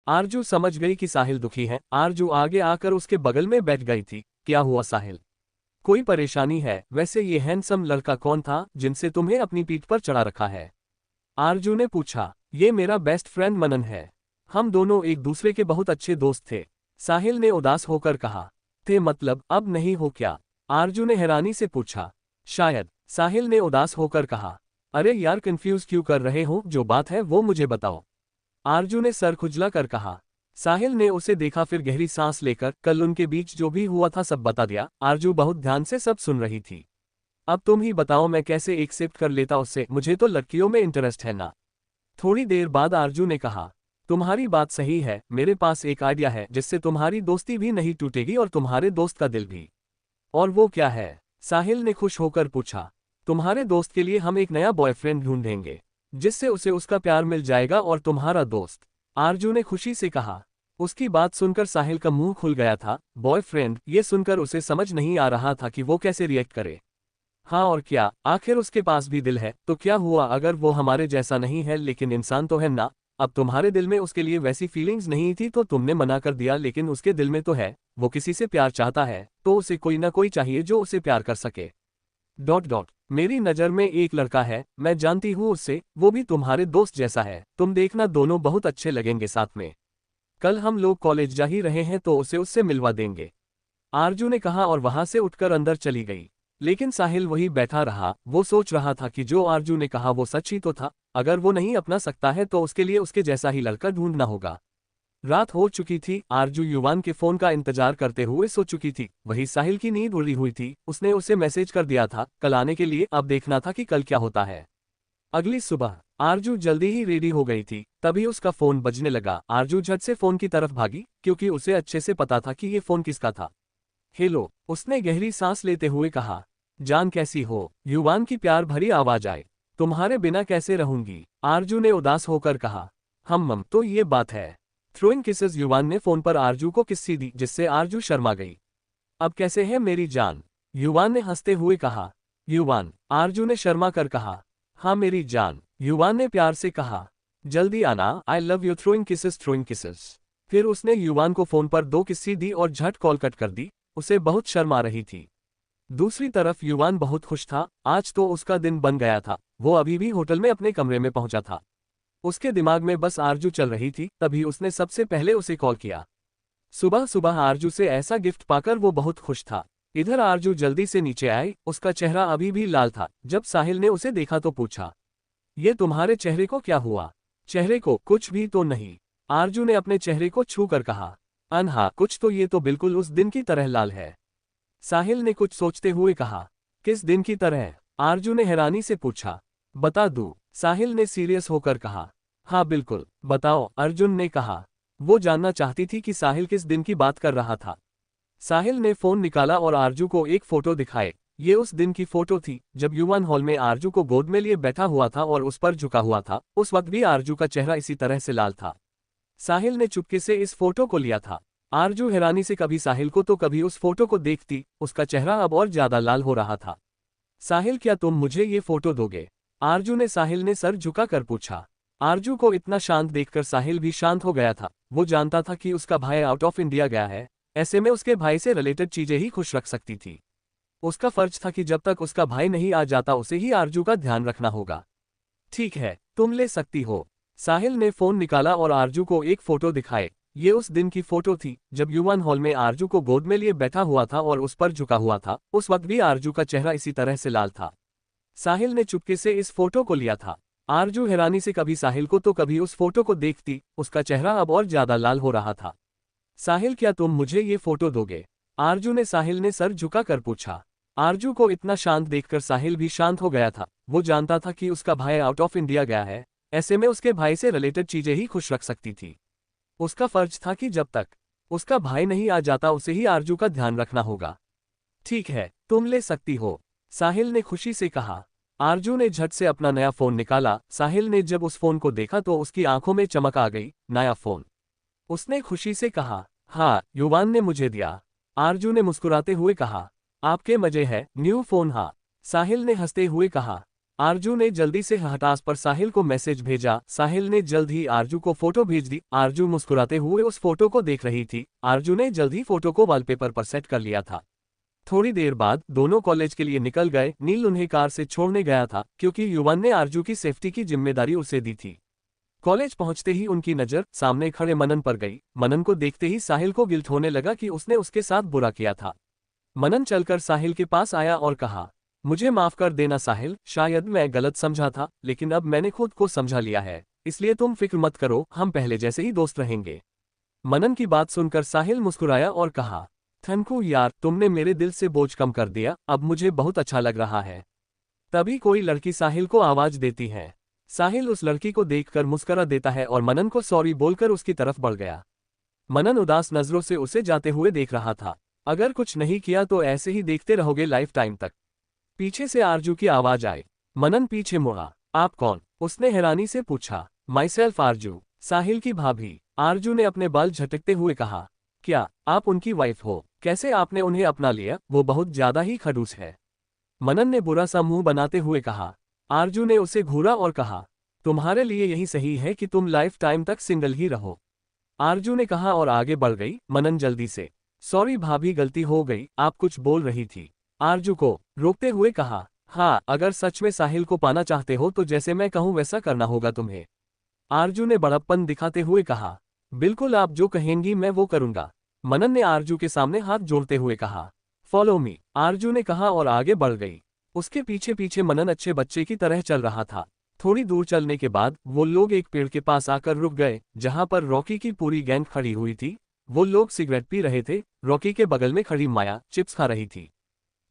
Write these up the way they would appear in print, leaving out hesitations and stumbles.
आरजू समझ गई कि साहिल दुखी है। आरजू आगे आकर उसके बगल में बैठ गई थी। क्या हुआ साहिल, कोई परेशानी है? वैसे ये हैंडसम लड़का कौन था जिनसे तुम्हें अपनी पीठ पर चढ़ा रखा है? आरजू ने पूछा। ये मेरा बेस्ट फ्रेंड मनन है। हम दोनों एक दूसरे के बहुत अच्छे दोस्त थे। साहिल ने उदास होकर कहा। थे मतलब अब नहीं हो क्या? आरजू ने हैरानी से पूछा। शायद, साहिल ने उदास होकर कहा। अरे यार कंफ्यूज क्यों कर रहे हो, जो बात है वो मुझे बताओ। आरजू ने सर खुजला कर कहा। साहिल ने उसे देखा, फिर गहरी सांस लेकर कल उनके बीच जो भी हुआ था सब बता दिया। आरजू बहुत ध्यान से सब सुन रही थी। अब तुम ही बताओ मैं कैसे एक्सेप्ट कर लेता उससे, मुझे तो लड़कियों में इंटरेस्ट है ना। थोड़ी देर बाद आरजू ने कहा। तुम्हारी बात सही है, मेरे पास एक आइडिया है जिससे तुम्हारी दोस्ती भी नहीं टूटेगी और तुम्हारे दोस्त का दिल भी। और वो क्या है? साहिल ने खुश होकर पूछा। तुम्हारे दोस्त के लिए हम एक नया बॉयफ्रेंड ढूंढेंगे जिससे उसे उसका प्यार मिल जाएगा और तुम्हारा दोस्त। आरजू ने खुशी से कहा। उसकी बात सुनकर साहिल का मुंह खुल गया था। बॉयफ्रेंड, ये सुनकर उसे समझ नहीं आ रहा था कि वो कैसे रिएक्ट करे। हाँ और क्या, आखिर उसके पास भी दिल है तो क्या हुआ अगर वो हमारे जैसा नहीं है, लेकिन इंसान तो है ना। अब तुम्हारे दिल में उसके लिए वैसी फीलिंग्स नहीं थी तो तुमने मना कर दिया, लेकिन उसके दिल में तो है। वो किसी से प्यार चाहता है तो उसे कोई ना कोई चाहिए जो उसे प्यार कर सके। डॉट डॉट मेरी नज़र में एक लड़का है, मैं जानती हूँ उससे, वो भी तुम्हारे दोस्त जैसा है। तुम देखना दोनों बहुत अच्छे लगेंगे साथ में। कल हम लोग कॉलेज जा ही रहे हैं तो उसे उससे मिलवा देंगे। आरजू ने कहा और वहां से उठकर अंदर चली गई। लेकिन साहिल वही बैठा रहा। वो सोच रहा था कि जो आरजू ने कहा वो सच ही तो था। अगर वो नहीं अपना सकता है तो उसके लिए उसके जैसा ही लड़का ढूंढना होगा। रात हो चुकी थी। आरजू युवान के फोन का इंतजार करते हुए सो चुकी थी। वही साहिल की नींद उड़ी हुई थी। उसने उसे मैसेज कर दिया था कल आने के लिए, अब देखना था कि कल क्या होता है। अगली सुबह आरजू जल्दी ही रेडी हो गई थी, तभी उसका फोन बजने लगा। आरजू झट से फोन की तरफ भागी क्योंकि उसे अच्छे से पता था कि ये फोन किसका था। हेलो, उसने गहरी सांस लेते हुए कहा। जान कैसी हो? युवान की प्यार भरी आवाज आए। तुम्हारे बिना कैसे रहूंगी? आरजू ने उदास होकर कहा। हम तो ये बात है। थ्रोइंग किसेस, युवान ने फोन पर आरजू को किस्सी दी जिससे आरजू शर्मा गई। अब कैसे है मेरी जान? युवान ने हंसते हुए कहा। युवान, आरजू ने शर्मा कर कहा। हाँ मेरी जान, युवान ने प्यार से कहा। जल्दी आना, I love you, throwing kisses, throwing kisses. फिर उसने युवान को फोन पर 2 किस्सी दी और झट कॉल कट कर दी। उसे बहुत शर्म आ रही थी। दूसरी तरफ युवान बहुत खुश था। आज तो उसका दिन बन गया था। वो अभी भी होटल में अपने कमरे में पहुंचा था। उसके दिमाग में बस आरजू चल रही थी, तभी उसने सबसे पहले उसे कॉल किया। सुबह सुबह आरजू से ऐसा गिफ्ट पाकर वो बहुत खुश था। इधर आरजू जल्दी से नीचे आई। उसका चेहरा अभी भी लाल था। जब साहिल ने उसे देखा तो पूछा। ये तुम्हारे चेहरे को क्या हुआ? चेहरे को कुछ भी तो नहीं, आरजू ने अपने चेहरे को छू कर कहा। अनहा कुछ तो, ये तो बिल्कुल उस दिन की तरह लाल है। साहिल ने कुछ सोचते हुए कहा। किस दिन की तरह? आरजू ने हैरानी से पूछा। बता दूं? साहिल ने सीरियस होकर कहा। हाँ बिल्कुल बताओ, अर्जुन ने कहा। वो जानना चाहती थी कि साहिल किस दिन की बात कर रहा था। साहिल ने फोन निकाला और आरजू को एक फोटो दिखाए। ये उस दिन की फोटो थी जब युवान हॉल में आरजू को गोद में लिए बैठा हुआ था और उस पर झुका हुआ था। उस वक्त भी आरजू का चेहरा इसी तरह से लाल था। साहिल ने चुपके से इस फोटो को लिया था। आरजू हैरानी से कभी साहिल को तो कभी उस फोटो को देखती। उसका चेहरा अब और ज्यादा लाल हो रहा था। साहिल, क्या तुम मुझे ये फोटो दोगे? आरजू ने साहिल ने सर झुका कर पूछा। आरजू को इतना शांत देखकर साहिल भी शांत हो गया था। वो जानता था कि उसका भाई आउट ऑफ इंडिया गया है। ऐसे में उसके भाई से रिलेटेड चीजें ही खुश रख सकती थी। उसका फर्ज था कि जब तक उसका भाई नहीं आ जाता उसे ही आरजू का ध्यान रखना होगा। ठीक है, तुम ले सकती हो। साहिल ने फोन निकाला और आरजू को एक फोटो दिखाए। ये उस दिन की फोटो थी जब युवान हॉल में आरजू को गोद में लिए बैठा हुआ था और उस पर झुका हुआ था। उस वक्त भी आरजू का चेहरा इसी तरह से लाल था। साहिल ने चुपके से इस फोटो को लिया था। आरजू हैरानी से कभी साहिल को तो कभी उस फोटो को देखती। उसका चेहरा अब और ज्यादा लाल हो रहा था। साहिल, क्या तुम मुझे ये फोटो दोगे? आरजू ने साहिल ने सर झुका कर पूछा। आरजू को इतना शांत देखकर साहिल भी शांत हो गया था। वो जानता था कि उसका भाई आउट ऑफ इंडिया गया है। ऐसे में उसके भाई से रिलेटेड चीजें ही खुश रख सकती थी। उसका फर्ज था कि जब तक उसका भाई नहीं आ जाता उसे ही आरजू का ध्यान रखना होगा। ठीक है, तुम ले सकती हो, साहिल ने खुशी से कहा। आरजू ने झट से अपना नया फोन निकाला। साहिल ने जब उस फोन को देखा तो उसकी आंखों में चमक आ गई। नया फोन? उसने खुशी से कहा। हाँ, युवान ने मुझे दिया। आरजू ने मुस्कुराते हुए कहा। आपके मजे है, न्यू फोन? हाँ, साहिल ने हंसते हुए कहा। आरजू ने जल्दी से हताश पर साहिल को मैसेज भेजा। साहिल ने जल्द ही आरजू को फोटो भेज दी। आरजू मुस्कुराते हुए उस फोटो को देख रही थी। आरजू ने जल्द ही फोटो को वॉलपेपर पर सेट कर लिया था। थोड़ी देर बाद दोनों कॉलेज के लिए निकल गए। नील उन्हें कार से छोड़ने गया था क्योंकि युवन ने आरजू की सेफ्टी की जिम्मेदारी उसे दी थी। कॉलेज पहुंचते ही उनकी नजर सामने खड़े मनन पर गई। मनन को देखते ही साहिल को गिल्ट होने लगा कि उसने उसके साथ बुरा किया था। मनन चलकर साहिल के पास आया और कहा, मुझे माफ कर देना साहिल, शायद मैं गलत समझा था, लेकिन अब मैंने खुद को समझा लिया है, इसलिए तुम फिक्र मत करो, हम पहले जैसे ही दोस्त रहेंगे। मनन की बात सुनकर साहिल मुस्कुराया और कहा, थैंक यू यार, तुमने मेरे दिल से बोझ कम कर दिया, अब मुझे बहुत अच्छा लग रहा है। तभी कोई लड़की साहिल को आवाज देती है। साहिल उस लड़की को देखकर मुस्कुरा देता है और मनन को सॉरी बोलकर उसकी तरफ बढ़ गया। मनन उदास नजरों से उसे जाते हुए देख रहा था। अगर कुछ नहीं किया तो ऐसे ही देखते रहोगे लाइफ टाइम तक। पीछे से आरजू की आवाज आई। मनन पीछे मुड़ा। आप कौन? उसने हैरानी से पूछा। माई सेल्फ आरजू, साहिल की भाभी। आरजू ने अपने बाल झटकते हुए कहा, क्या आप उनकी वाइफ हो? कैसे आपने उन्हें अपना लिया? वो बहुत ज्यादा ही खड़ूस है। मनन ने बुरा सा मुंह बनाते हुए कहा। आरजू ने उसे घूरा और कहा, तुम्हारे लिए यही सही है कि तुम लाइफ टाइम तक सिंगल ही रहो। आरजू ने कहा और आगे बढ़ गई। मनन जल्दी से, सॉरी भाभी, गलती हो गई, आप कुछ बोल रही थी। आरजू को रोकते हुए कहा, हाँ, अगर सच में साहिल को पाना चाहते हो तो जैसे मैं कहूँ वैसा करना होगा तुम्हें। आरजू ने बड़प्पन दिखाते हुए कहा, बिल्कुल, आप जो कहेंगी मैं वो करूंगा। मनन ने आरजू के सामने हाथ जोड़ते हुए कहा, फॉलो मी, आरजू ने कहा और आगे बढ़ गई। उसके पीछे पीछे मनन अच्छे बच्चे की तरह चल रहा था। थोड़ी दूर चलने के बाद वो लोग एक पेड़ के पास आकर रुक गए, जहां पर रॉकी की पूरी गैंग खड़ी हुई थी। वो लोग सिगरेट पी रहे थे। रॉकी के बगल में खड़ी माया चिप्स खा रही थी।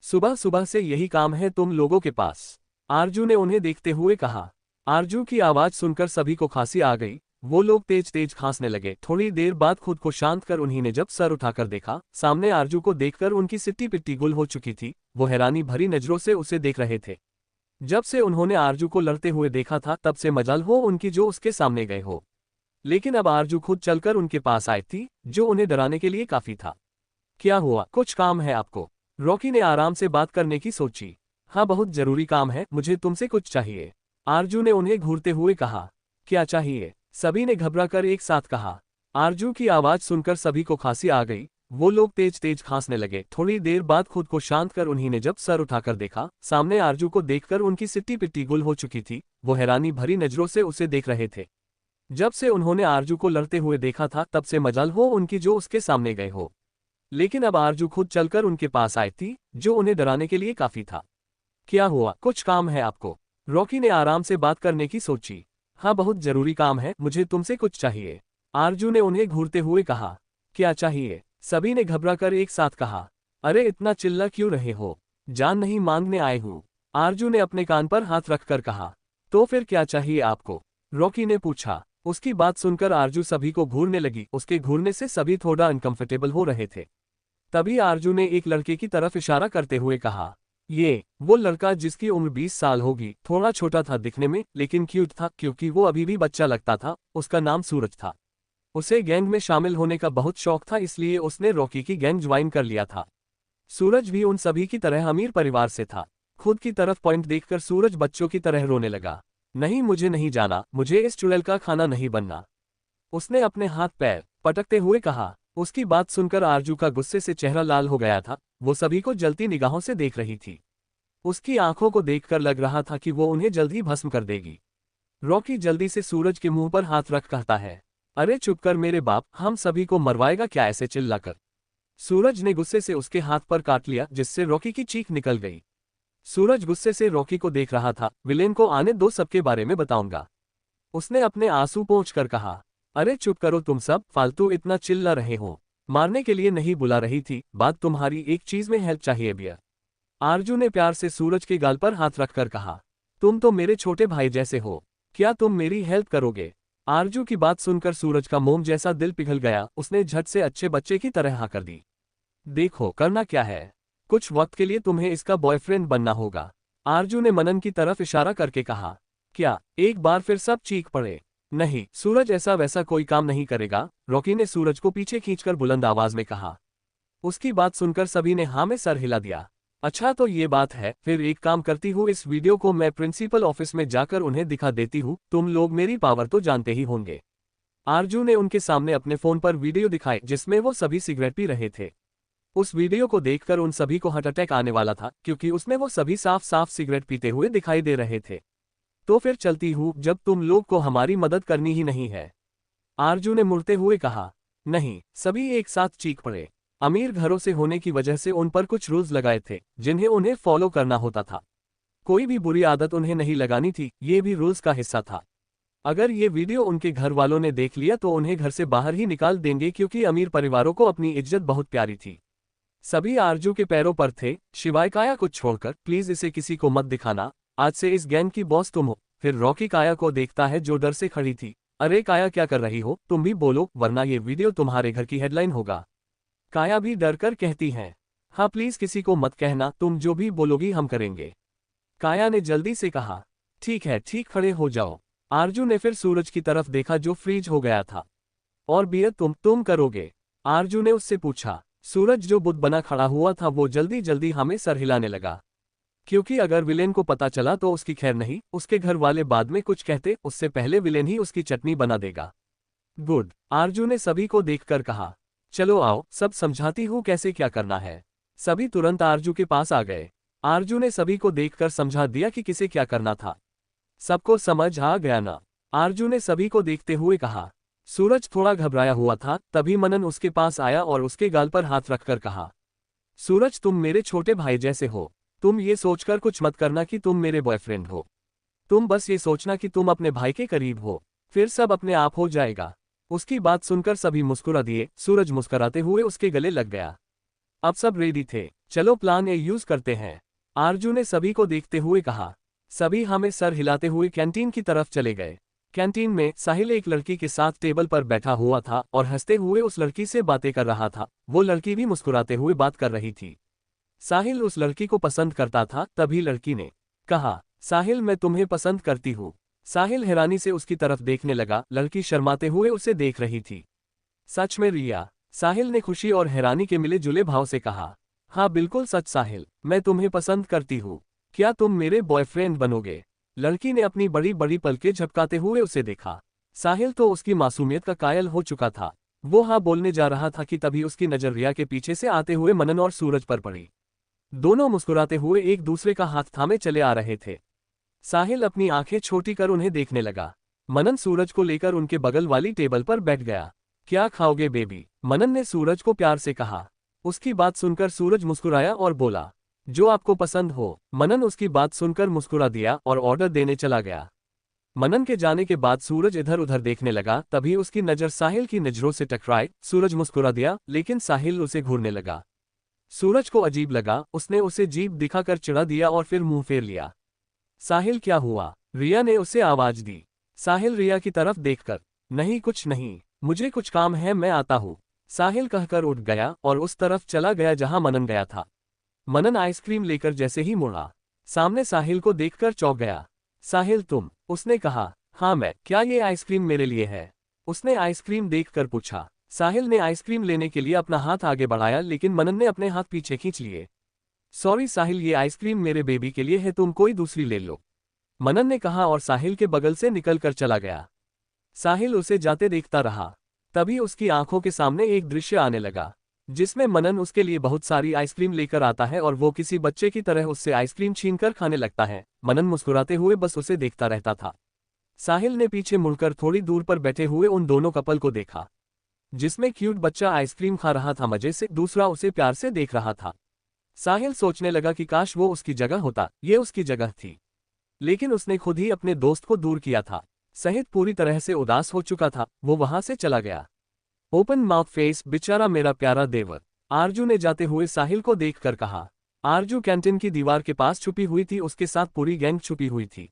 सुबह सुबह से यही काम है तुम लोगों के पास? आरजू ने उन्हें देखते हुए कहा। आरजू की आवाज सुनकर सभी को खांसी आ गई। वो लोग तेज तेज खांसने लगे। थोड़ी देर बाद खुद को शांत कर उन्हीं ने जब सर उठाकर देखा, सामने आरजू को देखकर उनकी सिट्टी पिट्टी गुल हो चुकी थी। वो हैरानी भरी नजरों से उसे देख रहे थे। जब से उन्होंने आरजू को लड़ते हुए देखा था तब से मजाल हो उनकी जो उसके सामने गए हो, लेकिन अब आरजू खुद चलकर उनके पास आई थी, जो उन्हें डराने के लिए काफी था। क्या हुआ, कुछ काम है आपको? रॉकी ने आराम से बात करने की सोची। हाँ, बहुत जरूरी काम है, मुझे तुमसे कुछ चाहिए। आरजू ने उन्हें घूरते हुए कहा। क्या चाहिए? सभी ने घबराकर एक साथ कहा। आरजू की आवाज सुनकर सभी को खांसी आ गई। वो लोग तेज तेज खांसने लगे। थोड़ी देर बाद खुद को शांत कर उन्हीं ने जब सर उठाकर देखा, सामने आरजू को देखकर उनकी सिट्टी पिट्टी गुल हो चुकी थी। वो हैरानी भरी नजरों से उसे देख रहे थे। जब से उन्होंने आरजू को लड़ते हुए देखा था तब से मजाल हो उनकी जो उसके सामने गए हो, लेकिन अब आरजू खुद चलकर उनके पास आई थी, जो उन्हें डराने के लिए काफी था। क्या हुआ, कुछ काम है आपको? रॉकी ने आराम से बात करने की सोची। हाँ, बहुत जरूरी काम है, मुझे तुमसे कुछ चाहिए। आरजू ने उन्हें घूरते हुए कहा। क्या चाहिए? सभी ने घबराकर एक साथ कहा। अरे इतना चिल्ला क्यों रहे हो? जान नहीं मांगने आए हूँ। आरजू ने अपने कान पर हाथ रखकर कहा। तो फिर क्या चाहिए आपको? रॉकी ने पूछा। उसकी बात सुनकर आरजू सभी को घूरने लगी। उसके घूरने से सभी थोड़ा अनकंफर्टेबल हो रहे थे। तभी आरजू ने एक लड़के की तरफ इशारा करते हुए कहा, ये वो लड़का जिसकी उम्र 20 साल होगी, थोड़ा छोटा था दिखने में, लेकिन क्यूट था क्योंकि वो अभी भी बच्चा लगता था। उसका नाम सूरज था। उसे गैंग में शामिल होने का बहुत शौक था, इसलिए उसने रॉकी की गैंग ज्वाइन कर लिया था। सूरज भी उन सभी की तरह अमीर परिवार से था। खुद की तरफ पॉइंट देखकर सूरज बच्चों की तरह रोने लगा। नहीं, मुझे नहीं जाना, मुझे इस चुड़ैल का खाना नहीं बनना, उसने अपने हाथ पैर पटकते हुए कहा। उसकी बात सुनकर आरजू का गुस्से से चेहरा लाल हो गया था। वो सभी को जलती निगाहों से देख रही थी। उसकी आंखों को देखकर लग रहा था कि वो उन्हें जल्द ही भस्म कर देगी। रॉकी जल्दी से सूरज के मुंह पर हाथ रख कहता है, अरे चुप कर मेरे बाप, हम सभी को मरवाएगा क्या ऐसे चिल्लाकर? सूरज ने गुस्से से उसके हाथ पर काट लिया, जिससे रॉकी की चीख निकल गई। सूरज गुस्से से रॉकी को देख रहा था। विलेन को आने दो, सबके बारे में बताऊंगा, उसने अपने आंसू पोंछकर कहा। अरे चुप करो तुम सब, फालतू इतना चिल्ला रहे हो। मारने के लिए नहीं बुला रही थी, बात तुम्हारी एक चीज में हेल्प चाहिए भैया। आरजू ने प्यार से सूरज के गाल पर हाथ रखकर कहा। तुम तो मेरे छोटे भाई जैसे हो, क्या तुम मेरी हेल्प करोगे? आरजू की बात सुनकर सूरज का मोम जैसा दिल पिघल गया। उसने झट से अच्छे बच्चे की तरह हाँ कर दी। देखो करना क्या है, कुछ वक्त के लिए तुम्हें इसका बॉयफ्रेंड बनना होगा। आरजू ने मनन की तरफ इशारा करके कहा। क्या? एक बार फिर सब चीख पड़े। नहीं, सूरज ऐसा वैसा कोई काम नहीं करेगा, रॉकी ने सूरज को पीछे खींचकर बुलंद आवाज में कहा। उसकी बात सुनकर सभी ने हाँ में सर हिला दिया। अच्छा तो ये बात है, फिर एक काम करती हूँ, इस वीडियो को मैं प्रिंसिपल ऑफिस में जाकर उन्हें दिखा देती हूँ, तुम लोग मेरी पावर तो जानते ही होंगे। आरजू ने उनके सामने अपने फोन पर वीडियो दिखाई जिसमें वो सभी सिगरेट पी रहे थे। उस वीडियो को देखकर उन सभी को हार्ट अटैक आने वाला था, क्योंकि उसमें वो सभी साफ साफ सिगरेट पीते हुए दिखाई दे रहे थे। तो फिर चलती हूँ, जब तुम लोग को हमारी मदद करनी ही नहीं है, आरजू ने मुड़ते हुए कहा। नहीं, सभी एक साथ चीख पड़े। अमीर घरों से होने की वजह से उन पर कुछ रूल्स लगाए थे जिन्हें उन्हें फॉलो करना होता था। कोई भी बुरी आदत उन्हें नहीं लगानी थी, ये भी रूल्स का हिस्सा था। अगर ये वीडियो उनके घर वालों ने देख लिया तो उन्हें घर से बाहर ही निकाल देंगे, क्योंकि अमीर परिवारों को अपनी इज्जत बहुत प्यारी थी। सभी आरजू के पैरों पर थे, शिवाय काया को छोड़कर। प्लीज इसे किसी को मत दिखाना, आज से इस गैंग की बॉस तुम हो। फिर रॉकी काया को देखता है जो डर से खड़ी थी। अरे काया, क्या कर रही हो, तुम भी बोलो, वरना ये वीडियो तुम्हारे घर की हेडलाइन होगा। काया भी डर कर कहती है, हाँ प्लीज किसी को मत कहना, तुम जो भी बोलोगी हम करेंगे। काया ने जल्दी से कहा, ठीक है ठीक, खड़े हो जाओ। आरजू ने फिर सूरज की तरफ देखा जो फ्रीज हो गया था। और बियर तुम करोगे? आरजू ने उससे पूछा। सूरज जो बुत बना खड़ा हुआ था वो जल्दी जल्दी हमें सर हिलाने लगा, क्योंकि अगर विलेन को पता चला तो उसकी खैर नहीं, उसके घर वाले बाद में कुछ कहते उससे पहले विलेन ही उसकी चटनी बना देगा। गुड, आरजू ने सभी को देखकर कहा। चलो आओ, सब समझाती हूँ कैसे क्या करना है। सभी तुरंत आरजू के पास आ गए। आरजू ने सभी को देखकर समझा दिया कि किसे क्या करना था। सबको समझ आ गया ना? आरजू ने सभी को देखते हुए कहा। सूरज थोड़ा घबराया हुआ था, तभी मनन उसके पास आया और उसके गाल पर हाथ रखकर कहा, सूरज तुम मेरे छोटे भाई जैसे हो, तुम ये सोचकर कुछ मत करना कि तुम मेरे बॉयफ्रेंड हो। तुम बस ये सोचना कि तुम अपने भाई के करीब हो, फिर सब अपने आप हो जाएगा। उसकी बात सुनकर सभी मुस्कुरा दिए। सूरज मुस्कुराते हुए उसके गले लग गया। अब सब रेडी थे, चलो प्लान ए यूज करते हैं, आरजू ने सभी को देखते हुए कहा। सभी हमें सर हिलाते हुए कैंटीन की तरफ चले गए। कैंटीन में साहिल एक लड़की के साथ टेबल पर बैठा हुआ था और हंसते हुए उस लड़की से बातें कर रहा था। वो लड़की भी मुस्कुराते हुए बात कर रही थी। साहिल उस लड़की को पसंद करता था। तभी लड़की ने कहा, साहिल मैं तुम्हें पसंद करती हूँ। साहिल हैरानी से उसकी तरफ देखने लगा। लड़की शर्माते हुए उसे देख रही थी। सच में रिया? साहिल ने खुशी और हैरानी के मिले जुले भाव से कहा। हाँ बिल्कुल सच साहिल, मैं तुम्हें पसंद करती हूँ। क्या तुम मेरे बॉयफ्रेंड बनोगे? लड़की ने अपनी बड़ी बड़ी पलकें झपकाते हुए उसे देखा। साहिल तो उसकी मासूमियत का कायल हो चुका था। वो हाँ बोलने जा रहा था कि तभी उसकी नजर रिया के पीछे से आते हुए मनन और सूरज पर पड़ी। दोनों मुस्कुराते हुए एक दूसरे का हाथ थामे चले आ रहे थे। साहिल अपनी आंखें छोटी कर उन्हें देखने लगा। मनन सूरज को लेकर उनके बगल वाली टेबल पर बैठ गया। क्या खाओगे बेबी? मनन ने सूरज को प्यार से कहा। उसकी बात सुनकर सूरज मुस्कुराया और बोला, जो आपको पसंद हो। मनन उसकी बात सुनकर मुस्कुरा दिया और ऑर्डर देने चला गया। मनन के जाने के बाद सूरज इधर उधर देखने लगा। तभी उसकी नजर साहिल की नजरों से टकराई। सूरज मुस्कुरा दिया, लेकिन साहिल उसे घूरने लगा। सूरज को अजीब लगा। उसने उसे जीभ दिखाकर चिढ़ा दिया और फिर मुंह फेर लिया। साहिल क्या हुआ? रिया ने उसे आवाज दी। साहिल रिया की तरफ देखकर, नहीं कुछ नहीं, मुझे कुछ काम है, मैं आता हूँ, साहिल कहकर उठ गया और उस तरफ चला गया जहां मनन गया था। मनन आइसक्रीम लेकर जैसे ही मुड़ा, सामने साहिल को देखकर चौंक गया। साहिल तुम? उसने कहा। हाँ मैं, क्या ये आइसक्रीम मेरे लिए है? उसने आइसक्रीम देखकर पूछा। साहिल ने आइसक्रीम लेने के लिए अपना हाथ आगे बढ़ाया, लेकिन मनन ने अपने हाथ पीछे खींच लिए। सॉरी साहिल, ये आइसक्रीम मेरे बेबी के लिए है, तुम कोई दूसरी ले लो, मनन ने कहा और साहिल के बगल से निकलकर चला गया। साहिल उसे जाते देखता रहा। तभी उसकी आंखों के सामने एक दृश्य आने लगा, जिसमें मनन उसके लिए बहुत सारी आइसक्रीम लेकर आता है और वो किसी बच्चे की तरह उससे आइसक्रीम छीनकर खाने लगता है। मनन मुस्कुराते हुए बस उसे देखता रहता था। साहिल ने पीछे मुड़कर थोड़ी दूर पर बैठे हुए उन दोनों कपल को देखा, जिसमें क्यूट बच्चा आइसक्रीम खा रहा था मजे से, दूसरा उसे प्यार से देख रहा था। साहिल सोचने लगा कि काश वो उसकी जगह होता, ये उसकी जगह थी, लेकिन उसने खुद ही अपने दोस्त को दूर किया था। सहित पूरी तरह से उदास हो चुका था, वो वहां से चला गया। ओपन माउथ फेस, बेचारा मेरा प्यारा देवर, आरजू ने जाते हुए साहिल को देखकर कहा। आरजू कैंटीन की दीवार के पास छुपी हुई थी, उसके साथ पूरी गैंग छुपी हुई थी।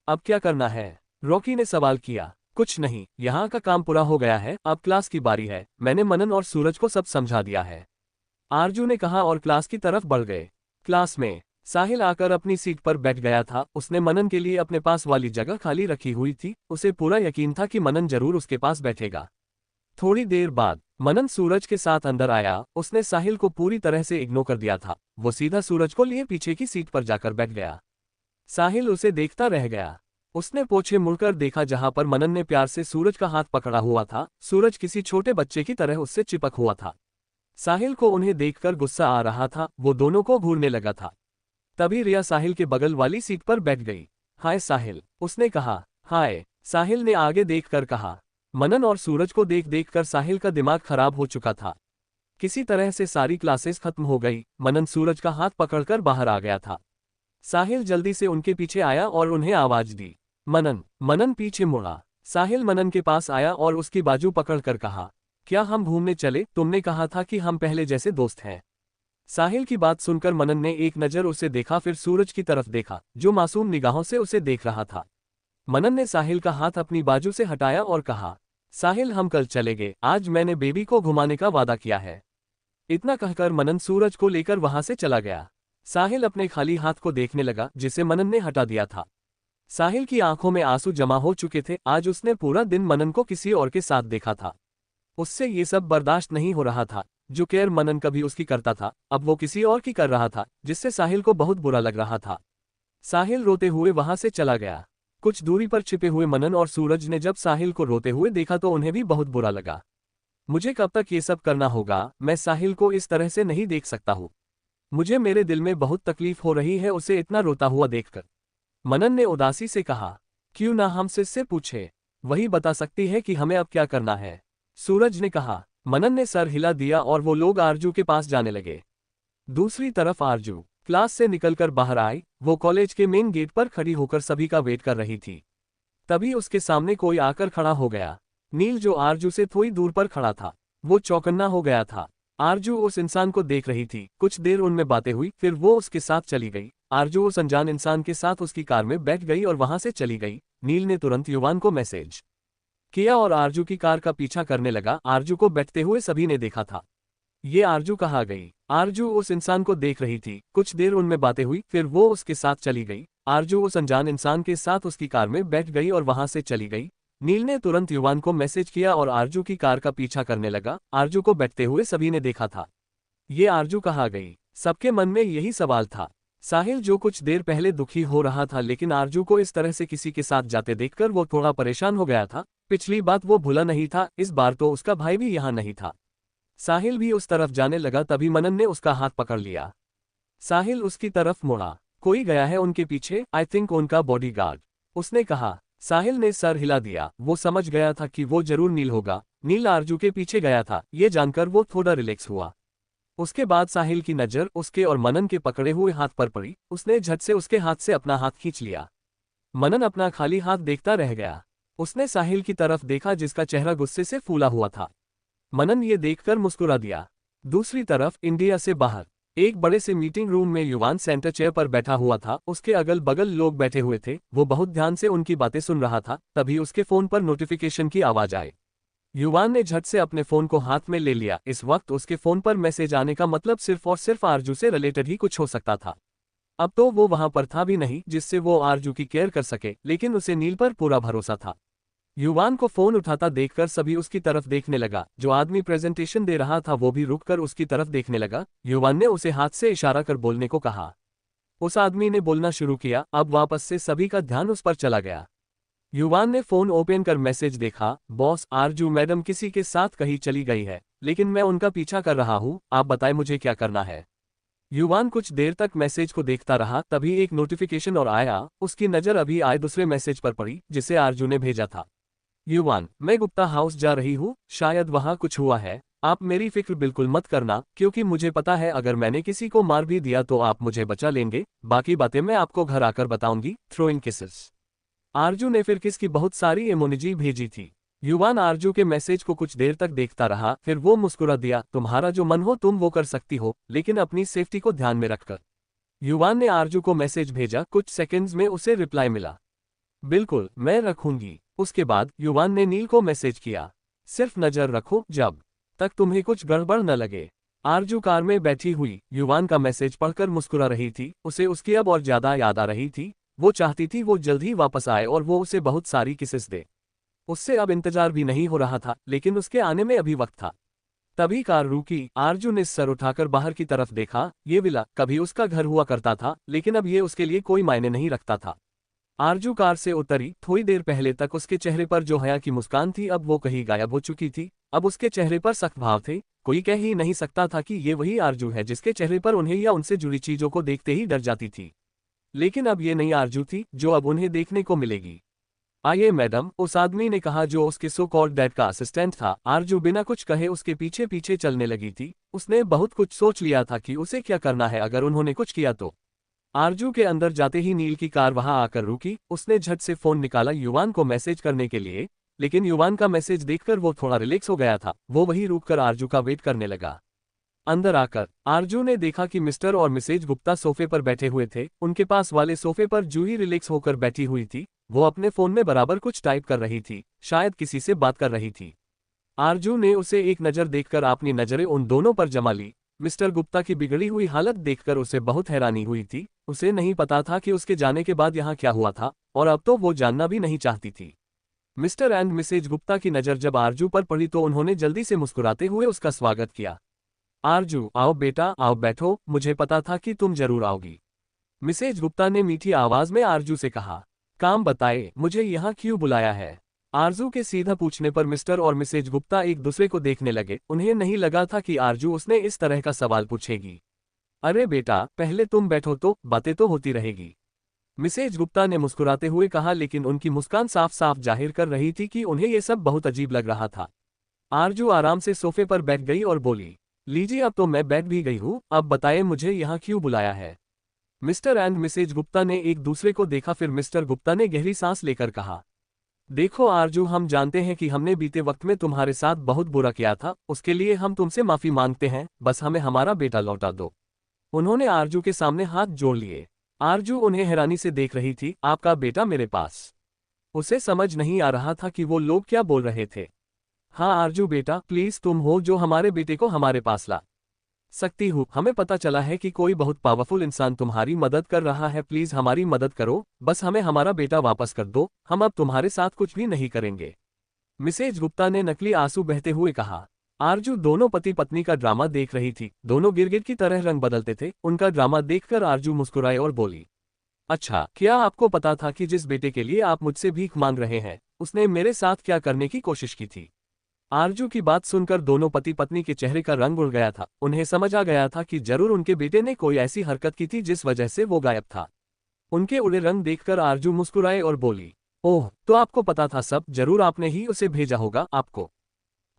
अब क्या करना है? रॉकी ने सवाल किया। कुछ नहीं, यहाँ का काम पूरा हो गया है, अब क्लास की बारी है, मैंने मनन और सूरज को सब समझा दिया है, आरजू ने कहा और क्लास की तरफ बढ़ गए। क्लास में साहिल आकर अपनी सीट पर बैठ गया था। उसने मनन के लिए अपने पास वाली जगह खाली रखी हुई थी। उसे पूरा यकीन था कि मनन जरूर उसके पास बैठेगा। थोड़ी देर बाद मनन सूरज के साथ अंदर आया। उसने साहिल को पूरी तरह से इग्नोर कर दिया था। वो सीधा सूरज को लिए पीछे की सीट पर जाकर बैठ गया। साहिल उसे देखता रह गया। उसने पीछे मुड़कर देखा जहां पर मनन ने प्यार से सूरज का हाथ पकड़ा हुआ था। सूरज किसी छोटे बच्चे की तरह उससे चिपक हुआ था। साहिल को उन्हें देखकर गुस्सा आ रहा था। वो दोनों को घूरने लगा था। तभी रिया साहिल के बगल वाली सीट पर बैठ गई। हाय साहिल, उसने कहा। हाय, साहिल ने आगे देखकर कहा। मनन और सूरज को देख देख कर साहिल का दिमाग खराब हो चुका था। किसी तरह से सारी क्लासेस खत्म हो गई। मनन सूरज का हाथ पकड़कर बाहर आ गया था। साहिल जल्दी से उनके पीछे आया और उन्हें आवाज दी। मनन। मनन पीछे मुड़ा। साहिल मनन के पास आया और उसकी बाजू पकड़कर कहा, क्या हम घूमने चले? तुमने कहा था कि हम पहले जैसे दोस्त हैं। साहिल की बात सुनकर मनन ने एक नज़र उसे देखा, फिर सूरज की तरफ देखा जो मासूम निगाहों से उसे देख रहा था। मनन ने साहिल का हाथ अपनी बाजू से हटाया और कहा, साहिल हम कल चलेंगे। आज मैंने बेबी को घुमाने का वादा किया है। इतना कहकर मनन सूरज को लेकर वहां से चला गया। साहिल अपने खाली हाथ को देखने लगा जिसे मनन ने हटा दिया था। साहिल की आंखों में आंसू जमा हो चुके थे। आज उसने पूरा दिन मनन को किसी और के साथ देखा था। उससे ये सब बर्दाश्त नहीं हो रहा था। जो केयर मनन कभी उसकी करता था, अब वो किसी और की कर रहा था, जिससे साहिल को बहुत बुरा लग रहा था। साहिल रोते हुए वहां से चला गया। कुछ दूरी पर छिपे हुए मनन और सूरज ने जब साहिल को रोते हुए देखा तो उन्हें भी बहुत बुरा लगा। मुझे कब तक ये सब करना होगा? मैं साहिल को इस तरह से नहीं देख सकता हूँ। मुझे मेरे दिल में बहुत तकलीफ हो रही है उसे इतना रोता हुआ देखकर। मनन ने उदासी से कहा, क्यों ना हम से पूछे, वही बता सकती है कि हमें अब क्या करना है। सूरज ने कहा। मनन ने सर हिला दिया और वो लोग आरजू के पास जाने लगे। दूसरी तरफ आरजू क्लास से निकलकर बाहर आई। वो कॉलेज के मेन गेट पर खड़ी होकर सभी का वेट कर रही थी। तभी उसके सामने कोई आकर खड़ा हो गया। नील, जो आरजू से थोड़ी दूर पर खड़ा था। वो चौकन्ना हो गया था। आरजू उस इंसान को देख रही थी। कुछ देर उनमें बातें हुई, फिर वो उसके साथ चली गई। आरजू उस अनजान इंसान के साथ उसकी कार में बैठ गई और वहां से चली गई। नील ने तुरंत युवान को मैसेज किया और आरजू की कार का पीछा करने लगा। आरजू को बैठते हुए सभी ने देखा था। ये आरजू कहाँ गई? आरजू उस इंसान को देख रही थी। कुछ देर उनमें बातें हुई, फिर वो उसके साथ चली गई। आरजू उस अनजान इंसान के साथ उसकी कार में बैठ गई और वहां से चली गई। नील ने तुरंत युवान को मैसेज किया और आरजू की कार का पीछा करने लगा। आरजू को बैठते हुए सभी ने देखा था। ये आरजू कहाँ गई? सबके मन में यही सवाल था। साहिल, जो कुछ देर पहले दुखी हो रहा था, लेकिन आरजू को इस तरह से किसी के साथ जाते देखकर वो थोड़ा परेशान हो गया था। पिछली बात वो भूला नहीं था, इस बार तो उसका भाई भी यहाँ नहीं था। साहिल भी उस तरफ जाने लगा, तभी मनन ने उसका हाथ पकड़ लिया। साहिल उसकी तरफ मुड़ा। कोई गया है उनके पीछे, आई थिंक उनका बॉडीगार्ड, उसने कहा। साहिल ने सर हिला दिया। वो समझ गया था कि वो जरूर नील होगा। नील आरजू के पीछे गया था। ये जानकर वो थोड़ा रिलैक्स हुआ। उसके बाद साहिल की नज़र उसके और मनन के पकड़े हुए हाथ पर पड़ी। उसने झट से उसके हाथ से अपना हाथ खींच लिया। मनन अपना खाली हाथ देखता रह गया। उसने साहिल की तरफ देखा जिसका चेहरा गुस्से से फूला हुआ था। मनन ये देखकर मुस्कुरा दिया। दूसरी तरफ इंडिया से बाहर एक बड़े से मीटिंग रूम में युवान सेंटर चेयर पर बैठा हुआ था। उसके अगल बगल लोग बैठे हुए थे। वो बहुत ध्यान से उनकी बातें सुन रहा था। तभी उसके फोन पर नोटिफिकेशन की आवाज आई। युवान ने झट से अपने फोन को हाथ में ले लिया। इस वक्त उसके फोन पर मैसेज आने का मतलब सिर्फ और सिर्फ आरजू से रिलेटेड ही कुछ हो सकता था। अब तो वो वहां पर था भी नहीं जिससे वो आरजू की केयर कर सके, लेकिन उसे नील पर पूरा भरोसा था। युवान को फोन उठाता देखकर सभी उसकी तरफ देखने लगा। जो आदमी प्रेजेंटेशन दे रहा था वो भी रुककर उसकी तरफ देखने लगा। युवान ने उसे हाथ से इशारा कर बोलने को कहा। उस आदमी ने बोलना शुरू किया। अब वापस से सभी का ध्यान उस पर चला गया। युवान ने फोन ओपन कर मैसेज देखा। बॉस, आरजू मैडम किसी के साथ कहीं चली गई है, लेकिन मैं उनका पीछा कर रहा हूँ। आप बताएं मुझे क्या करना है। युवान कुछ देर तक मैसेज को देखता रहा। तभी एक नोटिफिकेशन और आया। उसकी नज़र अभी आए दूसरे मैसेज पर पड़ी जिसे आरजू ने भेजा था। युवान, मैं गुप्ता हाउस जा रही हूँ, शायद वहाँ कुछ हुआ है। आप मेरी फिक्र बिल्कुल मत करना, क्योंकि मुझे पता है अगर मैंने किसी को मार भी दिया तो आप मुझे बचा लेंगे। बाकी बातें मैं आपको घर आकर बताऊंगी। Throwing kisses. आरजू ने फिर किस की बहुत सारी इमोजी भेजी थी। युवान आरजू के मैसेज को कुछ देर तक देखता रहा, फिर वो मुस्कुरा दिया। तुम्हारा जो मन हो तुम वो कर सकती हो, लेकिन अपनी सेफ्टी को ध्यान में रखकर। युवान ने आरजू को मैसेज भेजा। कुछ सेकंड्स में उसे रिप्लाई मिला, बिल्कुल मैं रखूंगी। उसके बाद युवान ने नील को मैसेज किया, सिर्फ नजर रखो जब तक तुम्हें कुछ गड़बड़ न लगे। आरजू कार में बैठी हुई युवान का मैसेज पढ़कर मुस्कुरा रही थी। उसे उसकी अब और ज्यादा याद आ रही थी। वो चाहती थी वो जल्द ही वापस आए और वो उसे बहुत सारी किसेस दे। उससे अब इंतजार भी नहीं हो रहा था, लेकिन उसके आने में अभी वक्त था। तभी कार रुकी। आरजू ने सर उठाकर बाहर की तरफ देखा। ये विला कभी उसका घर हुआ करता था, लेकिन अब ये उसके लिए कोई मायने नहीं रखता था। आरजू कार से उतरी। थोड़ी देर पहले तक उसके चेहरे पर जो हया की मुस्कान थी, अब वो कहीं गायब हो चुकी थी। अब उसके चेहरे पर सख्त भाव थे। कोई कह ही नहीं सकता था कि ये वही आरजू है जिसके चेहरे पर उन्हें या उनसे जुड़ी चीजों को देखते ही डर जाती थी। लेकिन अब ये नई आरजू थी जो अब उन्हें देखने को मिलेगी। आइए मैडम, उस आदमी ने कहा जो उसके सो कॉल्ड डैड का असिस्टेंट था। आरजू बिना कुछ कहे उसके पीछे पीछे चलने लगी थी। उसने बहुत कुछ सोच लिया था कि उसे क्या करना है अगर उन्होंने कुछ किया तो। आरजू के अंदर जाते ही नील की कार वहां आकर रुकी। उसने झट से फोन निकाला युवान को मैसेज करने के लिए, लेकिन युवान का मैसेज देखकर वो थोड़ा रिलैक्स हो गया था। वो वहीं रुककर आरजू का वेट करने लगा। अंदर आकर आरजू ने देखा कि मिस्टर और मिसेज गुप्ता सोफे पर बैठे हुए थे। उनके पास वाले सोफे पर जूही रिलैक्स होकर बैठी हुई थी। वो अपने फोन में बराबर कुछ टाइप कर रही थी, शायद किसी से बात कर रही थी। आरजू ने उसे एक नज़र देखकर अपनी नज़रें उन दोनों पर जमा ली। मिस्टर गुप्ता की बिगड़ी हुई हालत देखकर उसे बहुत हैरानी हुई थी। उसे नहीं पता था कि उसके जाने के बाद यहाँ क्या हुआ था, और अब तो वो जानना भी नहीं चाहती थी। मिस्टर एंड मिसेज गुप्ता की नज़र जब आरजू पर पड़ी तो उन्होंने जल्दी से मुस्कुराते हुए उसका स्वागत किया। आरजू, आओ बेटा, आओ बैठो, मुझे पता था कि तुम जरूर आओगी। मिसेज गुप्ता ने मीठी आवाज में आरजू से कहा। काम बताए, मुझे यहाँ क्यों बुलाया है? आरजू के सीधा पूछने पर मिस्टर और मिसेज गुप्ता एक दूसरे को देखने लगे। उन्हें नहीं लगा था कि आरजू उसने इस तरह का सवाल पूछेगी। अरे बेटा, पहले तुम बैठो तो बातें तो होती रहेगी, मिसेज गुप्ता ने मुस्कुराते हुए कहा, लेकिन उनकी मुस्कान साफ साफ जाहिर कर रही थी कि उन्हें यह सब बहुत अजीब लग रहा था। आरजू आराम से सोफे पर बैठ गई और बोली, लीजिए अब तो मैं बैठ भी गई हूँ, अब बताएं मुझे यहाँ क्यों बुलाया है? मिस्टर एंड मिसेज गुप्ता ने एक दूसरे को देखा। फिर मिस्टर गुप्ता ने गहरी सांस लेकर कहा, देखो आरजू, हम जानते हैं कि हमने बीते वक्त में तुम्हारे साथ बहुत बुरा किया था। उसके लिए हम तुमसे माफी मांगते हैं। बस हमें हमारा बेटा लौटा दो। उन्होंने आरजू के सामने हाथ जोड़ लिए। आरजू उन्हें हैरानी से देख रही थी। आपका बेटा मेरे पास? उसे समझ नहीं आ रहा था कि वो लोग क्या बोल रहे थे। हाँ आरजू बेटा, प्लीज तुम हो जो हमारे बेटे को हमारे पास ला सकती हूँ। हमें पता चला है कि कोई बहुत पावरफुल इंसान तुम्हारी मदद कर रहा है। प्लीज हमारी मदद करो, बस हमें हमारा बेटा वापस कर दो। हम अब तुम्हारे साथ कुछ भी नहीं करेंगे, मिसेज गुप्ता ने नकली आंसू बहते हुए कहा। आरजू दोनों पति पत्नी का ड्रामा देख रही थी। दोनों गिरगिट की तरह रंग बदलते थे। उनका ड्रामा देखकर आरजू मुस्कुराई और बोली, अच्छा, क्या आपको पता था कि जिस बेटे के लिए आप मुझसे भीख मांग रहे हैं, उसने मेरे साथ क्या करने की कोशिश की थी? आरजू की बात सुनकर दोनों पति पत्नी के चेहरे का रंग उड़ गया था। उन्हें समझ आ गया था कि जरूर उनके बेटे ने कोई ऐसी हरकत की थी जिस वजह से वो गायब था। उनके उड़े रंग देखकर आरजू मुस्कुराए और बोली, ओह, तो आपको पता था सब, जरूर आपने ही उसे भेजा होगा। आपको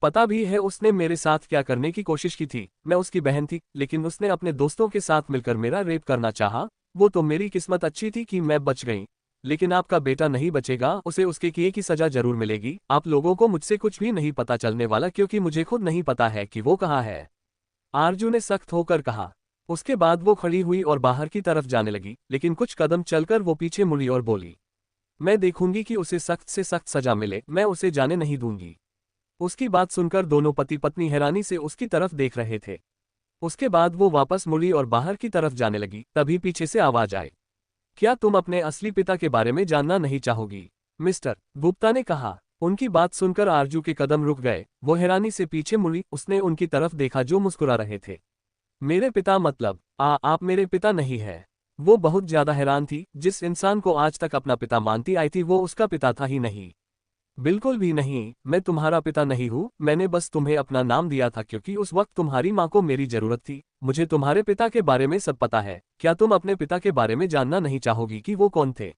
पता भी है उसने मेरे साथ क्या करने की कोशिश की थी। मैं उसकी बहन थी, लेकिन उसने अपने दोस्तों के साथ मिलकर मेरा रेप करना चाहा। वो तो मेरी किस्मत अच्छी थी कि मैं बच गई, लेकिन आपका बेटा नहीं बचेगा। उसे उसके किए की सजा जरूर मिलेगी। आप लोगों को मुझसे कुछ भी नहीं पता चलने वाला, क्योंकि मुझे खुद नहीं पता है कि वो कहाँ है, आरजू ने सख्त होकर कहा। उसके बाद वो खड़ी हुई और बाहर की तरफ जाने लगी, लेकिन कुछ कदम चलकर वो पीछे मुड़ी और बोली, मैं देखूंगी कि उसे सख्त से सख्त सजा मिले, मैं उसे जाने नहीं दूंगी। उसकी बात सुनकर दोनों पति पत्नी हैरानी से उसकी तरफ देख रहे थे। उसके बाद वो वापस मुड़ी और बाहर की तरफ जाने लगी। तभी पीछे से आवाज आई, क्या तुम अपने असली पिता के बारे में जानना नहीं चाहोगी? मिस्टर गुप्ता ने कहा। उनकी बात सुनकर आरजू के कदम रुक गए। वो हैरानी से पीछे मुड़ी। उसने उनकी तरफ देखा जो मुस्कुरा रहे थे। मेरे पिता मतलब आप मेरे पिता नहीं है? वो बहुत ज्यादा हैरान थी। जिस इंसान को आज तक अपना पिता मानती आई थी वो उसका पिता था ही नहीं। बिल्कुल भी नहीं, मैं तुम्हारा पिता नहीं हूँ। मैंने बस तुम्हें अपना नाम दिया था क्योंकि उस वक्त तुम्हारी माँ को मेरी जरूरत थी। मुझे तुम्हारे पिता के बारे में सब पता है। क्या तुम अपने पिता के बारे में जानना नहीं चाहोगी कि वो कौन थे,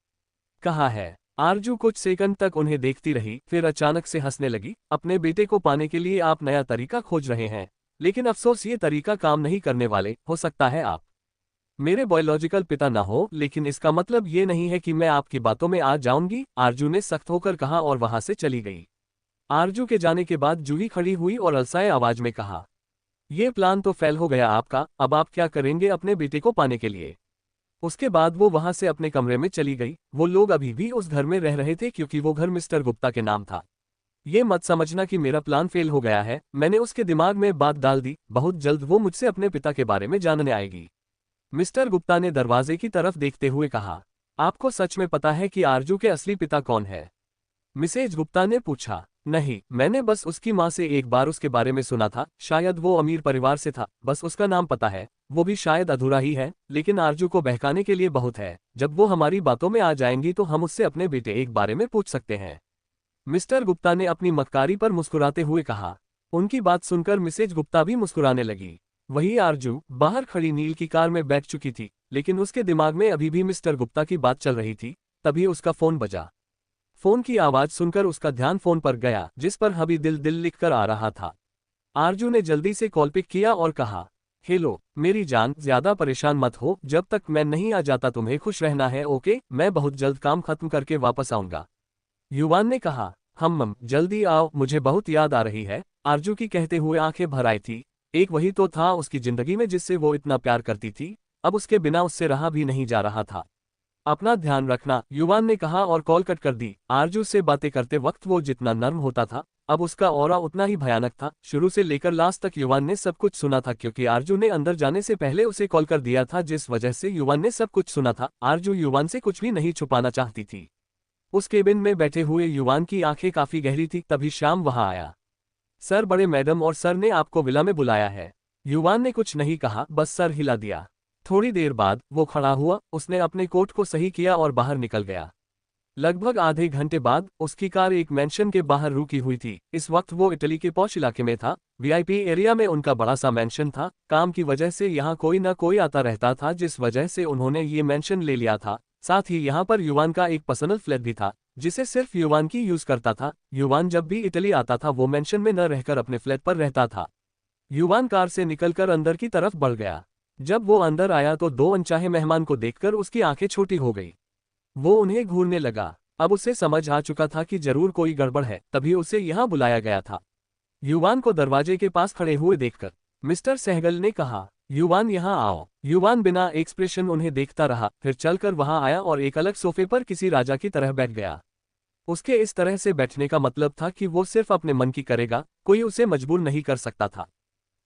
कहाँ है? आरजू कुछ सेकंड तक उन्हें देखती रही, फिर अचानक से हंसने लगी। अपने बेटे को पाने के लिए आप नया तरीका खोज रहे हैं, लेकिन अफसोस ये तरीका काम नहीं करने वाले। हो सकता है आप मेरे बायोलॉजिकल पिता ना हो, लेकिन इसका मतलब ये नहीं है कि मैं आपकी बातों में आ जाऊंगी, आरजू ने सख्त होकर कहा और वहां से चली गई। आरजू के जाने के बाद जूही खड़ी हुई और अलसाए आवाज में कहा, यह प्लान तो फेल हो गया आपका। अब आप क्या करेंगे अपने बेटे को पाने के लिए? उसके बाद वो वहां से अपने कमरे में चली गई। वो लोग अभी भी उस घर में रह रहे थे क्योंकि वो घर मिस्टर गुप्ता के नाम था। ये मत समझना कि मेरा प्लान फेल हो गया है। मैंने उसके दिमाग में बात डाल दी। बहुत जल्द वो मुझसे अपने पिता के बारे में जानने आएगी। मिस्टर गुप्ता ने दरवाजे की तरफ देखते हुए कहा, आपको सच में पता है कि आरजू के असली पिता कौन है? मिसेज गुप्ता ने पूछा। नहीं, मैंने बस उसकी माँ से एक बार उसके बारे में सुना था, शायद वो अमीर परिवार से था, बस उसका नाम पता है, वो भी शायद अधूरा ही है, लेकिन आरजू को बहकाने के लिए बहुत है। जब वो हमारी बातों में आ जाएंगी तो हम उससे अपने बेटे एक बारे में पूछ सकते हैं। मिस्टर गुप्ता ने अपनी मक्कारी पर मुस्कुराते हुए कहा। उनकी बात सुनकर मिसेज गुप्ता भी मुस्कुराने लगी। वही आरजू बाहर खड़ी नील की कार में बैठ चुकी थी, लेकिन उसके दिमाग में अभी भी मिस्टर गुप्ता की बात चल रही थी। तभी उसका फोन बजा। फोन की आवाज सुनकर उसका ध्यान फोन पर गया, जिस पर हबी दिल दिल लिखकर आ रहा था। आरजू ने जल्दी से कॉल पिक किया और कहा, हेलो मेरी जान, ज्यादा परेशान मत हो, जब तक मैं नहीं आ जाता तुम्हें खुश रहना है, ओके? मैं बहुत जल्द काम खत्म करके वापस आऊंगा। युवान ने कहा। जल्दी आओ, मुझे बहुत याद आ रही है, आरजू की कहते हुए आंखें भर आई थी। एक वही तो था उसकी जिंदगी में जिससे वो इतना प्यार करती थी, अब उसके बिना उससे रहा भी नहीं जा रहा था। अपना ध्यान रखना, युवान ने कहा और कॉल कट कर दी। आरजू से बातें करते वक्त वो जितना नर्म होता था, अब उसका ऑरा उतना ही भयानक था। शुरू से लेकर लास्ट तक युवान ने सब कुछ सुना था, क्योंकि आरजू ने अंदर जाने से पहले उसे कॉल कर दिया था, जिस वजह से युवान ने सब कुछ सुना था। आरजू युवान से कुछ भी नहीं छुपाना चाहती थी। उस केबिन में बैठे हुए युवान की आंखें काफी गहरी थी। तभी श्याम वहां आया। सर, बड़े मैडम और सर ने आपको विला में बुलाया है। युवान ने कुछ नहीं कहा, बस सर हिला दिया। थोड़ी देर बाद वो खड़ा हुआ, उसने अपने कोट को सही किया और बाहर निकल गया। लगभग आधे घंटे बाद उसकी कार एक मैंशन के बाहर रुकी हुई थी। इस वक्त वो इटली के पॉश इलाके में था। वीआईपी एरिया में उनका बड़ा सा मैंशन था। काम की वजह से यहाँ कोई न कोई आता रहता था, जिस वजह से उन्होंने ये मैंशन ले लिया था। साथ ही यहाँ पर युवान का एक पर्सनल फ्लैट भी था, जिसे सिर्फ युवान की यूज करता था। युवान जब भी इटली आता था वो मैंशन में न रहकर अपने फ्लैट पर रहता था। युवान कार से निकलकर अंदर की तरफ बढ़ गया। जब वो अंदर आया तो दो अनचाहे मेहमान को देखकर उसकी आंखें छोटी हो गई। वो उन्हें घूरने लगा। अब उसे समझ आ चुका था कि जरूर कोई गड़बड़ है, तभी उसे यहाँ बुलाया गया था। युवान को दरवाजे के पास खड़े हुए देखकर मिस्टर सहगल ने कहा, युवान यहाँ आओ। युवान बिना एक्सप्रेशन उन्हें देखता रहा, फिर चलकर वहां आया और एक अलग सोफे पर किसी राजा की तरह बैठ गया। उसके इस तरह से बैठने का मतलब था कि वो सिर्फ अपने मन की करेगा, कोई उसे मजबूर नहीं कर सकता था।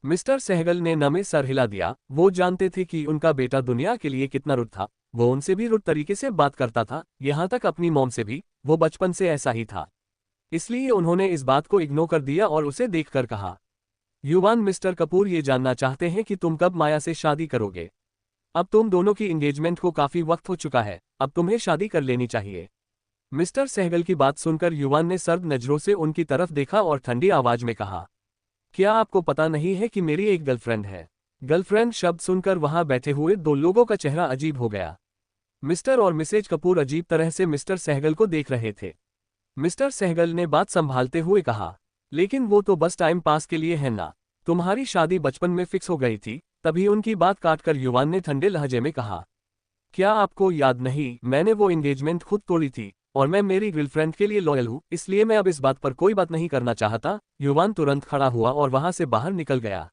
मिस्टर सहगल ने नमे सर हिला दिया। वो जानते थे कि उनका बेटा दुनिया के लिए कितना रुड था। वो उनसे भी रुड तरीके से बात करता था, यहाँ तक अपनी मॉम से भी। वो बचपन से ऐसा ही था। इसलिए उन्होंने इस बात को इग्नोर कर दिया और उसे देखकर कहा, युवान, मिस्टर कपूर ये जानना चाहते हैं कि तुम कब माया से शादी करोगे। अब तुम दोनों की एंगेजमेंट को काफी वक्त हो चुका है, अब तुम्हें शादी कर लेनी चाहिए। मिस्टर सहगल की बात सुनकर युवान ने सर्द नजरों से उनकी तरफ देखा और ठंडी आवाज में कहा, क्या आपको पता नहीं है कि मेरी एक गर्लफ्रेंड है? गर्लफ्रेंड शब्द सुनकर वहां बैठे हुए दो लोगों का चेहरा अजीब हो गया। मिस्टर और मिसेज कपूर अजीब तरह से मिस्टर सहगल को देख रहे थे। मिस्टर सहगल ने बात संभालते हुए कहा, लेकिन वो तो बस टाइम पास के लिए है ना। तुम्हारी शादी बचपन में फिक्स हो गई थी। तभी उनकी बात काटकर युवान ने ठंडे लहजे में कहा, क्या आपको याद नहीं, मैंने वो एंगेजमेंट खुद तोड़ी थी और मैं मेरी गर्लफ्रेंड के लिए लॉयल हूँ, इसलिए मैं अब इस बात पर कोई बात नहीं करना चाहता। युवान तुरंत खड़ा हुआ और वहां से बाहर निकल गया।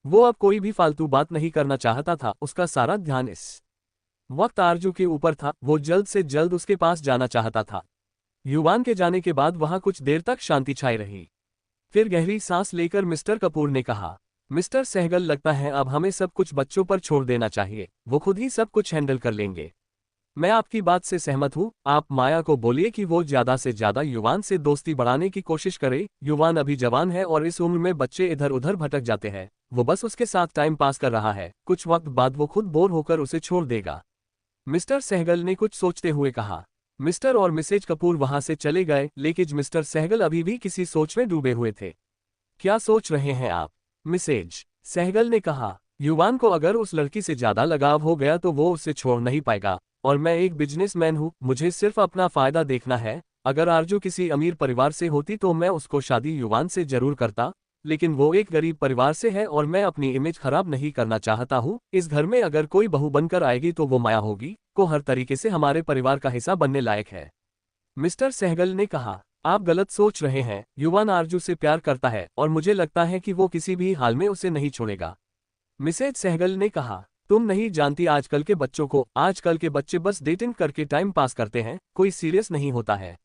वो अब कोई भी फालतू बात नहीं करना चाहता था। उसका सारा ध्यान इस वक्त आरजू के ऊपर था। वो जल्द से जल्द उसके पास जाना चाहता था। युवान के जाने के बाद वहां कुछ देर तक शांति छाई रही। फिर गहरी सांस लेकर मिस्टर कपूर ने कहा, मिस्टर सहगल, लगता है अब हमें सब कुछ बच्चों पर छोड़ देना चाहिए, वो खुद ही सब कुछ हैंडल कर लेंगे। मैं आपकी बात से सहमत हूँ। आप माया को बोलिए कि वो ज्यादा से ज्यादा युवान से दोस्ती बढ़ाने की कोशिश करे। युवान अभी जवान है और इस उम्र में बच्चे इधर उधर भटक जाते हैं। वो बस उसके साथ टाइम पास कर रहा है, कुछ वक्त बाद वो खुद बोर होकर उसे छोड़ देगा। मिस्टर सहगल ने कुछ सोचते हुए कहा। मिस्टर और मिसेज कपूर वहां से चले गए, लेकिन मिस्टर सहगल अभी भी किसी सोच में डूबे हुए थे। क्या सोच रहे हैं आप? मिसेज सहगल ने कहा। युवान को अगर उस लड़की से ज्यादा लगाव हो गया तो वो उसे छोड़ नहीं पाएगा, और मैं एक बिजनेसमैन हूँ, मुझे सिर्फ अपना फायदा देखना है। अगर आरजू किसी अमीर परिवार से होती तो मैं उसको शादी युवान से जरूर करता, लेकिन वो एक गरीब परिवार से है और मैं अपनी इमेज खराब नहीं करना चाहता हूँ। इस घर में अगर कोई बहू बनकर आएगी तो वो माया होगी, को हर तरीके से हमारे परिवार का हिस्सा बनने लायक है। मिस्टर सहगल ने कहा, आप गलत सोच रहे हैं। युवान आरजू से प्यार करता है और मुझे लगता है कि वो किसी भी हाल में उसे नहीं छोड़ेगा। मिसेज सहगल ने कहा, तुम नहीं जानती आजकल के बच्चों को। आजकल के बच्चे बस डेटिंग करके टाइम पास करते हैं, कोई सीरियस नहीं होता है।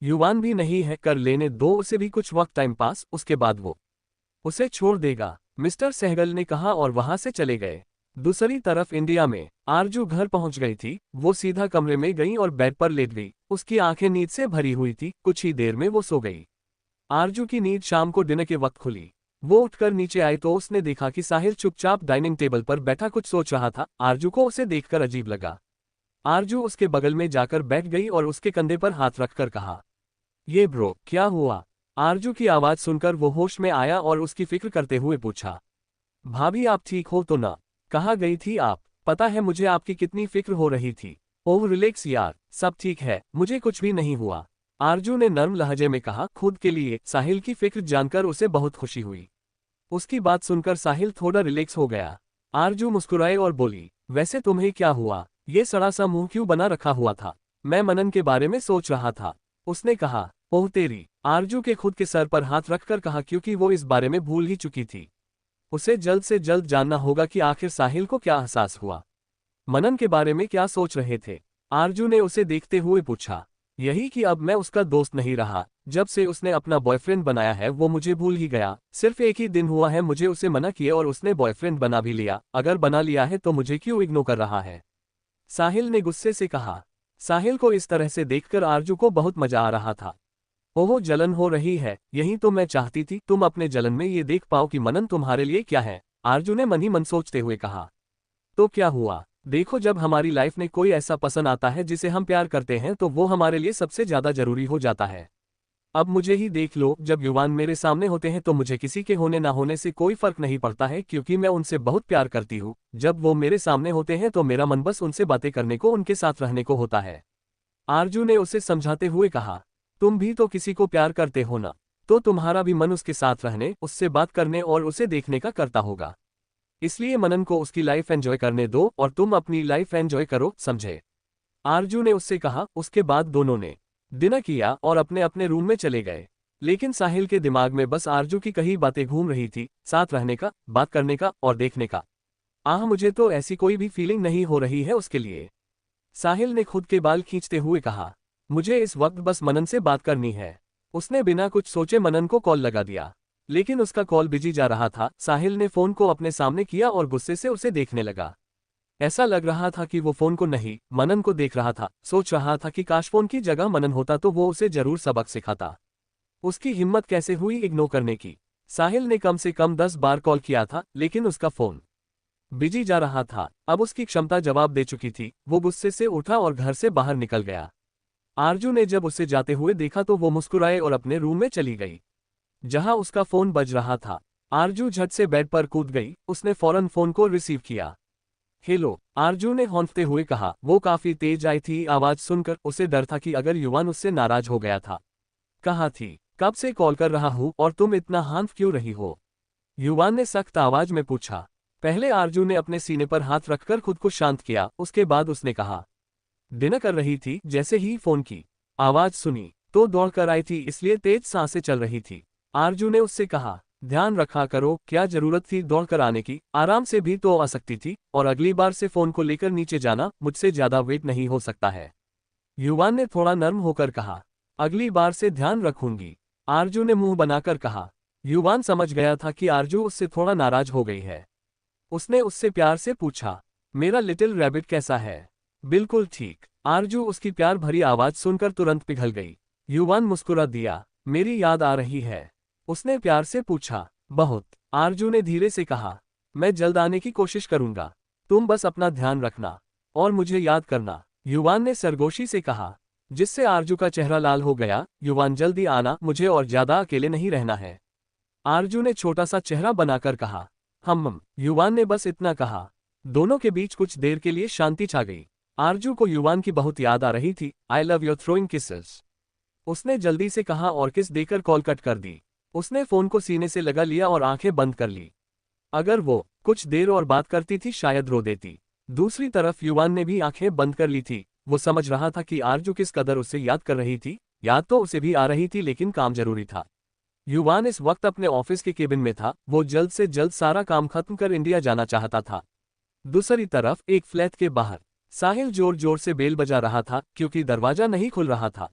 युवान भी नहीं है, कर लेने दो उसे भी कुछ वक्त टाइम पास, उसके बाद वो उसे छोड़ देगा। मिस्टर सहगल ने कहा और वहां से चले गए। दूसरी तरफ इंडिया में आरजू घर पहुंच गई थी। वो सीधा कमरे में गई और बेड पर लेट गई। उसकी आंखें नींद से भरी हुई थी। कुछ ही देर में वो सो गई। आरजू की नींद शाम को डिनर के वक्त खुली। वो उठकर नीचे आई तो उसने देखा कि साहिल चुपचाप डाइनिंग टेबल पर बैठा कुछ सोच रहा था। आरजू को उसे देखकर अजीब लगा। आरजू उसके बगल में जाकर बैठ गई और उसके कंधे पर हाथ रखकर कहा, ये ब्रो, क्या हुआ? आरजू की आवाज सुनकर वो होश में आया और उसकी फिक्र करते हुए पूछा, भाभी आप ठीक हो तो ना? कहाँ गई थी आप? पता है मुझे आपकी कितनी फिक्र हो रही थी। ओह रिलैक्स यार, सब ठीक है, मुझे कुछ भी नहीं हुआ। आरजू ने नर्म लहजे में कहा। खुद के लिए साहिल की फिक्र जानकर उसे बहुत खुशी हुई। उसकी बात सुनकर साहिल थोड़ा रिलैक्स हो गया। आरजू मुस्कुराए और बोली, वैसे तुम्हें क्या हुआ? ये सड़ा सा मुंह क्यों बना रखा हुआ था? मैं मनन के बारे में सोच रहा था। उसने कहा। ओह तेरी। आरजू के खुद के सर पर हाथ रखकर कहा, क्योंकि वो इस बारे में भूल ही चुकी थी। उसे जल्द से जल्द जानना होगा कि आखिर साहिल को क्या एहसास हुआ। मनन के बारे में क्या सोच रहे थे? आरजू ने उसे देखते हुए पूछा। यही कि अब मैं उसका दोस्त नहीं रहा। जब से उसने अपना बॉयफ्रेंड बनाया है वो मुझे भूल ही गया। सिर्फ एक ही दिन हुआ है मुझे उसे मना किए और उसने बॉयफ्रेंड बना भी लिया। अगर बना लिया है तो मुझे क्यों इग्नोर कर रहा है? साहिल ने गुस्से से कहा। साहिल को इस तरह से देखकर आरजू को बहुत मजा आ रहा था। ओह जलन हो रही है, यही तो मैं चाहती थी तुम अपने जलन में ये देख पाओ कि मनन तुम्हारे लिए क्या है। आरजू ने मन ही मन सोचते हुए कहा। तो क्या हुआ? देखो, जब हमारी लाइफ में कोई ऐसा पसंद आता है जिसे हम प्यार करते हैं तो वो हमारे लिए सबसे ज्यादा जरूरी हो जाता है। अब मुझे ही देख लो, जब युवान मेरे सामने होते हैं तो मुझे किसी के होने ना होने से कोई फर्क नहीं पड़ता है, क्योंकि मैं उनसे बहुत प्यार करती हूँ। जब वो मेरे सामने होते हैं तो मेरा मन बस उनसे बातें करने को, उनके साथ रहने को होता है। आरजू ने उसे समझाते हुए कहा। तुम भी तो किसी को प्यार करते हो ना, तो तुम्हारा भी मन उसके साथ रहने, उससे बात करने और उसे देखने का करता होगा। इसलिए मनन को उसकी लाइफ एंजॉय करने दो और तुम अपनी लाइफ एंजॉय करो, समझे? आरजू ने उससे कहा। उसके बाद दोनों ने डिनर किया और अपने अपने रूम में चले गए। लेकिन साहिल के दिमाग में बस आरजू की कई बातें घूम रही थी, साथ रहने का, बात करने का और देखने का। मुझे तो ऐसी कोई भी फीलिंग नहीं हो रही है उसके लिए। साहिल ने खुद के बाल खींचते हुए कहा। मुझे इस वक्त बस मनन से बात करनी है। उसने बिना कुछ सोचे मनन को कॉल लगा दिया। लेकिन उसका कॉल बिजी जा रहा था। साहिल ने फोन को अपने सामने किया और गुस्से से उसे देखने लगा। ऐसा लग रहा था कि वो फोन को नहीं, मनन को देख रहा था। सोच रहा था कि काश फोन की जगह मनन होता तो वो उसे जरूर सबक सिखाता। उसकी हिम्मत कैसे हुई इग्नोर करने की? साहिल ने कम से कम 10 बार कॉल किया था लेकिन उसका फोन बिजी जा रहा था। अब उसकी क्षमता जवाब दे चुकी थी। वो गुस्से से उठा और घर से बाहर निकल गया। आरजू ने जब उसे जाते हुए देखा तो वो मुस्कुराए और अपने रूम में चली गई, जहां उसका फोन बज रहा था। आरजू झट से बेड पर कूद गई। उसने फौरन फोन को रिसीव किया। हेलो, आरजू ने हौंकते हुए कहा। वो काफी तेज आई थी। आवाज सुनकर उसे डर था कि अगर युवान उससे नाराज हो गया था। कहाँ थी? कब से कॉल कर रहा हूँ और तुम इतना हांफ क्यों रही हो? युवान ने सख्त आवाज में पूछा। पहले आरजू ने अपने सीने पर हाथ रखकर खुद को शांत किया। उसके बाद उसने कहा, डिनर कर रही थी। जैसे ही फोन की आवाज सुनी तो दौड़कर आई थी, इसलिए तेज सांसें चल रही थी। आरजू ने उससे कहा, ध्यान रखा करो, क्या जरूरत थी दौड़कर आने की? आराम से भी तो आ सकती थी। और अगली बार से फोन को लेकर नीचे जाना, मुझसे ज्यादा वेट नहीं हो सकता है। युवान ने थोड़ा नर्म होकर कहा। अगली बार से ध्यान रखूंगी, आरजू ने मुंह बनाकर कहा। युवान समझ गया था कि आरजू उससे थोड़ा नाराज हो गई है। उसने उससे प्यार से पूछा, मेरा लिटिल रैबिट कैसा है? बिल्कुल ठीक। आरजू उसकी प्यार भरी आवाज सुनकर तुरंत पिघल गई। युवान मुस्कुरा दिया। मेरी याद आ रही है? उसने प्यार से पूछा। बहुत। आरजू ने धीरे से कहा। मैं जल्द आने की कोशिश करूंगा। तुम बस अपना ध्यान रखना और मुझे याद करना, युवान ने सरगोशी से कहा, जिससे आरजू का चेहरा लाल हो गया। युवान जल्दी आना, मुझे और ज्यादा अकेले नहीं रहना है, आरजू ने छोटा सा चेहरा बनाकर कहा। युवान ने बस इतना कहा। दोनों के बीच कुछ देर के लिए शांति छा गई। आरजू को युवान की बहुत याद आ रही थी। I love your throwing kisses, उसने जल्दी से कहा और किस देकर कॉल कट कर दी। उसने फोन को सीने से लगा लिया और आंखें बंद कर ली। अगर वो कुछ देर और बात करती थी शायद रो देती। दूसरी तरफ युवान ने भी आंखें बंद कर ली थी। वो समझ रहा था कि आरजू किस कदर उसे याद कर रही थी। याद तो उसे भी आ रही थी लेकिन काम जरूरी था। युवान इस वक्त अपने ऑफिस के केबिन में था। वो जल्द से जल्द सारा काम खत्म कर इंडिया जाना चाहता था। दूसरी तरफ एक फ्लैट के बाहर साहिल जोर जोर से बेल बजा रहा था क्योंकि दरवाजा नहीं खुल रहा था।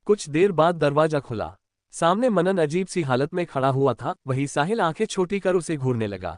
कुछ देर बाद दरवाजा खुला। सामने मनन अजीब सी हालत में खड़ा हुआ था। वही साहिल आंखें छोटी कर उसे घूरने लगा।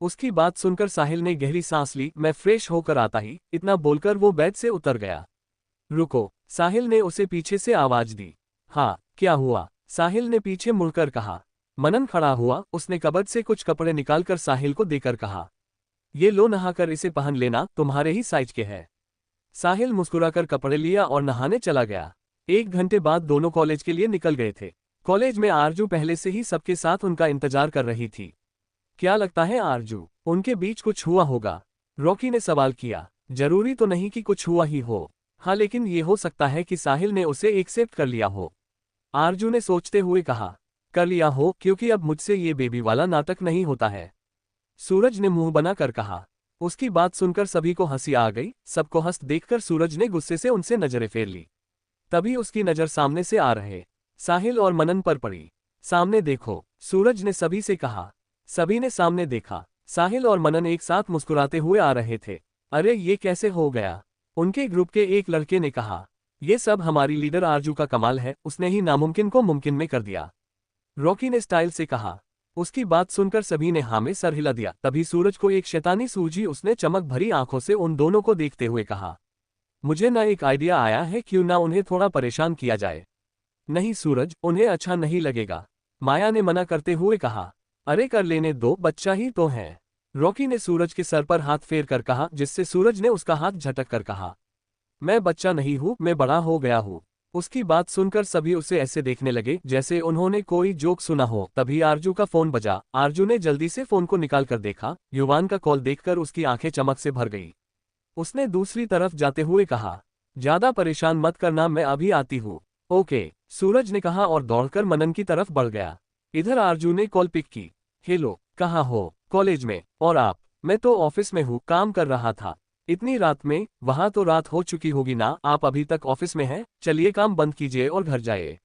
उसकी बात सुनकर साहिल ने गहरी सांस ली। मैं फ्रेश होकर आता ही, इतना बोलकर वो बेड से उतर गया। रुको, साहिल ने उसे पीछे से आवाज दी। हाँ, क्या हुआ? साहिल ने पीछे मुड़कर कहा। मनन खड़ा हुआ, उसने कबर्ड से कुछ कपड़े निकालकर साहिल को देकर कहा, ये लो, नहाकर इसे पहन लेना, तुम्हारे ही साइज के है। साहिल मुस्कुराकर कपड़े लिया और नहाने चला गया। 1 घंटे बाद दोनों कॉलेज के लिए निकल गए थे। कॉलेज में आरजू पहले से ही सबके साथ उनका इंतजार कर रही थी। क्या लगता है आरजू, उनके बीच कुछ हुआ होगा? रॉकी ने सवाल किया। जरूरी तो नहीं कि कुछ हुआ ही हो। हाँ, लेकिन ये हो सकता है कि साहिल ने उसे एक्सेप्ट कर लिया हो। आरजू ने सोचते हुए कहा। कर लिया हो, क्योंकि अब मुझसे ये बेबी वाला नाटक नहीं होता है। सूरज ने मुंह बनाकर कहा। उसकी बात सुनकर सभी को हंसी आ गई। सबको हंस देखकर सूरज ने गुस्से से उनसे नजरें फेर ली। तभी उसकी नजर सामने से आ रहे साहिल और मनन पर पड़ी। सामने देखो, सूरज ने सभी से कहा। सभी ने सामने देखा। साहिल और मनन एक साथ मुस्कुराते हुए आ रहे थे। अरे ये कैसे हो गया? उनके ग्रुप के एक लड़के ने कहा। ये सब हमारी लीडर आरजू का कमाल है, उसने ही नामुमकिन को मुमकिन में कर दिया। रॉकी ने स्टाइल से कहा। उसकी बात सुनकर सभी ने हाँ में सर हिला दिया। तभी सूरज को एक शैतानी सूझी। उसने चमक भरी आंखों से उन दोनों को देखते हुए कहा, मुझे ना एक आइडिया आया है, क्यों ना उन्हें थोड़ा परेशान किया जाए। नहीं सूरज, उन्हें अच्छा नहीं लगेगा, माया ने मना करते हुए कहा। अरे कर लेने दो, बच्चा ही तो है। रॉकी ने सूरज के सर पर हाथ फेर कर कहा, जिससे सूरज ने उसका हाथ झटक कर कहा, मैं बच्चा नहीं हूँ, मैं बड़ा हो गया हूँ। उसकी बात सुनकर सभी उसे ऐसे देखने लगे जैसे उन्होंने कोई जोक सुना हो। तभी आरजू का फोन बजा। आरजू ने जल्दी से फोन को निकालकर देखा। युवान का कॉल देखकर उसकी आंखें चमक से भर गई। उसने दूसरी तरफ जाते हुए कहा, ज्यादा परेशान मत करना, मैं अभी आती हूँ। ओके, सूरज ने कहा और दौड़कर मनन की तरफ बढ़ गया। इधर आरजू ने कॉल पिक की। हेलो, कहाँ हो? कॉलेज में। और आप? मैं तो ऑफिस में हूँ, काम कर रहा था। इतनी रात में? वहां तो रात हो चुकी होगी ना, आप अभी तक ऑफिस में हैं? चलिए काम बंद कीजिए और घर जाइए,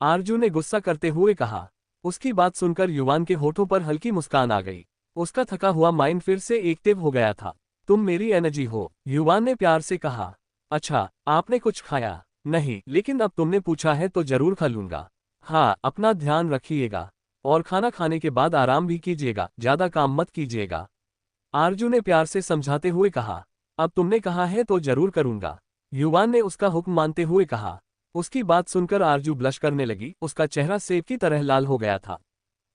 आरजू ने गुस्सा करते हुए कहा। उसकी बात सुनकर युवान के होठों पर हल्की मुस्कान आ गई। उसका थका हुआ माइंड फिर से एक्टिव हो गया था। तुम मेरी एनर्जी हो, युवान ने प्यार से कहा। अच्छा, आपने कुछ खाया? नहीं, लेकिन अब तुमने पूछा है तो जरूर खा लूंगा। हाँ, अपना ध्यान रखिएगा और खाना खाने के बाद आराम भी कीजिएगा, ज्यादा काम मत कीजिएगा, आरजू ने प्यार से समझाते हुए कहा। अब तुमने कहा है तो जरूर करूंगा, युवान ने उसका हुक्म मानते हुए कहा। उसकी बात सुनकर आरजू ब्लश करने लगी। उसका चेहरा सेब की तरह लाल हो गया था।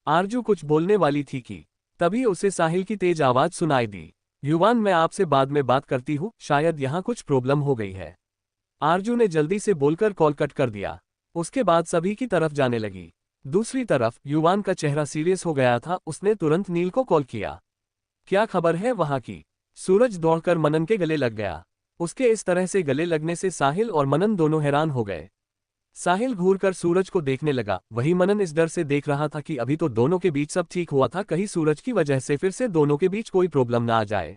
आरजू कुछ बोलने वाली थी कि तभी उसे साहिल की तेज आवाज सुनाई दी। युवान, मैं आपसे बाद में बात करती हूँ, शायद यहाँ कुछ प्रॉब्लम हो गई है। आरजू ने जल्दी से बोलकर कॉल कट कर दिया। उसके बाद सभी की तरफ जाने लगी। दूसरी तरफ युवान का चेहरा सीरियस हो गया था। उसने तुरंत नील को कॉल किया। क्या खबर है वहां की? सूरज दौड़कर मनन के गले लग गया। उसके इस तरह से गले लगने से साहिल और मनन दोनों हैरान हो गए। साहिल घूरकर सूरज को देखने लगा। वही मनन इस डर से देख रहा था कि अभी तो दोनों के बीच सब ठीक हुआ था, कहीं सूरज की वजह से फिर से दोनों के बीच कोई प्रॉब्लम ना आ जाए।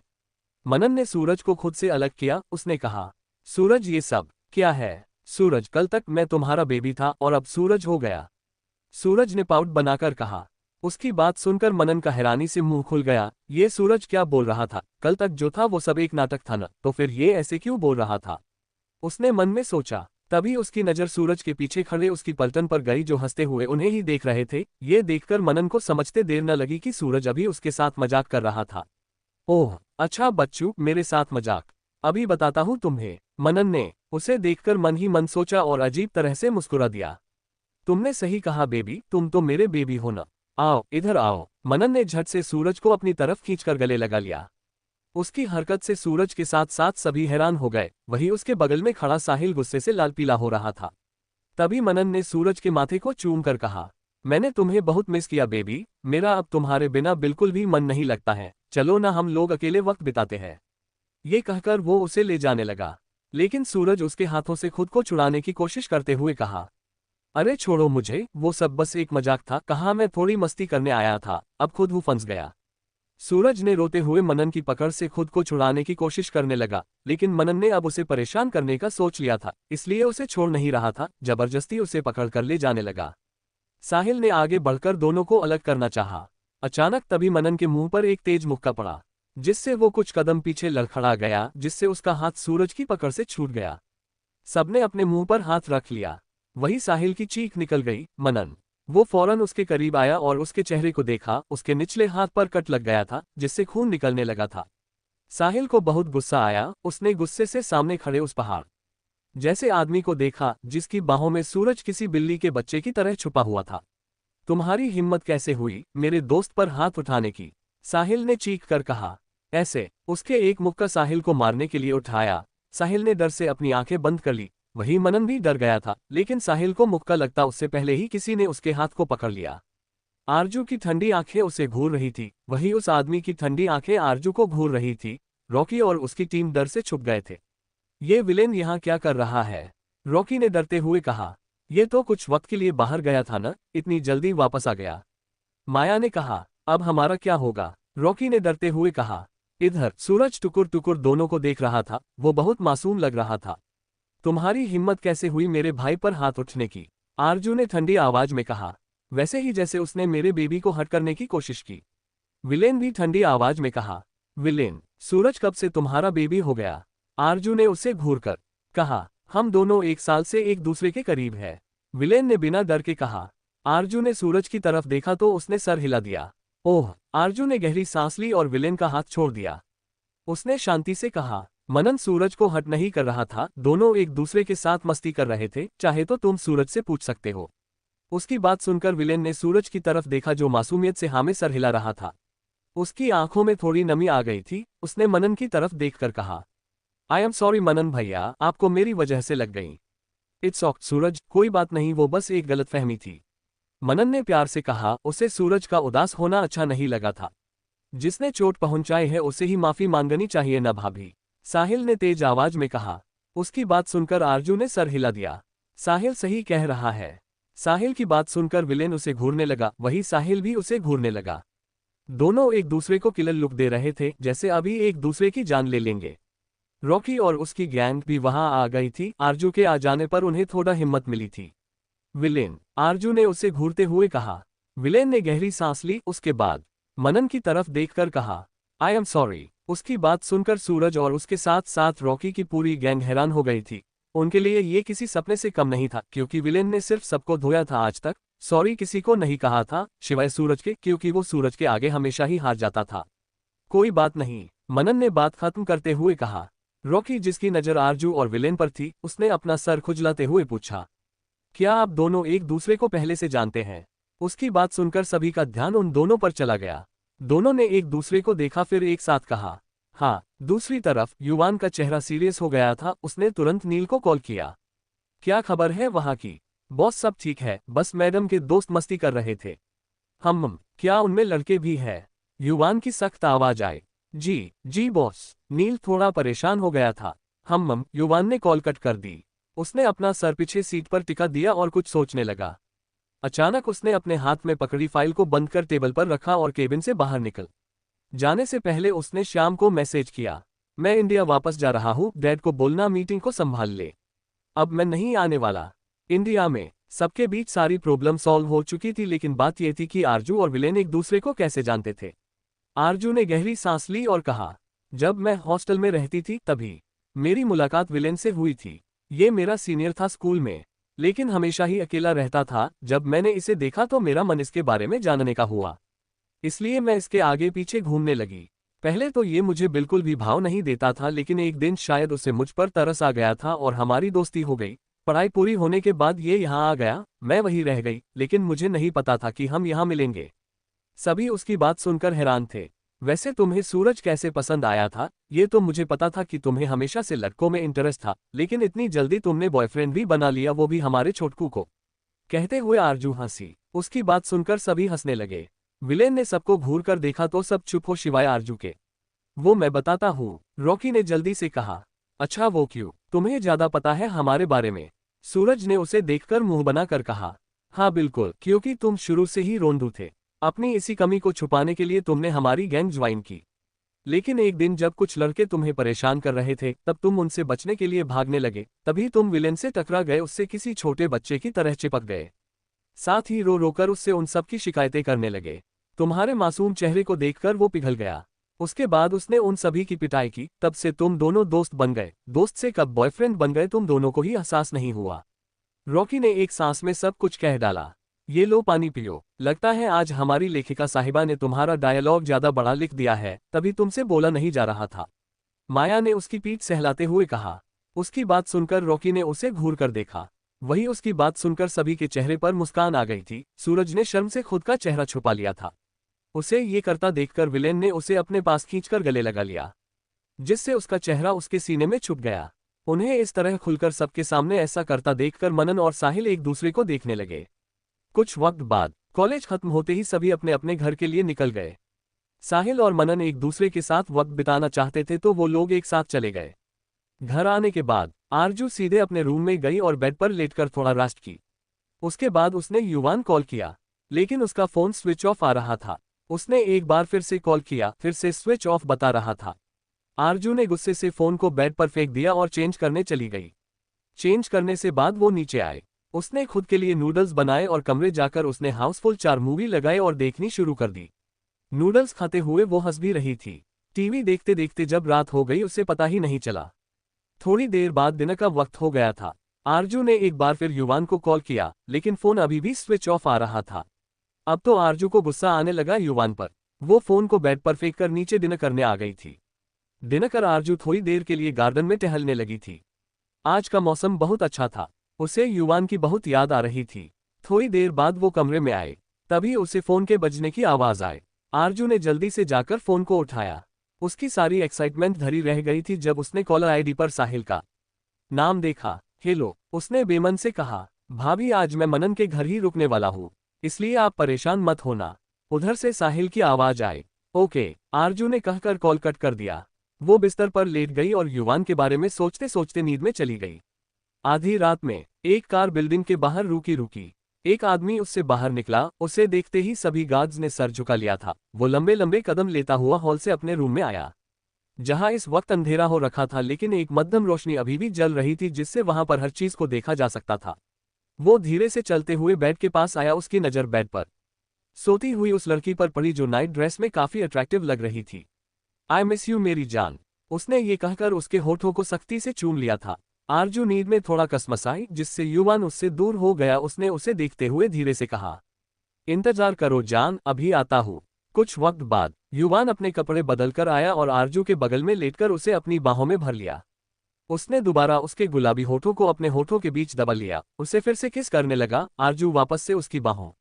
मनन ने सूरज को खुद से अलग किया। उसने कहा, सूरज ये सब क्या है? सूरज, कल तक मैं तुम्हारा बेबी था और अब सूरज हो गया, सूरज ने पाउट बनाकर कहा। उसकी बात सुनकर मनन का हैरानी से मुंह खुल गया। ये सूरज क्या बोल रहा था? कल तक जो था वो सब एक नाटक था न, तो फिर ये ऐसे क्यों बोल रहा था? उसने मन में सोचा। तभी उसकी नजर सूरज के पीछे खड़े उसकी पलटन पर गई, जो हंसते हुए उन्हें ही देख रहे थे। ये देखकर मनन को समझते देर न लगी कि सूरज अभी उसके साथ मजाक कर रहा था। ओह अच्छा बच्चू, मेरे साथ मजाक? अभी बताता हूँ तुम्हें, मनन ने उसे देखकर मन ही मन सोचा और अजीब तरह से मुस्कुरा दिया। तुमने सही कहा बेबी, तुम तो मेरे बेबी हो न। आओ इधर आओ। मनन ने झट से सूरज को अपनी तरफ खींचकर गले लगा लिया। उसकी हरकत से सूरज के साथ साथ सभी हैरान हो गए। वहीं उसके बगल में खड़ा साहिल गुस्से से लाल पीला हो रहा था। तभी मनन ने सूरज के माथे को चूम कर कहा, मैंने तुम्हें बहुत मिस किया बेबी, मेरा अब तुम्हारे बिना बिल्कुल भी मन नहीं लगता है, चलो ना हम लोग अकेले वक्त बिताते हैं। ये कहकर वो उसे ले जाने लगा, लेकिन सूरज उसके हाथों से खुद को छुड़ाने की कोशिश करते हुए कहा, अरे छोड़ो मुझे, वो सब बस एक मजाक था, कहाँ मैं थोड़ी मस्ती करने आया था, अब खुद हूँ फंस गया। सूरज ने रोते हुए मनन की पकड़ से खुद को छुड़ाने की कोशिश करने लगा, लेकिन मनन ने अब उसे परेशान करने का सोच लिया था, इसलिए उसे छोड़ नहीं रहा था, जबरदस्ती उसे पकड़कर ले जाने लगा। साहिल ने आगे बढ़कर दोनों को अलग करना चाहा। अचानक तभी मनन के मुंह पर एक तेज मुक्का पड़ा, जिससे वो कुछ कदम पीछे लड़खड़ा गया, जिससे उसका हाथ सूरज की पकड़ से छूट गया। सबने अपने मुंह पर हाथ रख लिया। वही साहिल की चीख निकल गई, मनन। वो फौरन उसके करीब आया और उसके चेहरे को देखा। उसके निचले हाथ पर कट लग गया था जिससे खून निकलने लगा था। साहिल को बहुत गुस्सा आया। उसने गुस्से से सामने खड़े उस पहाड़ जैसे आदमी को देखा जिसकी बाहों में सूरज किसी बिल्ली के बच्चे की तरह छुपा हुआ था। तुम्हारी हिम्मत कैसे हुई मेरे दोस्त पर हाथ उठाने की? साहिल ने चीख कर कहा। ऐसे उसके एक मुक्का साहिल को मारने के लिए उठाया। साहिल ने डर से अपनी आंखें बंद कर ली। वही मनन भी डर गया था, लेकिन साहिल को मुक्का लगता उससे पहले ही किसी ने उसके हाथ को पकड़ लिया। आरजू की ठंडी आंखें उसे घूर रही थी। वही उस आदमी की ठंडी आंखें आरजू को घूर रही थी। रॉकी और उसकी टीम डर से छुप गए थे। ये विलेन यहाँ क्या कर रहा है? रॉकी ने डरते हुए कहा। ये तो कुछ वक्त के लिए बाहर गया था ना, इतनी जल्दी वापस आ गया। माया ने कहा। अब हमारा क्या होगा? रॉकी ने डरते हुए कहा। इधर सूरज टुकुर टुकुर दोनों को देख रहा था। वो बहुत मासूम लग रहा था। तुम्हारी हिम्मत कैसे हुई मेरे भाई पर हाथ उठने की? आरजू ने ठंडी आवाज में कहा, वैसे ही जैसे उसने मेरे बेबी को हट करने की कोशिश की। विलेन भी ठंडी आवाज में कहा। विलेन, सूरज कब से तुम्हारा बेबी हो गया? आरजू ने उसे घूरकर कहा। हम दोनों 1 साल से एक दूसरे के करीब है। विलेन ने बिना डर के कहा। आरजू ने सूरज की तरफ देखा तो उसने सर हिला दिया। ओह! आरजू ने गहरी सांस ली और विलेन का हाथ छोड़ दिया। उसने शांति से कहा। मनन सूरज को हट नहीं कर रहा था। दोनों एक दूसरे के साथ मस्ती कर रहे थे। चाहे तो तुम सूरज से पूछ सकते हो। उसकी बात सुनकर विलेन ने सूरज की तरफ देखा जो मासूमियत से हामे सर हिला रहा था। उसकी आंखों में थोड़ी नमी आ गई थी। उसने मनन की तरफ देखकर कहा, आई एम सॉरी मनन भैया, आपको मेरी वजह से लग गई। इट्स ऑक सूरज, कोई बात नहीं, वो बस एक गलतफहमी थी। मनन ने प्यार से कहा। उसे सूरज का उदास होना अच्छा नहीं लगा था। जिसने चोट पहुंचाई है उसे ही माफी मांगनी चाहिए ना भाभी? साहिल ने तेज आवाज में कहा। उसकी बात सुनकर आरजू ने सर हिला दिया। साहिल सही कह रहा है। साहिल की बात सुनकर विलेन उसे घूरने लगा। वही साहिल भी उसे घूरने लगा। दोनों एक दूसरे को किलर लुक दे रहे थे जैसे अभी एक दूसरे की जान ले लेंगे। रॉकी और उसकी गैंग भी वहां आ गई थी। आरजू के आ जाने पर उन्हें थोड़ा हिम्मत मिली थी। विलेन, आरजू ने उसे घूरते हुए कहा। विलेन ने गहरी सांस ली। उसके बाद मनन की तरफ देखकर कहा, आई एम सॉरी। उसकी बात सुनकर सूरज और उसके साथ साथ रॉकी की पूरी गैंग हैरान हो गई थी। उनके लिए ये किसी सपने से कम नहीं था, क्योंकि विलेन ने सिर्फ सबको धोया था आज तक। सॉरी किसी को नहीं कहा था सिवाय सूरज के, क्योंकि वो सूरज के आगे हमेशा ही हार जाता था। कोई बात नहीं, मनन ने बात खत्म करते हुए कहा। रॉकी, जिसकी नजर आरजू और विलेन पर थी, उसने अपना सर खुजलाते हुए पूछा, क्या आप दोनों एक दूसरे को पहले से जानते हैं? उसकी बात सुनकर सभी का ध्यान उन दोनों पर चला गया। दोनों ने एक दूसरे को देखा, फिर एक साथ कहा, हाँ। दूसरी तरफ युवान का चेहरा सीरियस हो गया था। उसने तुरंत नील को कॉल किया। क्या खबर है वहां की? बॉस, सब ठीक है, बस मैडम के दोस्त मस्ती कर रहे थे। क्या उनमें लड़के भी है? युवान की सख्त आवाज आई। जी बॉस। नील थोड़ा परेशान हो गया था। युवान ने कॉल कट कर दी। उसने अपना सर पीछे सीट पर टिका दिया और कुछ सोचने लगा। अचानक उसने अपने हाथ में पकड़ी फाइल को बंद कर टेबल पर रखा और केबिन से बाहर निकल जाने से पहले उसने श्याम को मैसेज किया, मैं इंडिया वापस जा रहा हूँ, डैड को बोलना मीटिंग को संभाल ले। अब मैं नहीं आने वाला। इंडिया में सबके बीच सारी प्रॉब्लम सॉल्व हो चुकी थी, लेकिन बात यह थी कि आरजू और विलेन एक दूसरे को कैसे जानते थे। आरजू ने गहरी सांस ली और कहा, जब मैं हॉस्टल में रहती थी तभी मेरी मुलाकात विलेन से हुई थी। ये मेरा सीनियर था स्कूल में, लेकिन हमेशा ही अकेला रहता था। जब मैंने इसे देखा तो मेरा मन इसके बारे में जानने का हुआ, इसलिए मैं इसके आगे पीछे घूमने लगी। पहले तो ये मुझे बिल्कुल भी भाव नहीं देता था, लेकिन एक दिन शायद उसे मुझ पर तरस आ गया था और हमारी दोस्ती हो गई। पढ़ाई पूरी होने के बाद ये यहाँ आ गया, मैं वहीं रह गई, लेकिन मुझे नहीं पता था कि हम यहाँ मिलेंगे। सभी उसकी बात सुनकर हैरान थे। वैसे तुम्हें सूरज कैसे पसंद आया था? ये तो मुझे पता था कि तुम्हें हमेशा से लड़कों में इंटरेस्ट था, लेकिन इतनी जल्दी तुमने बॉयफ्रेंड भी बना लिया, वो भी हमारे छोटकू को। कहते हुए आरजू हंसी। उसकी बात सुनकर सभी हंसने लगे। विलेन ने सबको घूर कर देखा तो सब चुप हो सिवाय आरजू के। वो मैं बताता हूँ, रॉकी ने जल्दी से कहा। अच्छा वो क्यों? तुम्हें ज्यादा पता है हमारे बारे में? सूरज ने उसे देखकर मुंह बनाकर कहा। हाँ बिल्कुल, क्योंकि तुम शुरू से ही रोंदू थे। अपनी इसी कमी को छुपाने के लिए तुमने हमारी गैंग ज्वाइन की। लेकिन एक दिन जब कुछ लड़के तुम्हें परेशान कर रहे थे, तब तुम उनसे बचने के लिए भागने लगे। तभी तुम विलेन से टकरा गए, उससे किसी छोटे बच्चे की तरह चिपक गए। साथ ही रो रोकर उससे उन सब की शिकायतें करने लगे। तुम्हारे मासूम चेहरे को देखकर वो पिघल गया। उसके बाद उसने उन सभी की पिटाई की। तब से तुम दोनों दोस्त बन गए। दोस्त से कब बॉयफ्रेंड बन गए तुम दोनों को ही एहसास नहीं हुआ। रॉकी ने एक सांस में सब कुछ कह डाला। ये लो पानी पियो। लगता है आज हमारी लेखिका साहिबा ने तुम्हारा डायलॉग ज्यादा बड़ा लिख दिया है, तभी तुमसे बोला नहीं जा रहा था। माया ने उसकी पीठ सहलाते हुए कहा। उसकी बात सुनकर रॉकी ने उसे घूर कर देखा। वही उसकी बात सुनकर सभी के चेहरे पर मुस्कान आ गई थी। सूरज ने शर्म से खुद का चेहरा छुपा लिया था। उसे ये करता देखकर विलेन ने उसे अपने पास खींचकर गले लगा लिया, जिससे उसका चेहरा उसके सीने में छुप गया। उन्हें इस तरह खुलकर सबके सामने ऐसा करता देखकर मनन और साहिल एक दूसरे को देखने लगे। कुछ वक्त बाद कॉलेज खत्म होते ही सभी अपने अपने घर के लिए निकल गए। साहिल और मनन एक दूसरे के साथ वक्त बिताना चाहते थे तो वो लोग एक साथ चले गए। घर आने के बाद आरजू सीधे अपने रूम में गई और बेड पर लेटकर थोड़ा रेस्ट की। उसके बाद उसने युवान कॉल किया, लेकिन उसका फोन स्विच ऑफ आ रहा था। उसने एक बार फिर से कॉल किया, फिर से स्विच ऑफ बता रहा था। आरजू ने गुस्से से फोन को बेड पर फेंक दिया और चेंज करने चली गई। चेंज करने से बाद वो नीचे आए। उसने खुद के लिए नूडल्स बनाए और कमरे जाकर उसने हाउसफुल 4 मूवी लगाए और देखनी शुरू कर दी। नूडल्स खाते हुए वो हंस भी रही थी। टीवी देखते देखते जब रात हो गई उसे पता ही नहीं चला। थोड़ी देर बाद दिन का वक्त हो गया था। आरजू ने एक बार फिर युवान को कॉल किया, लेकिन फोन अभी भी स्विच ऑफ आ रहा था। अब तो आरजू को गुस्सा आने लगा युवान पर। वो फोन को बेड पर फेंककर नीचे डिनर करने आ गई थी। डिनर कर आरजू थोड़ी देर के लिए गार्डन में टहलने लगी थी। आज का मौसम बहुत अच्छा था। उसे युवान की बहुत याद आ रही थी। थोड़ी देर बाद वो कमरे में आए, तभी उसे फोन के बजने की आवाज आई। आरजू ने जल्दी से जाकर फोन को उठाया। उसकी सारी एक्साइटमेंट धरी रह गई थी जब उसने कॉलर आईडी पर साहिल का नाम देखा। हेलो, उसने बेमन से कहा। भाभी, आज मैं मनन के घर ही रुकने वाला हूँ, इसलिए आप परेशान मत होना। उधर से साहिल की आवाज आई। ओके, आरजू ने कहकर कॉल कट कर दिया। वो बिस्तर पर लेट गई और युवान के बारे में सोचते सोचते नींद में चली गई। आधी रात में एक कार बिल्डिंग के बाहर रुकी। एक आदमी उससे बाहर निकला। उसे देखते ही सभी गार्ड्स ने सर झुका लिया था। वो लंबे लंबे कदम लेता हुआ हॉल से अपने रूम में आया, जहां इस वक्त अंधेरा हो रखा था, लेकिन एक मध्यम रोशनी अभी भी जल रही थी जिससे वहां पर हर चीज को देखा जा सकता था। वो धीरे से चलते हुए बेड के पास आया। उसकी नजर बेड पर सोती हुई उस लड़की पर पड़ी जो नाइट ड्रेस में काफी अट्रैक्टिव लग रही थी। आई मिस यू मेरी जान, उसने ये कहकर उसके होठों को सख्ती से चूम लिया था। आरजू नींद में थोड़ा कसमसाई, जिससे युवान उससे दूर हो गया। उसने उसे देखते हुए धीरे से कहा, इंतजार करो जान, अभी आता हूँ। कुछ वक्त बाद युवान अपने कपड़े बदलकर आया और आरजू के बगल में लेटकर उसे अपनी बाहों में भर लिया। उसने दोबारा उसके गुलाबी होठों को अपने होठों के बीच दबा लिया। उसे फिर से किस करने लगा। आरजू वापस से उसकी बाहों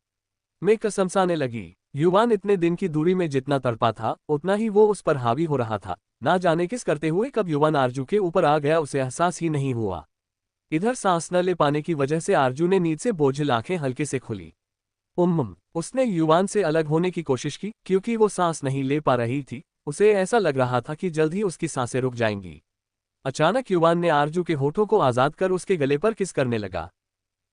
में कसमसाने लगी। युवान इतने दिन की दूरी में जितना तड़पा था, उतना ही वो उस पर हावी हो रहा था। ना जाने किस करते हुए कब युवान आरजू के ऊपर आ गया, उसे एहसास ही नहीं हुआ। इधर सांस न ले पाने की वजह से आरजू ने नींद से बोझिल आंखें हल्के से खुली। उसने युवान से अलग होने की कोशिश की, क्योंकि वो सांस नहीं ले पा रही थी। उसे ऐसा लग रहा था कि जल्द ही उसकी सांसें रुक जाएंगी। अचानक युवान ने आरजू के होठों को आजाद कर उसके गले पर किस करने लगा।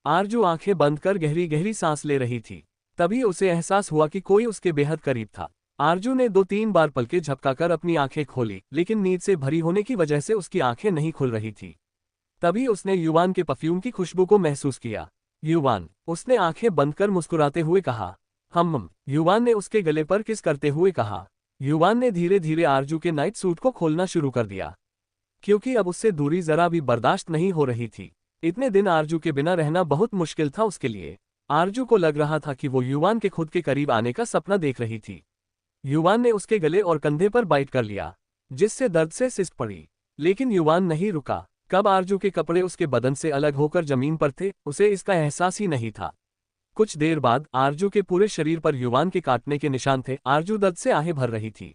आरजू आंखें बंद कर गहरी गहरी सांस ले रही थी। तभी उसे एहसास हुआ कि कोई उसके बेहद करीब था। आरजू ने 2-3 बार पलकें झपकाकर अपनी आंखें खोली, लेकिन नींद से भरी होने की वजह से उसकी आंखें नहीं खुल रही थी। तभी उसने युवान के परफ्यूम की खुशबू को महसूस किया। युवान, उसने आंखें बंद कर मुस्कुराते हुए कहा। युवान ने उसके गले पर किस करते हुए कहा। युवान ने धीरे धीरे आरजू के नाइट सूट को खोलना शुरू कर दिया, क्योंकि अब उससे दूरी जरा भी बर्दाश्त नहीं हो रही थी। इतने दिन आरजू के बिना रहना बहुत मुश्किल था उसके लिए। आरजू को लग रहा था कि वो युवान के खुद के करीब आने का सपना देख रही थी। युवान ने उसके गले और कंधे पर बाइट कर लिया, जिससे दर्द से सिसक पड़ी। लेकिन युवान नहीं रुका। कब आरजू के कपड़े उसके बदन से अलग होकर जमीन पर थे, उसे इसका एहसास ही नहीं था। कुछ देर बाद आरजू के पूरे शरीर पर युवान के काटने के निशान थे। आरजू दर्द से आहें भर रही थी।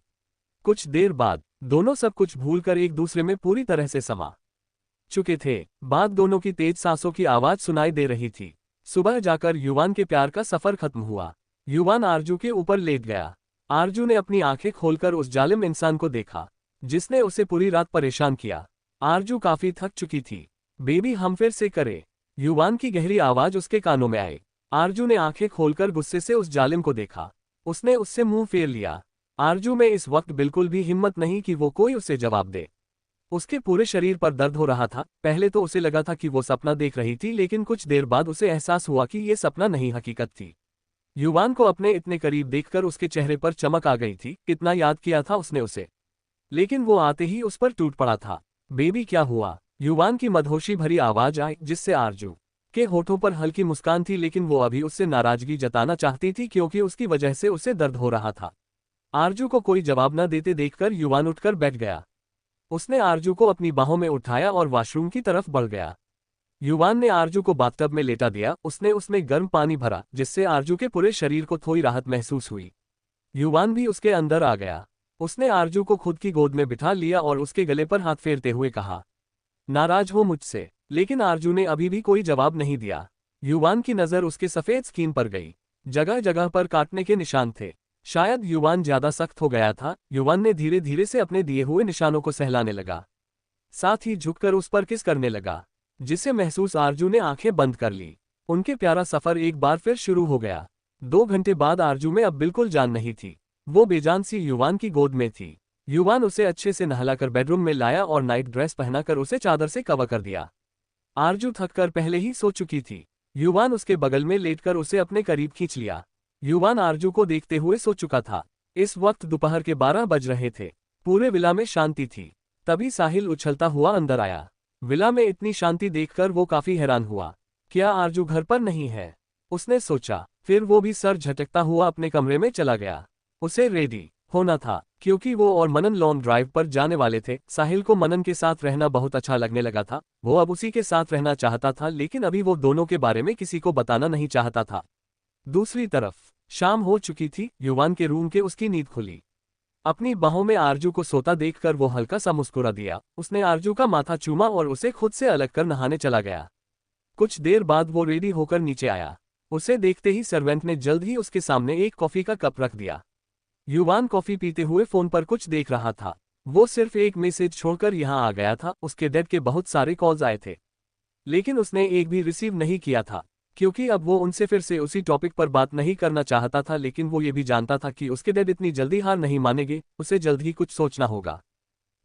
कुछ देर बाद दोनों सब कुछ भूलकर एक दूसरे में पूरी तरह से समा चुके थे। बाद दोनों की तेज सांसों की आवाज सुनाई दे रही थी। सुबह जाकर युवान के प्यार का सफर खत्म हुआ। युवान आरजू के ऊपर लेट गया। आरजू ने अपनी आंखें खोलकर उस जालिम इंसान को देखा, जिसने उसे पूरी रात परेशान किया। आरजू काफी थक चुकी थी। बेबी, हम फिर से करें, युवान की गहरी आवाज उसके कानों में आई। आरजू ने आंखें खोलकर गुस्से से उस जालिम को देखा। उसने उससे मुंह फेर लिया। आरजू में इस वक्त बिल्कुल भी हिम्मत नहीं कि वो कोई उसे जवाब दे। उसके पूरे शरीर पर दर्द हो रहा था। पहले तो उसे लगा था कि वो सपना देख रही थी, लेकिन कुछ देर बाद उसे एहसास हुआ कि ये सपना नहीं हकीकत थी। युवान को अपने इतने करीब देखकर उसके चेहरे पर चमक आ गई थी। कितना याद किया था उसने उसे, लेकिन वो आते ही उस पर टूट पड़ा था। बेबी, क्या हुआ? युवान की मदहोशी भरी आवाज आई, जिससे आरजू उसके होठों पर हल्की मुस्कान थी, लेकिन वो अभी उससे नाराजगी जताना चाहती थी क्योंकि उसकी वजह से उसे दर्द हो रहा था। आरजू को कोई जवाब न देते देखकर युवान उठकर बैठ गया। उसने आरजू को अपनी बाहों में उठाया और वॉशरूम की तरफ बढ़ गया। युवान ने आरजू को बाथटब में लेटा दिया। उसने उसमें गर्म पानी भरा, जिससे आरजू के पूरे शरीर को थोड़ी राहत महसूस हुई। युवान भी उसके अंदर आ गया। उसने आरजू को खुद की गोद में बिठा लिया और उसके गले पर हाथ फेरते हुए कहा, नाराज हो मुझसे? लेकिन आरजू ने अभी भी कोई जवाब नहीं दिया। युवान की नजर उसके सफेद स्किन पर गई। जगह जगह पर काटने के निशान थे। शायद युवान ज्यादा सख्त हो गया था। युवान ने धीरे धीरे से अपने दिए हुए निशानों को सहलाने लगा, साथ ही झुककर उस पर किस करने लगा, जिसे महसूस आरजू ने आंखें बंद कर ली। उनके प्यारा सफर एक बार फिर शुरू हो गया। 2 घंटे बाद आरजू में अब बिल्कुल जान नहीं थी। वो बेजान सी युवान की गोद में थी। युवान उसे अच्छे से नहलाकर बेडरूम में लाया और नाइट ड्रेस पहनाकर उसे चादर से कवर कर दिया। आरजू थककर पहले ही सो चुकी थी। युवान उसके बगल में लेटकर उसे अपने करीब खींच लिया। युवान आरजू को देखते हुए सो चुका था। इस वक्त दोपहर के 12 बज रहे थे। पूरे विला में शांति थी। तभी साहिल उछलता हुआ अंदर आया। विला में इतनी शांति देखकर वो काफी हैरान हुआ। क्या आरजू घर पर नहीं है? उसने सोचा। फिर वो भी सर झटकता हुआ अपने कमरे में चला गया। उसे रेडी होना था क्योंकि वो और मनन लॉन्ग ड्राइव पर जाने वाले थे। साहिल को मनन के साथ रहना बहुत अच्छा लगने लगा था। वो अब उसी के साथ रहना चाहता था, लेकिन अभी वो दोनों के बारे में किसी को बताना नहीं चाहता था। दूसरी तरफ शाम हो चुकी थी। युवान के रूम के उसकी नींद खुली। अपनी बाहों में आरजू को सोता देखकर वो हल्का सा मुस्कुरा दिया। उसने आरजू का माथा चूमा और उसे खुद से अलग कर नहाने चला गया। कुछ देर बाद वो रेडी होकर नीचे आया। उसे देखते ही सर्वेंट ने जल्द ही उसके सामने एक कॉफी का कप रख दिया। युवान कॉफी पीते हुए फोन पर कुछ देख रहा था। वो सिर्फ एक मैसेज छोड़कर यहाँ आ गया था। उसके डैड के बहुत सारे कॉल्स आए थे, लेकिन उसने एक भी रिसीव नहीं किया था क्योंकि अब वो उनसे फिर से उसी टॉपिक पर बात नहीं करना चाहता था। लेकिन वो ये भी जानता था कि उसके डैड इतनी जल्दी हार नहीं मानेंगे। उसे जल्द ही कुछ सोचना होगा।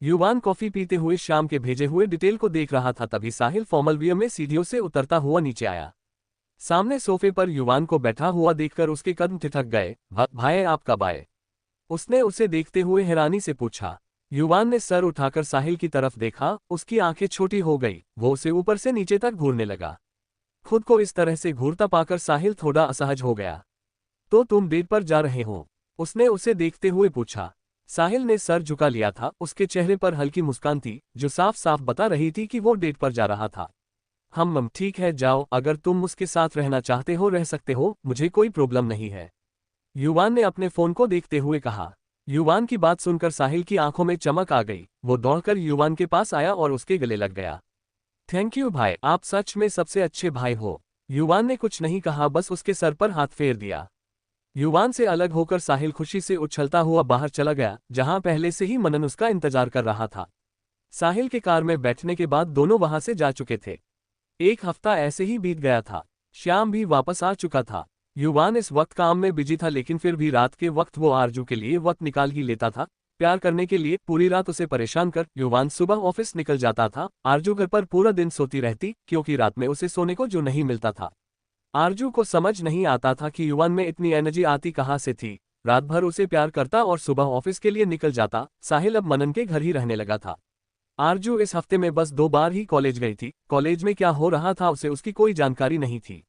युवान कॉफी पीते हुए शाम के भेजे हुए डिटेल को देख रहा था। तभी साहिल फॉर्मल वियर में सीढ़ियों से उतरता हुआ नीचे आया। सामने सोफे पर युवान को बैठा हुआ देखकर उसके कदम ठिठक गए। भाई आप कब आए? उसने उसे देखते हुए हैरानी से पूछा। युवान ने सर उठाकर साहिल की तरफ देखा। उसकी आंखें छोटी हो गई। वो उसे ऊपर से नीचे तक घूरने लगा। खुद को इस तरह से घूरता पाकर साहिल थोड़ा असहज हो गया। तो तुम डेट पर जा रहे हो? उसने उसे देखते हुए पूछा। साहिल ने सर झुका लिया था। उसके चेहरे पर हल्की मुस्कान थी जो साफ साफ बता रही थी कि वो डेट पर जा रहा था। हम ठीक है, जाओ, अगर तुम उसके साथ रहना चाहते हो रह सकते हो, मुझे कोई प्रॉब्लम नहीं है, युवान ने अपने फोन को देखते हुए कहा। युवान की बात सुनकर साहिल की आंखों में चमक आ गई। वो दौड़कर युवान के पास आया और उसके गले लग गया। थैंक यू भाई, आप सच में सबसे अच्छे भाई हो। युवान ने कुछ नहीं कहा, बस उसके सर पर हाथ फेर दिया। युवान से अलग होकर साहिल खुशी से उछलता हुआ बाहर चला गया, जहां पहले से ही मनन उसका इंतजार कर रहा था। साहिल के कार में बैठने के बाद दोनों वहां से जा चुके थे। 1 हफ्ता ऐसे ही बीत गया था। श्याम भी वापस आ चुका था। युवान इस वक्त काम में बिजी था, लेकिन फिर भी रात के वक्त वो आरजू के लिए वक्त निकाल ही लेता था। प्यार करने के लिए पूरी रात उसे परेशान कर युवान सुबह ऑफिस निकल जाता था। आरजू घर पर पूरा दिन सोती रहती क्योंकि रात में उसे सोने को जो नहीं मिलता था। आरजू को समझ नहीं आता था कि युवान में इतनी एनर्जी आती कहाँ से थी। रात भर उसे प्यार करता और सुबह ऑफिस के लिए निकल जाता। साहिल अब मनन के घर ही रहने लगा था। आरजू इस हफ्ते में बस 2 बार ही कॉलेज गई थी। कॉलेज में क्या हो रहा था उसे उसकी कोई जानकारी नहीं थी।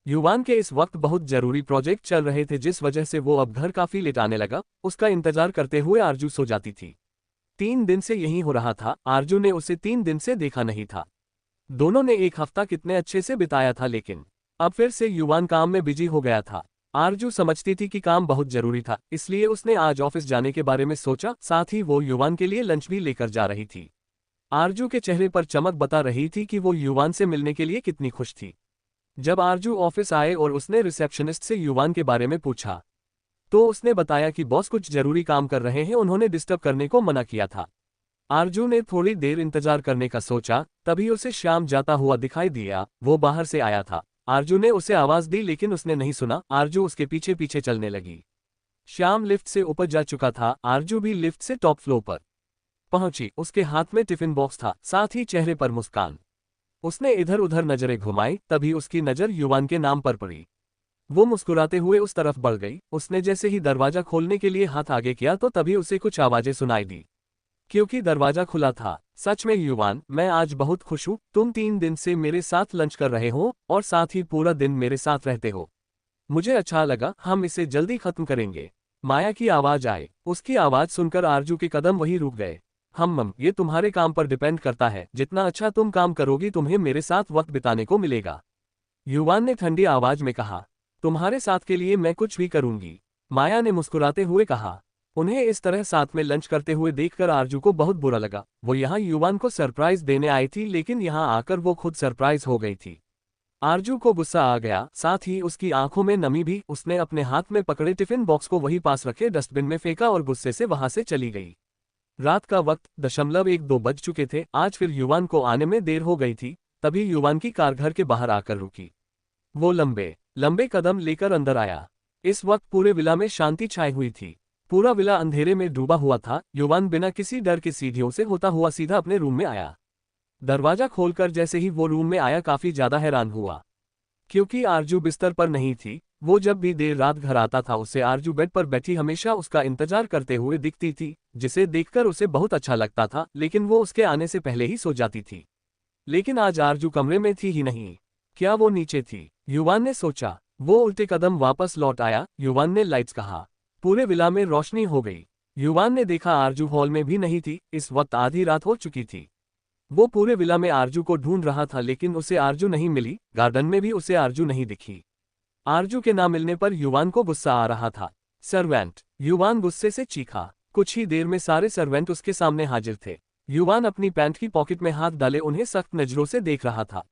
युवान के इस वक्त बहुत जरूरी प्रोजेक्ट चल रहे थे, जिस वजह से वो अब घर काफी लेट आने लगा। उसका इंतजार करते हुए आरजू सो जाती थी। 3 दिन से यही हो रहा था। आरजू ने उसे 3 दिन से देखा नहीं था। दोनों ने 1 हफ्ता कितने अच्छे से बिताया था, लेकिन अब फिर से युवान काम में बिजी हो गया था। आरजू समझती थी कि काम बहुत जरूरी था, इसलिए उसने आज ऑफिस जाने के बारे में सोचा। साथ ही वो युवान के लिए लंच भी लेकर जा रही थी। आरजू के चेहरे पर चमक बता रही थी कि वो युवान से मिलने के लिए कितनी खुश थी। जब आरजू ऑफिस आए और उसने रिसेप्शनिस्ट से युवान के बारे में पूछा, तो उसने बताया कि बॉस कुछ जरूरी काम कर रहे हैं, उन्होंने डिस्टर्ब करने को मना किया था। आरजू ने थोड़ी देर इंतजार करने का सोचा, तभी उसे श्याम जाता हुआ दिखाई दिया। वो बाहर से आया था। आरजू ने उसे आवाज दी, लेकिन उसने नहीं सुना। आरजू उसके पीछे पीछे चलने लगी। श्याम लिफ्ट से ऊपर जा चुका था। आरजू भी लिफ्ट से टॉप फ्लोर पर पहुंची। उसके हाथ में टिफिन बॉक्स था, साथ ही चेहरे पर मुस्कान। उसने इधर उधर नजरें घुमाई, तभी उसकी नजर युवान के नाम पर पड़ी। वो मुस्कुराते हुए उस तरफ बढ़ गई। उसने जैसे ही दरवाजा खोलने के लिए हाथ आगे किया तो तभी उसे कुछ आवाजें सुनाई दी। क्योंकि दरवाजा खुला था। सच में युवान, मैं आज बहुत खुश हूँ, तुम 3 दिन से मेरे साथ लंच कर रहे हो और साथ ही पूरा दिन मेरे साथ रहते हो। मुझे अच्छा लगा, हम इसे जल्दी खत्म करेंगे। माया की आवाज आई। उसकी आवाज सुनकर आरजू के कदम वहीं रुक गए। ये तुम्हारे काम पर डिपेंड करता है, जितना अच्छा तुम काम करोगी तुम्हें मेरे साथ वक्त बिताने को मिलेगा। युवान ने ठंडी आवाज में कहा। तुम्हारे साथ के लिए मैं कुछ भी करूंगी, माया ने मुस्कुराते हुए कहा। उन्हें इस तरह साथ में लंच करते हुए देखकर आरजू को बहुत बुरा लगा। वो यहाँ युवान को सरप्राइज देने आई थी, लेकिन यहाँ आकर वो खुद सरप्राइज हो गई थी। आरजू को गुस्सा आ गया, साथ ही उसकी आंखों में नमी भी। उसने अपने हाथ में पकड़े टिफिन बॉक्स को वहीं पास रखे डस्टबिन में फेंका और गुस्से से वहां से चली गई। रात का वक्त 1:02 बज चुके थे। आज फिर युवान को आने में देर हो गई थी। तभी युवान की कार घर के बाहर आकर रुकी। वो लंबे लंबे कदम लेकर अंदर आया। इस वक्त पूरे विला में शांति छाई हुई थी। पूरा विला अंधेरे में डूबा हुआ था। युवान बिना किसी डर के सीढ़ियों से होता हुआ सीधा अपने रूम में आया। दरवाजा खोलकर जैसे ही वो रूम में आया काफी ज्यादा हैरान हुआ, क्योंकि आरजू बिस्तर पर नहीं थी। वो जब भी देर रात घर आता था उसे आरजू बेड पर बैठी हमेशा उसका इंतजार करते हुए दिखती थी, जिसे देखकर उसे बहुत अच्छा लगता था, लेकिन वो उसके आने से पहले ही सो जाती थी। लेकिन आज आरजू कमरे में थी ही नहीं। क्या वो नीचे थी? युवान ने सोचा। वो उल्टे कदम वापस लौट आया। युवान ने लाइट्स कहा। पूरे विला में रोशनी हो गई। युवान ने देखा आरजू हॉल में भी नहीं थी। इस वक्त आधी रात हो चुकी थी। वो पूरे विला में आरजू को ढूंढ रहा था, लेकिन उसे आरजू नहीं मिली। गार्डन में भी उसे आरजू नहीं दिखी। आरजू के ना मिलने पर युवान को गुस्सा आ रहा था। सर्वेंट! युवान गुस्से से चीखा। कुछ ही देर में सारे सर्वेंट उसके सामने हाजिर थे। युवान अपनी पैंट की पॉकेट में हाथ डाले उन्हें सख्त नजरों से देख रहा था।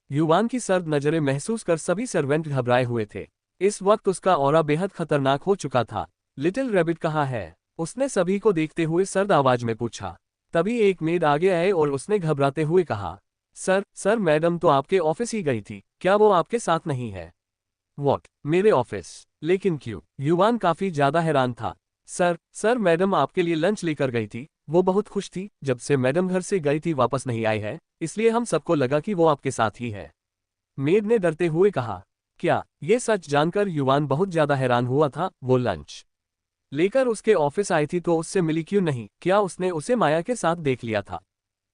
युवान की सर्द नजरें महसूस कर सभी सर्वेंट घबराए हुए थे। इस वक्त उसका ऑरा बेहद खतरनाक हो चुका था। लिटिल रैबिट कहाँ है? उसने सभी को देखते हुए सर्द आवाज में पूछा। तभी एक मेड आगे आए और उसने घबराते हुए कहा, सर मैडम तो आपके ऑफिस ही गई थी, क्या वो आपके साथ नहीं है? वॉट? मेरे ऑफिस? लेकिन क्यों? युवान काफी ज्यादा हैरान था। सर मैडम आपके लिए लंच लेकर गई थी। वो बहुत खुश थी। जब से मैडम घर से गई थी वापस नहीं आई है, इसलिए हम सबको लगा कि वो आपके साथ ही है। मेड ने डरते हुए कहा। क्या? ये सच जानकर युवान बहुत ज्यादा हैरान हुआ था। वो लंच लेकर उसके ऑफिस आई थी तो उससे मिली क्यों नहीं? क्या उसने उसे माया के साथ देख लिया था?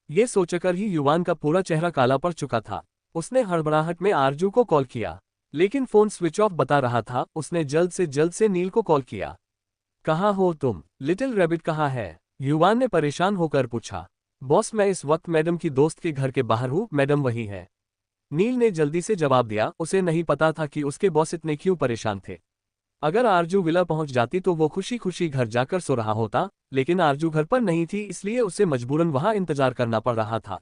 ये सोचकर ही युवान का पूरा चेहरा काला पड़ चुका था। उसने हड़बड़ाहट में आरजू को कॉल किया, लेकिन फोन स्विच ऑफ बता रहा था। उसने जल्द से नील को कॉल किया। कहाँ हो तुम? लिटिल रैबिट कहाँ है? युवान ने परेशान होकर पूछा। बॉस, मैं इस वक्त मैडम की दोस्त के घर के बाहर हूँ, मैडम वही है। नील ने जल्दी से जवाब दिया। उसे नहीं पता था कि उसके बॉस इतने क्यों परेशान थे। अगर आरजू विला पहुंच जाती तो वो खुशी खुशी घर जाकर सो रहा होता, लेकिन आरजू घर पर नहीं थी, इसलिए उसे मजबूरन वहां इंतजार करना पड़ रहा था।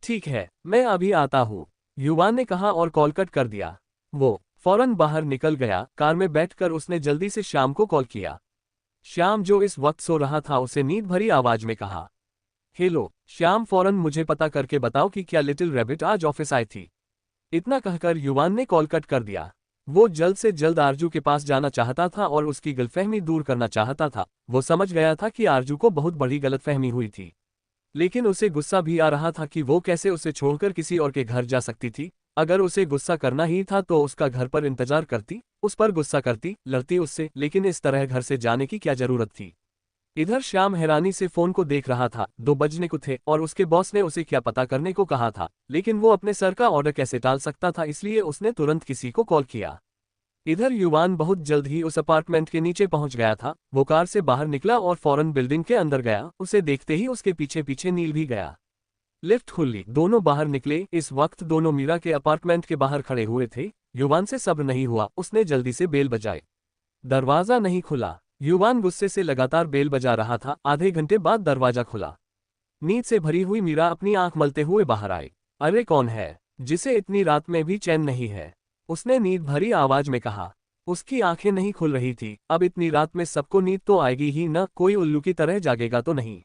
ठीक है, मैं अभी आता हूँ, युवान ने कहा और कॉल कट कर दिया। वो फौरन बाहर निकल गया। कार में बैठकर उसने जल्दी से श्याम को कॉल किया। श्याम, जो इस वक्त सो रहा था, उसे नींद भरी आवाज में कहा। हेलो श्याम, फौरन मुझे पता करके बताओ कि क्या लिटिल रैबिट आज ऑफिस आई थी। इतना कहकर युवान ने कॉल कट कर दिया। वो जल्द से जल्द आरजू के पास जाना चाहता था और उसकी गलतफहमी दूर करना चाहता था। वो समझ गया था कि आरजू को बहुत बड़ी गलतफहमी हुई थी, लेकिन उसे गुस्सा भी आ रहा था कि वो कैसे उसे छोड़कर किसी और के घर जा सकती थी। अगर उसे गुस्सा करना ही था तो उसका घर पर इंतजार करती, उस पर गुस्सा करती, लड़ती उससे, लेकिन इस तरह घर से जाने की क्या जरूरत थी। इधर श्याम हैरानी से फोन को देख रहा था। 2 बजने को थे और उसके बॉस ने उसे क्या पता करने को कहा था, लेकिन वो अपने सर का ऑर्डर कैसे टाल सकता था, इसलिए उसने तुरंत किसी को कॉल किया। इधर युवान बहुत जल्द ही उस अपार्टमेंट के नीचे पहुंच गया था। वो कार से बाहर निकला और फौरन बिल्डिंग के अंदर गया। उसे देखते ही उसके पीछे पीछे नील भी गया। लिफ्ट खुली, दोनों बाहर निकले। इस वक्त दोनों मीरा के अपार्टमेंट के बाहर खड़े हुए थे। युवान से सब्र नहीं हुआ, उसने जल्दी से बेल बजाई। दरवाजा नहीं खुला। युवान गुस्से से लगातार बेल बजा रहा था। आधे घंटे बाद दरवाजा खुला। नींद से भरी हुई मीरा अपनी आंख मलते हुए बाहर आई। अरे कौन है जिसे इतनी रात में भी चैन नहीं है? उसने नींद भरी आवाज में कहा। उसकी आंखें नहीं खुल रही थी। अब इतनी रात में सबको नींद तो आएगी ही न, कोई उल्लू की तरह जागेगा तो नहीं।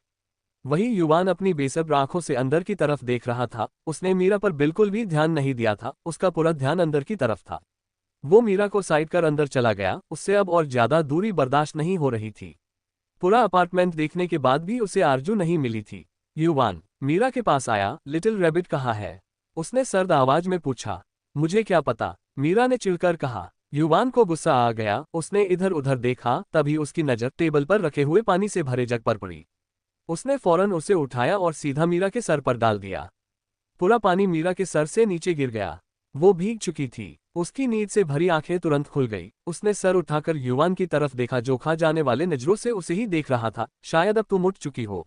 वही युवान अपनी बेसब्र आंखों से अंदर की तरफ देख रहा था। उसने मीरा पर बिल्कुल भी ध्यान नहीं दिया था। उसका पूरा ध्यान अंदर की तरफ था। वो मीरा को साइड कर अंदर चला गया। उससे अब और ज्यादा दूरी बर्दाश्त नहीं हो रही थी। पूरा अपार्टमेंट देखने के बाद भी उसे आरजू नहीं मिली थी। युवान मीरा के पास आया। लिटिल रैबिट कहाँ है? उसने सर्द आवाज में पूछा। मुझे क्या पता, मीरा ने चिढ़कर कहा। युवान को गुस्सा आ गया। उसने इधर उधर देखा, तभी उसकी नजर टेबल पर रखे हुए पानी से भरे जग पर पड़ी। उसने फौरन उसे उठाया और सीधा मीरा के सर पर डाल दिया। पूरा पानी मीरा के सर से नीचे गिर गया। वो भीग चुकी थी। उसकी नींद से भरी आंखें तुरंत खुल गई। उसने सर उठाकर युवान की तरफ देखा जो खा जाने वाले नजरों से उसे ही देख रहा था। शायद अब तुम उठ चुकी हो,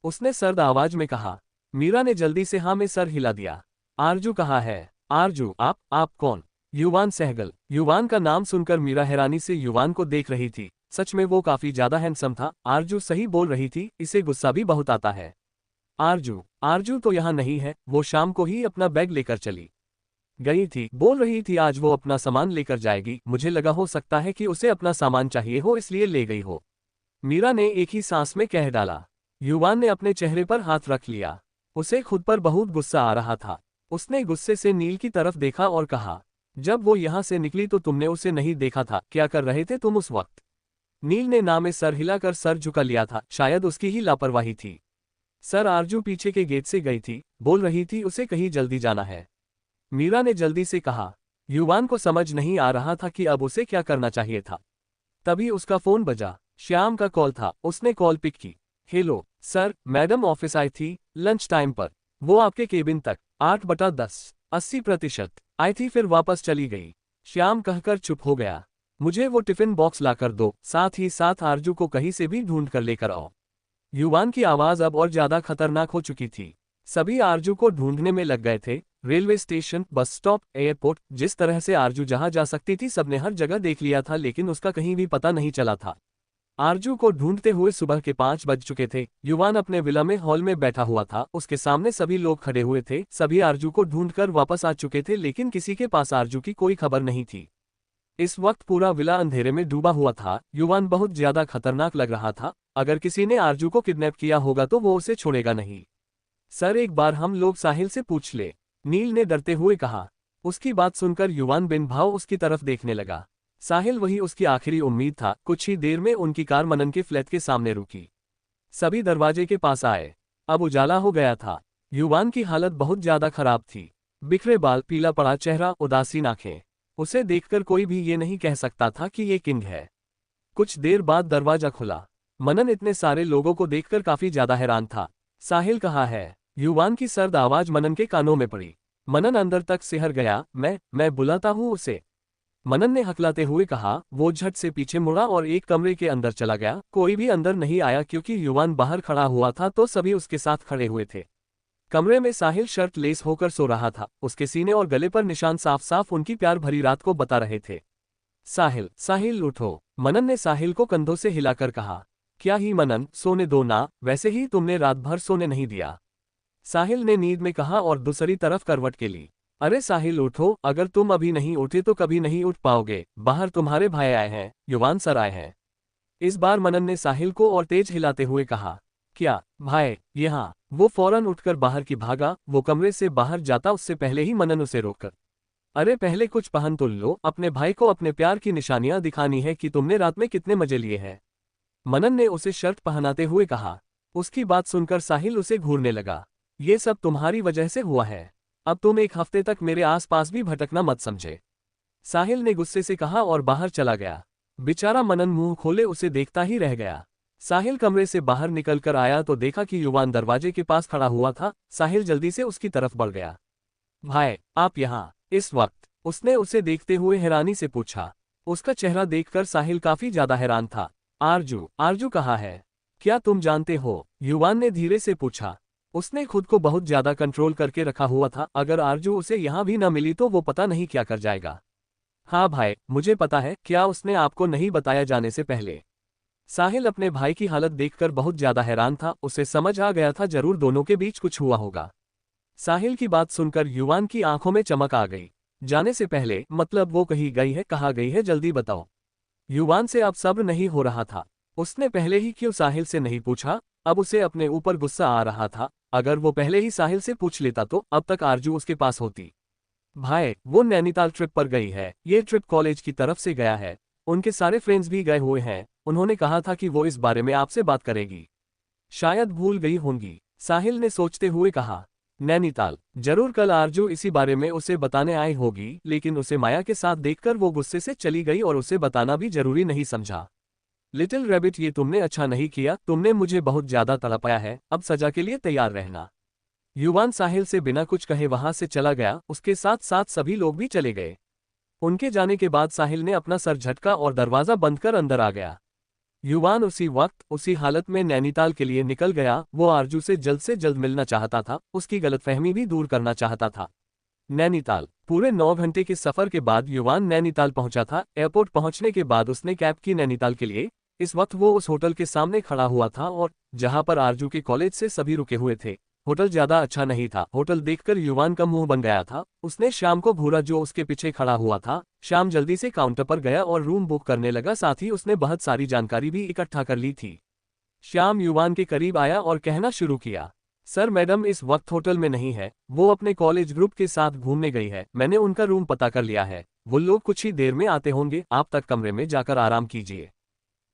उसने सर्द आवाज में कहा। मीरा ने जल्दी से हाँ में सर हिला दिया। आरजू कहाँ है? आरजू? आप कौन? युवान सहगल। युवान का नाम सुनकर मीरा हैरानी से युवान को देख रही थी। सच में वो काफी ज्यादा हैंडसम था। आरजू सही बोल रही थी, इसे गुस्सा भी बहुत आता है। आरजू तो यहाँ नहीं है, वो शाम को ही अपना बैग लेकर चली गई थी। बोल रही थी आज वो अपना सामान लेकर जाएगी। मुझे लगा हो सकता है कि उसे अपना सामान चाहिए हो इसलिए ले गई हो, मीरा ने एक ही सांस में कह डाला। युवान ने अपने चेहरे पर हाथ रख लिया। उसे खुद पर बहुत गुस्सा आ रहा था। उसने गुस्से से नील की तरफ देखा और कहा, जब वो यहाँ से निकली तो तुमने उसे नहीं देखा था, क्या कर रहे थे तुम उस वक्त? नील ने ना में सर हिलाकर सर झुका लिया था। शायद उसकी ही लापरवाही थी। सर आरजू पीछे के गेट से गई थी, बोल रही थी उसे कहीं जल्दी जाना है, मीरा ने जल्दी से कहा। युवान को समझ नहीं आ रहा था कि अब उसे क्या करना चाहिए था। तभी उसका फोन बजा। श्याम का कॉल था। उसने कॉल पिक की। हेलो सर, मैडम ऑफिस आई थी लंच टाइम पर। वो आपके केबिन तक 8/10 80% आई थी, फिर वापस चली गई। श्याम कहकर चुप हो गया। मुझे वो टिफिन बॉक्स लाकर दो, साथ ही साथ आरजू को कहीं से भी ढूंढ कर लेकर आओ। युवान की आवाज अब और ज्यादा खतरनाक हो चुकी थी। सभी आरजू को ढूंढने में लग गए थे। Railway station, bus stop, airport, जिस तरह से आरजू जहां जा सकती थी सबने हर जगह देख लिया था, लेकिन उसका कहीं भी पता नहीं चला था। आरजू को ढूंढते हुए सुबह के 5 बज चुके थे। युवान अपने विला में हॉल में बैठा हुआ था। उसके सामने सभी लोग खड़े हुए थे। सभी आरजू को ढूंढकर वापस आ चुके थे, लेकिन किसी के पास आरजू की कोई खबर नहीं थी। इस वक्त पूरा विला अंधेरे में डूबा हुआ था। युवान बहुत ज्यादा खतरनाक लग रहा था। अगर किसी ने आरजू को किडनैप किया होगा तो वो उसे छोड़ेगा नहीं। सर एक बार हम लोग साहिल से पूछ ले, नील ने डरते हुए कहा। उसकी बात सुनकर युवान बिन भाव उसकी तरफ देखने लगा। साहिल वही उसकी आखिरी उम्मीद था। कुछ ही देर में उनकी कार मनन के फ्लैट के सामने रुकी। सभी दरवाजे के पास आए। अब उजाला हो गया था। युवान की हालत बहुत ज्यादा खराब थी। बिखरे बाल, पीला पड़ा चेहरा, उदासीन आंखें। उसे देखकर कोई भी ये नहीं कह सकता था कि ये किंग है। कुछ देर बाद दरवाजा खुला। मनन इतने सारे लोगों को देखकर काफी ज्यादा हैरान था। साहिल कहाँ है? युवान की सर्द आवाज मनन के कानों में पड़ी। मनन अंदर तक सिहर गया। मैं बुलाता हूँ उसे, मनन ने हकलाते हुए कहा। वो झट से पीछे मुड़ा और एक कमरे के अंदर चला गया। कोई भी अंदर नहीं आया क्योंकि युवान बाहर खड़ा हुआ था तो सभी उसके साथ खड़े हुए थे। कमरे में साहिल शर्ट लेस होकर सो रहा था। उसके सीने और गले पर निशान साफ साफ उनकी प्यार भरी रात को बता रहे थे। साहिल उठो, मनन ने साहिल को कंधों से हिलाकर कहा। क्या ही मनन, सोने दो ना, वैसे ही तुमने रात भर सोने नहीं दिया, साहिल ने नींद में कहा और दूसरी तरफ करवट के ली। अरे साहिल उठो, अगर तुम अभी नहीं उठे तो कभी नहीं उठ पाओगे। बाहर तुम्हारे भाई आए हैं, युवान सर आए हैं। इस बार मनन ने साहिल को और तेज हिलाते हुए कहा। क्या भाई यहाँ? वो फौरन उठकर बाहर की भागा। वो कमरे से बाहर जाता उससे पहले ही मनन उसे रोककर, अरे पहले कुछ पहन तो लो, अपने भाई को अपने प्यार की निशानियां दिखानी है कि तुमने रात में कितने मजे लिए हैं, मनन ने उसे शर्ट पहनाते हुए कहा। उसकी बात सुनकर साहिल उसे घूरने लगा। ये सब तुम्हारी वजह से हुआ है। अब तुम एक हफ्ते तक मेरे आसपास भी भटकना मत समझे, साहिल ने गुस्से से कहा और बाहर चला गया। बेचारा मनन मुंह खोले उसे देखता ही रह गया। साहिल कमरे से बाहर निकलकर आया तो देखा कि युवान दरवाजे के पास खड़ा हुआ था। साहिल जल्दी से उसकी तरफ बढ़ गया। भाई आप यहाँ इस वक्त? उसने उसे देखते हुए हैरानी से पूछा। उसका चेहरा देखकर साहिल काफी ज्यादा हैरान था। आरजू कहाँ है? क्या तुम जानते हो? युवान ने धीरे से पूछा। उसने खुद को बहुत ज्यादा कंट्रोल करके रखा हुआ था। अगर आरजू उसे यहाँ भी न मिली तो वो पता नहीं क्या कर जाएगा। हाँ भाई, मुझे पता है। क्या उसने आपको नहीं बताया जाने से पहले? साहिल अपने भाई की हालत देखकर बहुत ज्यादा हैरान था। उसे समझ आ गया था जरूर दोनों के बीच कुछ हुआ होगा। साहिल की बात सुनकर युवान की आंखों में चमक आ गई। जाने से पहले मतलब वो कहीं गई है? कहाँ गई है, जल्दी बताओ। युवान से अब सब्र नहीं हो रहा था। उसने पहले ही क्यों साहिल से नहीं पूछा? अब उसे अपने ऊपर गुस्सा आ रहा था। अगर वो पहले ही साहिल से पूछ लेता तो अब तक आरजू उसके पास होती। भाई वो नैनीताल ट्रिप पर गई है। ये ट्रिप कॉलेज की तरफ से गया है। उनके सारे फ्रेंड्स भी गए हुए हैं। उन्होंने कहा था कि वो इस बारे में आपसे बात करेगी। शायद भूल गई होंगी, साहिल ने सोचते हुए कहा। नैनीताल? जरूर कल आरजू इसी बारे में उसे बताने आई होगी, लेकिन उसे माया के साथ देखकर वो गुस्से से चली गई और उसे बताना भी जरूरी नहीं समझा। लिटिल रैबिट, ये तुमने अच्छा नहीं किया, तुमने मुझे बहुत ज्यादा तड़पाया है, अब सजा के लिए तैयार रहना। युवान साहिल से बिना कुछ कहे वहां से चला गया, उसके साथ साथ सभी लोग भी चले गए। उनके जाने के बाद साहिल ने अपना सर झटका और दरवाजा बंद कर अंदर आ गया। युवान उसी वक्त उसी हालत में नैनीताल के लिए निकल गया। वो आरजू से जल्द मिलना चाहता था, उसकी गलतफहमी भी दूर करना चाहता था। नैनीताल। पूरे 9 घंटे के सफर के बाद युवान नैनीताल पहुंचा था। एयरपोर्ट पहुंचने के बाद उसने कैब की नैनीताल के लिए। इस वक्त वो उस होटल के सामने खड़ा हुआ था और जहां पर आरजू के कॉलेज से सभी रुके हुए थे। होटल ज्यादा अच्छा नहीं था। होटल देखकर युवान का मुंह बन गया था। उसने श्याम को घूरा जो उसके पीछे खड़ा हुआ था। श्याम जल्दी से काउंटर पर गया और रूम बुक करने लगा, साथ ही उसने बहुत सारी जानकारी भी इकट्ठा कर ली थी। श्याम युवान के करीब आया और कहना शुरू किया, सर मैडम इस वक्त होटल में नहीं है, वो अपने कॉलेज ग्रुप के साथ घूमने गई है। मैंने उनका रूम पता कर लिया है, वो लोग कुछ ही देर में आते होंगे, आप तक कमरे में जाकर आराम कीजिए।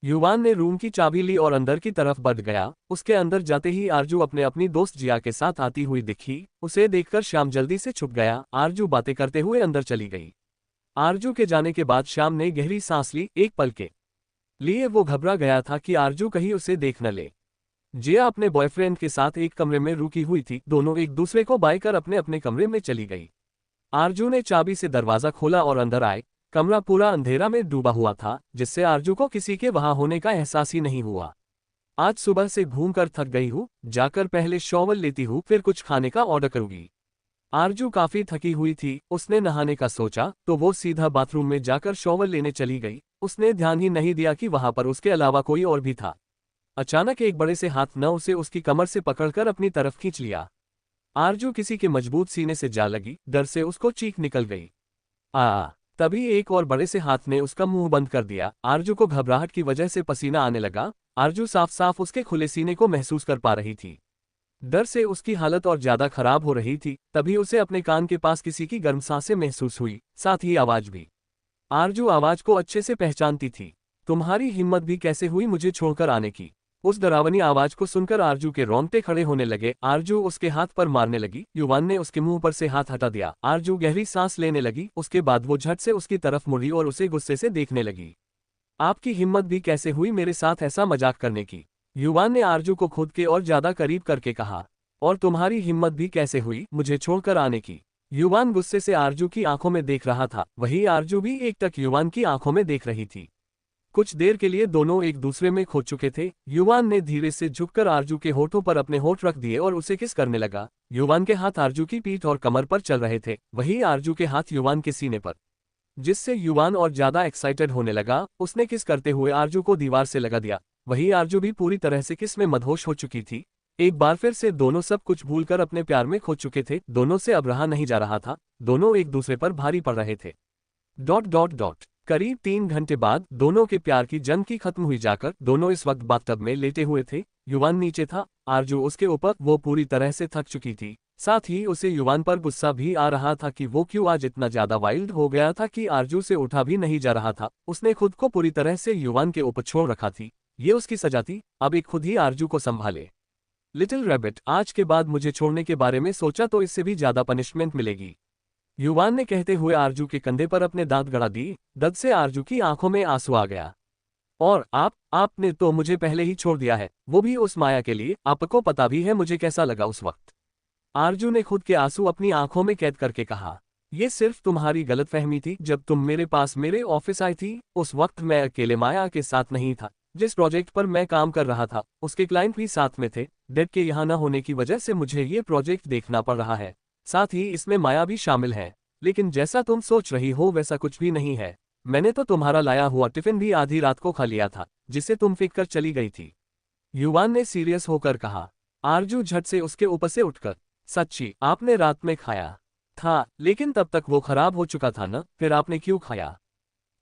युवान ने रूम की चाबी ली और अंदर की तरफ बढ़ गया। उसके अंदर जाते ही आरजू अपनी दोस्त जिया के साथ आती हुई दिखी। उसे देखकर श्याम जल्दी से छुप गया। आरजू बातें करते हुए अंदर चली गई। आरजू के जाने के बाद श्याम ने गहरी सांस ली। एक पल के लिए वो घबरा गया था कि आरजू कहीं उसे देख न ले। जिया अपने बॉयफ्रेंड के साथ एक कमरे में रुकी हुई थी। दोनों एक दूसरे को बाय कर अपने अपने कमरे में चली गई। आरजू ने चाबी से दरवाजा खोला और अंदर आए। कमरा पूरा अंधेरा में डूबा हुआ था, जिससे आरजू को किसी के वहां होने का एहसास ही नहीं हुआ। आज सुबह से घूमकर थक गई हूँ, जाकर पहले शॉवर लेती हूँ, फिर कुछ खाने का ऑर्डर करूंगी। आरजू काफी थकी हुई थी। उसने नहाने का सोचा तो वो सीधा बाथरूम में जाकर शॉवर लेने चली गई। उसने ध्यान ही नहीं दिया कि वहां पर उसके अलावा कोई और भी था। अचानक एक बड़े से हाथ ने उसे उसकी कमर से पकड़कर अपनी तरफ खींच लिया। आरजू किसी के मजबूत सीने से जा लगी। डर से उसको चीख निकल गई। तभी एक और बड़े से हाथ ने उसका मुंह बंद कर दिया। आरजू को घबराहट की वजह से पसीना आने लगा। आरजू साफ साफ उसके खुले सीने को महसूस कर पा रही थी। डर से उसकी हालत और ज्यादा खराब हो रही थी। तभी उसे अपने कान के पास किसी की गर्म सांसें महसूस हुई, साथ ही आवाज भी। आरजू आवाज को अच्छे से पहचानती थी। तुम्हारी हिम्मत भी कैसे हुई मुझे छोड़कर आने की? उस डरावनी आवाज को सुनकर आरजू के रोंगटे खड़े होने लगे। आरजू उसके हाथ पर मारने लगी। युवान ने उसके मुंह पर से हाथ हटा दिया। आरजू गहरी सांस लेने लगी। उसके बाद वो झट से उसकी तरफ मुड़ी और उसे गुस्से से देखने लगी। आपकी हिम्मत भी कैसे हुई मेरे साथ ऐसा मजाक करने की? युवान ने आरजू को खुद के और ज्यादा करीब करके कहा। और तुम्हारी हिम्मत भी कैसे हुई मुझे छोड़कर आने की? युवान गुस्से से आरजू की आंखों में देख रहा था। वही आरजू भी एक टक युवान की आंखों में देख रही थी। कुछ देर के लिए दोनों एक दूसरे में खो चुके थे। युवान ने धीरे से झुककर आरजू के होठों पर अपने होठ रख दिए और उसे किस करने लगा। युवान के हाथ आरजू की पीठ और कमर पर चल रहे थे, वही आरजू के हाथ युवान के सीने पर, जिससे युवान और ज्यादा एक्साइटेड होने लगा। उसने किस करते हुए आरजू को दीवार से लगा दिया। वही आरजू भी पूरी तरह से किस में मदहोश हो चुकी थी। एक बार फिर से दोनों सब कुछ भूलकर अपने प्यार में खो चुके थे। दोनों से अब रहा नहीं जा रहा था। दोनों एक दूसरे पर भारी पड़ रहे थे। ... करीब 3 घंटे बाद दोनों के प्यार की जंग की खत्म हुई जाकर दोनों इस वक्त बाथटब में लेटे हुए थे। युवान नीचे था, आरजू उसके ऊपर। वो पूरी तरह से थक चुकी थी। साथ ही उसे युवान पर गुस्सा भी आ रहा था कि वो क्यों आज इतना ज्यादा वाइल्ड हो गया था कि आरजू से उठा भी नहीं जा रहा था। उसने खुद को पूरी तरह से युवान के ऊपर छोड़ रखा थी। ये उसकी सजा थी। अब एक खुद ही आरजू को संभाले। लिटिल रैबिट, आज के बाद मुझे छोड़ने के बारे में सोचा तो इससे भी ज्यादा पनिशमेंट मिलेगी। युवान ने कहते हुए आरजू के कंधे पर अपने दांत गड़ा दी। दर्द से आरजू की आंखों में आंसू आ गया। और आपने तो मुझे पहले ही छोड़ दिया है, वो भी उस माया के लिए। आपको पता भी है मुझे कैसा लगा उस वक्त। आरजू ने खुद के आंसू अपनी आंखों में कैद करके कहा। ये सिर्फ तुम्हारी गलतफहमी थी। जब तुम मेरे पास मेरे ऑफिस आई थी उस वक्त मैं अकेले माया के साथ नहीं था। जिस प्रोजेक्ट पर मैं काम कर रहा था उसके क्लाइंट भी साथ में थे। डेड के यहाँ न होने की वजह से मुझे ये प्रोजेक्ट देखना पड़ रहा है, साथ ही इसमें माया भी शामिल है। लेकिन जैसा तुम सोच रही हो वैसा कुछ भी नहीं है। मैंने तो तुम्हारा लाया हुआ टिफिन भी आधी रात को खा लिया था, जिसे तुम फेंक कर चली गई थी। युवान ने सीरियस होकर कहा। आरजू झट से उसके ऊपर से उठकर, सच्ची आपने रात में खाया था? लेकिन तब तक वो खराब हो चुका था ना, फिर आपने क्यों खाया?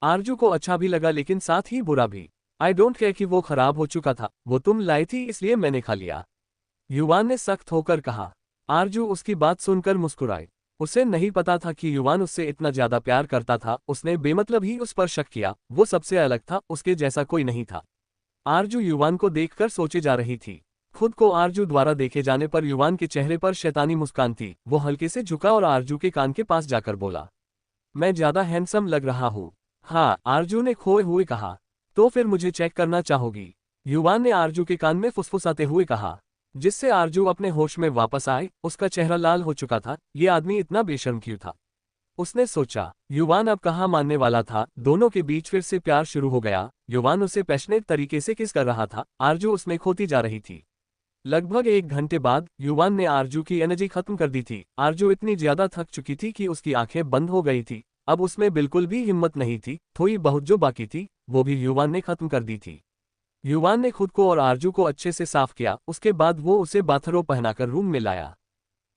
आरजू को अच्छा भी लगा लेकिन साथ ही बुरा भी। आई डोंट केयर कि वो खराब हो चुका था, वो तुम लाई थी इसलिए मैंने खा लिया। युवान ने सख्त होकर कहा। आरजू उसकी बात सुनकर मुस्कुराई। उसे नहीं पता था कि युवान उससे इतना ज्यादा प्यार करता था। उसने बेमतलब ही उस पर शक किया। वो सबसे अलग था, उसके जैसा कोई नहीं था। आरजू युवान को देखकर सोचे जा रही थी। खुद को आरजू द्वारा देखे जाने पर युवान के चेहरे पर शैतानी मुस्कान थी। वो हल्के से झुका और आरजू के कान के पास जाकर बोला, मैं ज्यादा हैंडसम लग रहा हूँ? हाँ, आरजू ने खोए हुए कहा। तो फिर मुझे चेक करना चाहोगी? युवान ने आरजू के कान में फुसफुसाते हुए कहा, जिससे आरजू अपने होश में वापस आए। उसका चेहरा लाल हो चुका था। ये आदमी इतना बेशर्म क्यों था? उसने सोचा। युवान अब कहाँ मानने वाला था। दोनों के बीच फिर से प्यार शुरू हो गया। युवान उसे पैशनेट तरीके से किस कर रहा था। आरजू उसमें खोती जा रही थी। लगभग 1 घंटे बाद युवान ने आरजू की एनर्जी खत्म कर दी थी। आरजू इतनी ज्यादा थक चुकी थी कि उसकी आंखें बंद हो गई थी। अब उसमें बिल्कुल भी हिम्मत नहीं थी। थोड़ी बहुत जो बाकी थी वो भी युवान ने खत्म कर दी थी। युवान ने खुद को और आरजू को अच्छे से साफ किया। उसके बाद वो उसे बाथरोब पहनाकर रूम में लाया।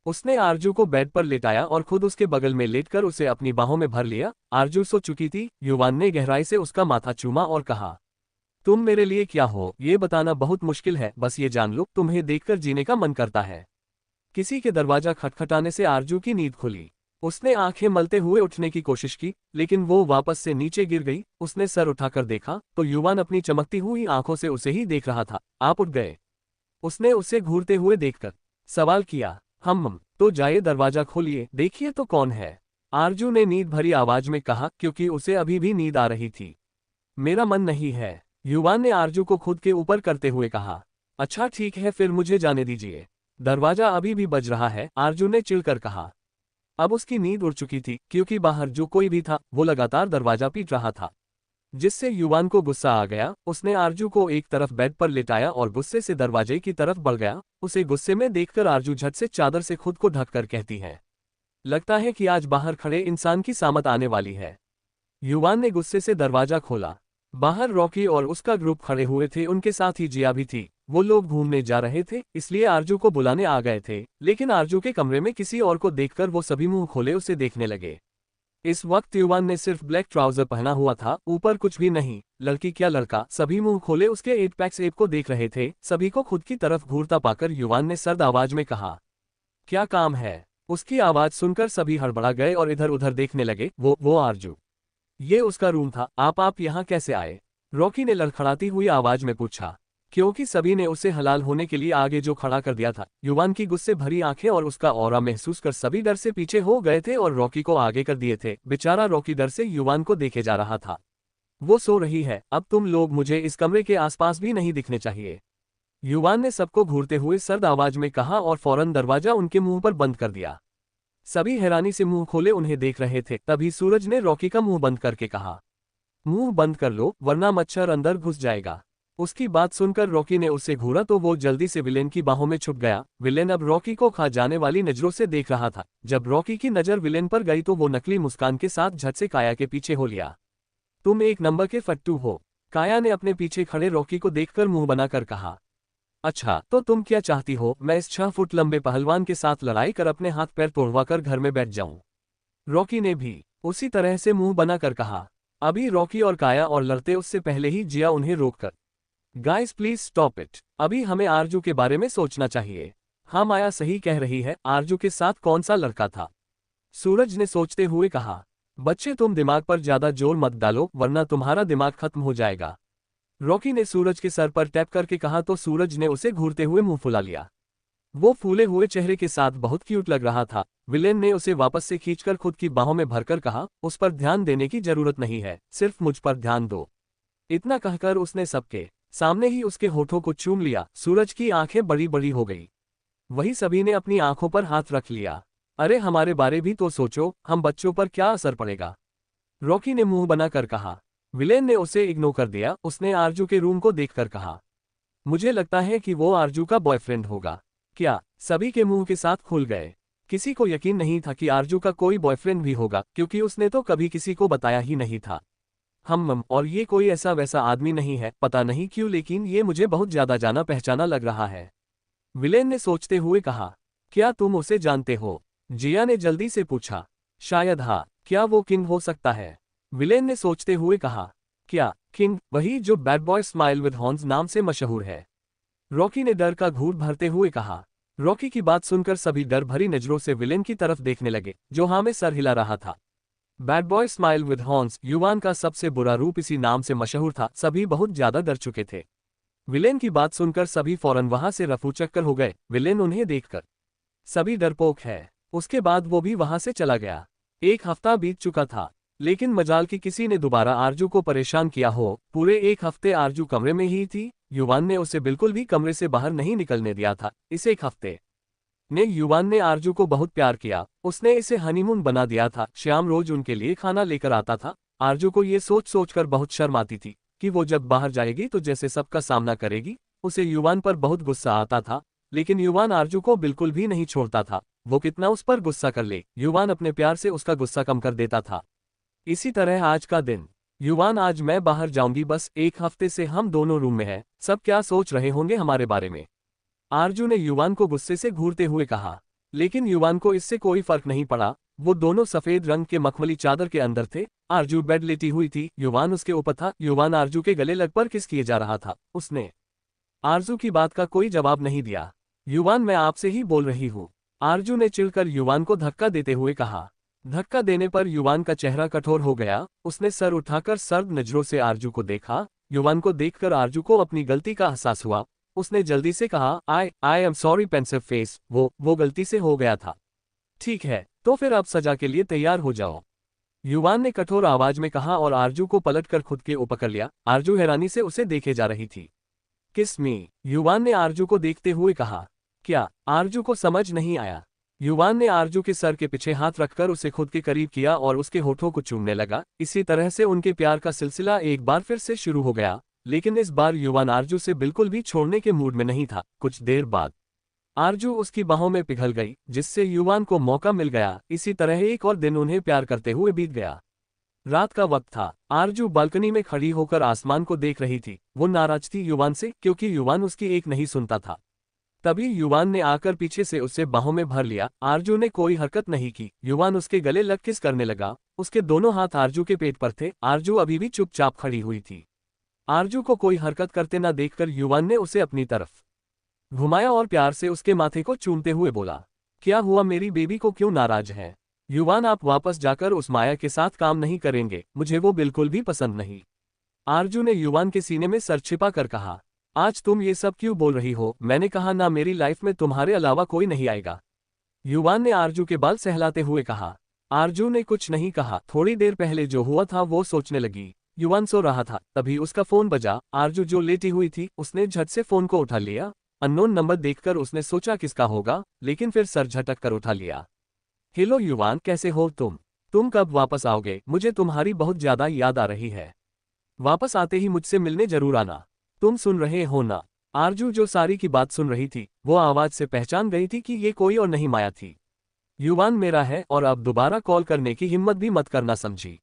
उसने आरजू को बेड पर लेटाया और खुद उसके बगल में लेटकर उसे अपनी बाहों में भर लिया। आरजू सो चुकी थी। युवान ने गहराई से उसका माथा चूमा और कहा, तुम मेरे लिए क्या हो ये बताना बहुत मुश्किल है। बस ये जान लो तुम्हें देखकर जीने का मन करता है। किसी के दरवाजा खटखटाने से आरजू की नींद खुली। उसने आंखें मलते हुए उठने की कोशिश की, लेकिन वो वापस से नीचे गिर गई। उसने सर उठाकर देखा तो युवान अपनी चमकती हुई आंखों से उसे ही देख रहा था। आप उठ गए? उसने उसे घूरते हुए देखकर सवाल किया। हम तो जाइए, दरवाजा खोलिए, देखिए तो कौन है। आरजू ने नींद भरी आवाज में कहा, क्योंकि उसे अभी भी नींद आ रही थी। मेरा मन नहीं है, युवान ने आरजू को खुद के ऊपर करते हुए कहा। अच्छा ठीक है, फिर मुझे जाने दीजिए। दरवाजा अभी भी बज रहा है, आरजू ने चिढ़कर कहा। अब उसकी नींद उड़ चुकी थी, क्योंकि बाहर जो कोई भी था वो लगातार दरवाजा पीट रहा था, जिससे युवान को गुस्सा आ गया। उसने आरजू को एक तरफ बेड पर लेटाया और गुस्से से दरवाजे की तरफ बढ़ गया। उसे गुस्से में देखकर आरजू झट से चादर से खुद को ढककर कहती है, लगता है कि आज बाहर खड़े इंसान की सामत आने वाली है। युवान ने गुस्से से दरवाजा खोला। बाहर रॉकी और उसका ग्रुप खड़े हुए थे, उनके साथ ही जिया भी थी। वो लोग घूमने जा रहे थे, इसलिए आरजू को बुलाने आ गए थे। लेकिन आरजू के कमरे में किसी और को देखकर वो सभी मुंह खोले उसे देखने लगे। इस वक्त युवान ने सिर्फ ब्लैक ट्राउजर पहना हुआ था, ऊपर कुछ भी नहीं। लड़की क्या लड़का, सभी मुंह खोले उसके 8 पैक्स एप को देख रहे थे। सभी को खुद की तरफ घूरता पाकर युवान ने सर्द आवाज में कहा, क्या काम है? उसकी आवाज सुनकर सभी हड़बड़ा गए और इधर उधर देखने लगे। वो आरजू, ये उसका रूम था। आप यहाँ कैसे आए? रॉकी ने लड़खड़ाती हुई आवाज में पूछा, क्योंकि सभी ने उसे हलाल होने के लिए आगे जो खड़ा कर दिया था। युवान की गुस्से भरी आंखें और उसका ऑरा महसूस कर सभी डर से पीछे हो गए थे और रॉकी को आगे कर दिए थे। बेचारा रॉकी डर से युवान को देखे जा रहा था। वो सो रही है, अब तुम लोग मुझे इस कमरे के आसपास भी नहीं दिखने चाहिए। युवान ने सबको घूरते हुए सर्द आवाज में कहा और फौरन दरवाजा उनके मुंह पर बंद कर दिया। सभी हैरानी से मुंह खोले उन्हें देख रहे थे। तभी सूरज ने रॉकी का मुंह बंद करके कहा, मुंह बंद कर लो वरना मच्छर अंदर घुस जाएगा। उसकी बात सुनकर रॉकी ने उसे घूरा तो वो जल्दी से विलेन की बाहों में छुप गया। विलेन अब रॉकी को खा जाने वाली नजरों से देख रहा था। जब रॉकी की नजर विलेन पर गई तो वो नकली मुस्कान के साथ झट से काया के पीछे हो लिया। तुम एक नंबर के फट्टू हो, काया ने अपने पीछे खड़े रॉकी को देखकर मुंह बनाकर कहा। अच्छा तो तुम क्या चाहती हो, मैं इस 6 फुट लंबे पहलवान के साथ लड़ाई कर अपने हाथ पैर तोड़वाकर घर में बैठ जाऊं? रॉकी ने भी उसी तरह से मुंह बनाकर कहा। अभी रॉकी और काया और लड़ते उससे पहले ही जिया उन्हें रोककर, गाइस प्लीज स्टॉप इट, अभी हमें आरजू के बारे में सोचना चाहिए। हाँ माया सही कह रही है, आरजू के साथ कौन सा लड़का था? सूरज ने सोचते हुए कहा। बच्चे तुम दिमाग पर ज्यादा जोर मत डालो वरना तुम्हारा दिमाग खत्म हो जाएगा। रॉकी ने सूरज के सर पर टैप करके कहा तो सूरज ने उसे घूरते हुए मुंह फुला लिया। वो फूले हुए चेहरे के साथ बहुत क्यूट लग रहा था। विलेन ने उसे वापस से खींचकर खुद की बाहों में भरकर कहा, उस पर ध्यान देने की जरूरत नहीं है, सिर्फ मुझ पर ध्यान दो। इतना कहकर उसने सबके सामने ही उसके होठों को चूम लिया। सूरज की आंखें बड़ी बड़ी हो गई। वही सभी ने अपनी आंखों पर हाथ रख लिया। अरे हमारे बारे भी तो सोचो, हम बच्चों पर क्या असर पड़ेगा? रॉकी ने मुंह बनाकर कहा। विलेन ने उसे इग्नोर कर दिया। उसने आरजू के रूम को देखकर कहा, मुझे लगता है कि वो आरजू का बॉयफ्रेंड होगा। क्या? सभी के मुंह के साथ खुल गए। किसी को यकीन नहीं था कि आरजू का कोई बॉयफ्रेंड भी होगा, क्योंकि उसने तो कभी किसी को बताया ही नहीं था। और ये कोई ऐसा वैसा आदमी नहीं है, पता नहीं क्यों लेकिन ये मुझे बहुत ज्यादा जाना पहचाना लग रहा है। विलेन ने सोचते हुए कहा, क्या तुम उसे जानते हो? जिया ने जल्दी से पूछा। शायद हाँ, क्या वो किंग हो सकता है? विलेन ने सोचते हुए कहा। क्या किंग? वही जो bad boy smile with horns नाम से मशहूर है। रॉकी ने डर का घूर भरते हुए कहा। रॉकी की बात सुनकर सभी डर भरी नजरों से विलेन की तरफ देखने लगे, जो हाँ में सर हिला रहा था। Bad boy smile with horns युवान का सबसे बुरा रूप इसी नाम से मशहूर था। सभी बहुत ज्यादा डर चुके थे। विलेन की बात सुनकर सभी फौरन वहां से रफू चक्कर हो गए। विलेन उन्हें देखकर सभी डरपोक है। उसके बाद वो भी वहां से चला गया। 1 हफ्ता बीत चुका था। लेकिन मजाल की किसी ने दोबारा आरजू को परेशान किया हो। पूरे एक हफ्ते आरजू कमरे में ही थी। युवान ने उसे बिल्कुल भी कमरे से बाहर नहीं निकलने दिया था। इस एक हफ्ते ने युवान ने आरजू को बहुत प्यार किया। उसने इसे हनीमून बना दिया था। श्याम रोज उनके लिए खाना लेकर आता था। आरजू को ये सोच सोचकर बहुत शर्म आती थी कि वो जब बाहर जाएगी तो जैसे सबका सामना करेगी। उसे युवान पर बहुत गुस्सा आता था, लेकिन युवान आरजू को बिल्कुल भी नहीं छोड़ता था। वो कितना उस पर गुस्सा कर ले, युवान अपने प्यार से उसका गुस्सा कम कर देता था। इसी तरह आज का दिन। युवान, आज मैं बाहर जाऊंगी, बस एक हफ्ते से हम दोनों रूम में हैं। सब क्या सोच रहे होंगे हमारे बारे में? आरजू ने युवान को गुस्से से घूरते हुए कहा। लेकिन युवान को इससे कोई फर्क नहीं पड़ा। वो दोनों सफेद रंग के मखमली चादर के अंदर थे। आरजू बेड लेटी हुई थी, युवान उसके ऊपर था। युवान आरजू के गले लग पर किस किए जा रहा था। उसने आरजू की बात का कोई जवाब नहीं दिया। युवान, मैं आपसे ही बोल रही हूँ, आरजू ने चिढ़कर युवान को धक्का देते हुए कहा। धक्का देने पर युवान का चेहरा कठोर हो गया। उसने सर उठाकर सर्द नजरों से आरजू को देखा। युवान को देखकर आरजू को अपनी गलती का एहसास हुआ। उसने जल्दी से कहा, I am sorry pensive face, वो गलती से हो गया था। ठीक है, तो फिर अब सजा के लिए तैयार हो जाओ, युवान ने कठोर आवाज में कहा और आरजू को पलटकर खुद के ऊपर कर लिया। आरजू हैरानी से उसे देखे जा रही थी। किस मी, युवान ने आरजू को देखते हुए कहा। क्या? आरजू को समझ नहीं आया। युवान ने आरजू के सर के पीछे हाथ रखकर उसे खुद के करीब किया और उसके होठों को चूमने लगा। इसी तरह से उनके प्यार का सिलसिला एक बार फिर से शुरू हो गया, लेकिन इस बार युवान आरजू से बिल्कुल भी छोड़ने के मूड में नहीं था। कुछ देर बाद आरजू उसकी बाहों में पिघल गई, जिससे युवान को मौका मिल गया। इसी तरह एक और दिन उन्हें प्यार करते हुए बीत गया। रात का वक्त था। आरजू बालकनी में खड़ी होकर आसमान को देख रही थी। वो नाराज थी युवान से, क्योंकि युवान उसकी एक नहीं सुनता था। तभी युवान ने आकर पीछे से उसे बाहों में भर लिया। आरजू ने कोई हरकत नहीं की। युवान उसके गले लग किस करने लगा। उसके दोनों हाथ आरजू के पेट पर थे। आरजू अभी भी चुपचाप खड़ी हुई थी। आरजू को कोई हरकत करते न देखकर युवान ने उसे अपनी तरफ घुमाया और प्यार से उसके माथे को चूमते हुए बोला, क्या हुआ, मेरी बेबी को क्यों नाराज है? युवान, आप वापस जाकर उस माया के साथ काम नहीं करेंगे, मुझे वो बिल्कुल भी पसंद नहीं। आरजू ने युवान के सीने में सर छिपा कर कहा। आज तुम ये सब क्यों बोल रही हो? मैंने कहा ना, मेरी लाइफ में तुम्हारे अलावा कोई नहीं आएगा। युवान ने आरजू के बाल सहलाते हुए कहा। आरजू ने कुछ नहीं कहा। थोड़ी देर पहले जो हुआ था वो सोचने लगी। युवान सो रहा था, तभी उसका फोन बजा। आरजू जो लेटी हुई थी, उसने झट से फोन को उठा लिया। अननोन नंबर देखकर उसने सोचा किसका होगा, लेकिन फिर सर झटक कर उठा लिया। हेलो युवान, कैसे हो तुम कब वापस आओगे? मुझे तुम्हारी बहुत ज्यादा याद आ रही है। वापस आते ही मुझसे मिलने जरूर आना। तुम सुन रहे हो ना? आरजू जो सारी की बात सुन रही थी, वो आवाज से पहचान गई थी कि ये कोई और नहीं माया थी। युवान मेरा है और अब दोबारा कॉल करने की हिम्मत भी मत करना, समझी?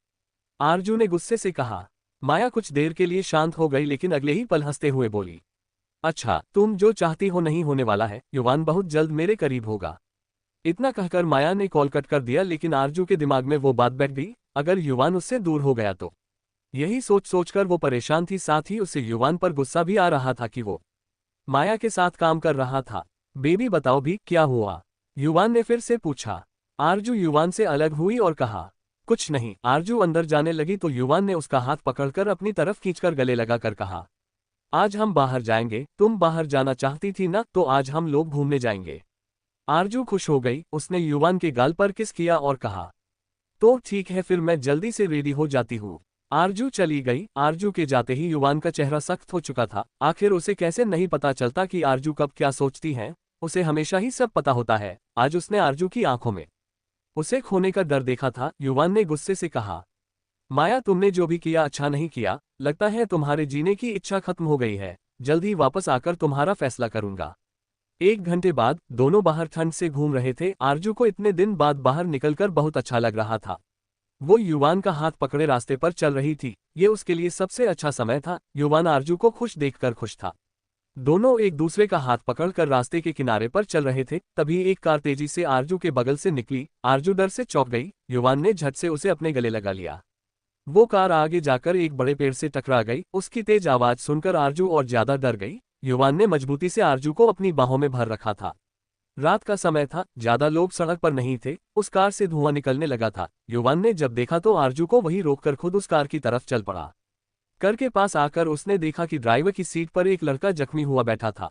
आरजू ने गुस्से से कहा। माया कुछ देर के लिए शांत हो गई, लेकिन अगले ही पल हंसते हुए बोली, अच्छा, तुम जो चाहती हो नहीं होने वाला है। युवान बहुत जल्द मेरे करीब होगा। इतना कहकर माया ने कॉल कट कर दिया, लेकिन आरजू के दिमाग में वो बात बैठ गई, अगर युवान उससे दूर हो गया तो। यही सोच सोचकर वो परेशान थी। साथ ही उसे युवान पर गुस्सा भी आ रहा था कि वो माया के साथ काम कर रहा था। बेबी बताओ भी, क्या हुआ? युवान ने फिर से पूछा। आरजू युवान से अलग हुई और कहा, कुछ नहीं। आरजू अंदर जाने लगी तो युवान ने उसका हाथ पकड़कर अपनी तरफ खींचकर गले लगाकर कहा, आज हम बाहर जाएंगे। तुम बाहर जाना चाहती थी ना, तो आज हम लोग घूमने जाएंगे। आरजू खुश हो गई। उसने युवान के गाल पर किस किया और कहा, तो ठीक है, फिर मैं जल्दी से रेडी हो जाती हूँ। आरजू चली गई। आरजू के जाते ही युवान का चेहरा सख्त हो चुका था। आखिर उसे कैसे नहीं पता चलता कि आरजू कब क्या सोचती है? उसे हमेशा ही सब पता होता है। आज उसने आरजू की आंखों में उसे खोने का डर देखा था। युवान ने गुस्से से कहा, माया, तुमने जो भी किया अच्छा नहीं किया। लगता है तुम्हारे जीने की इच्छा खत्म हो गई है। जल्द ही वापस आकर तुम्हारा फैसला करूंगा। 1 घंटे बाद दोनों बाहर ठंड से घूम रहे थे। आरजू को इतने दिन बाद बाहर निकलकर बहुत अच्छा लग रहा था। वो युवान का हाथ पकड़े रास्ते पर चल रही थी। ये उसके लिए सबसे अच्छा समय था। युवान आरजू को खुश देखकर खुश था। दोनों एक दूसरे का हाथ पकड़कर रास्ते के किनारे पर चल रहे थे। तभी एक कार तेजी से आरजू के बगल से निकली। आरजू डर से चौंक गई। युवान ने झट से उसे अपने गले लगा लिया। वो कार आगे जाकर एक बड़े पेड़ से टकरा गई। उसकी तेज आवाज सुनकर आरजू और ज्यादा डर गई। युवान ने मजबूती से आरजू को अपनी बाहों में भर रखा था। रात का समय था, ज्यादा लोग सड़क पर नहीं थे। उस कार से धुआं निकलने लगा था। युवान ने जब देखा तो आरजू को वहीं रोककर खुद उस कार की तरफ चल पड़ा। कार के पास आकर उसने देखा कि ड्राइवर की सीट पर एक लड़का जख्मी हुआ बैठा था।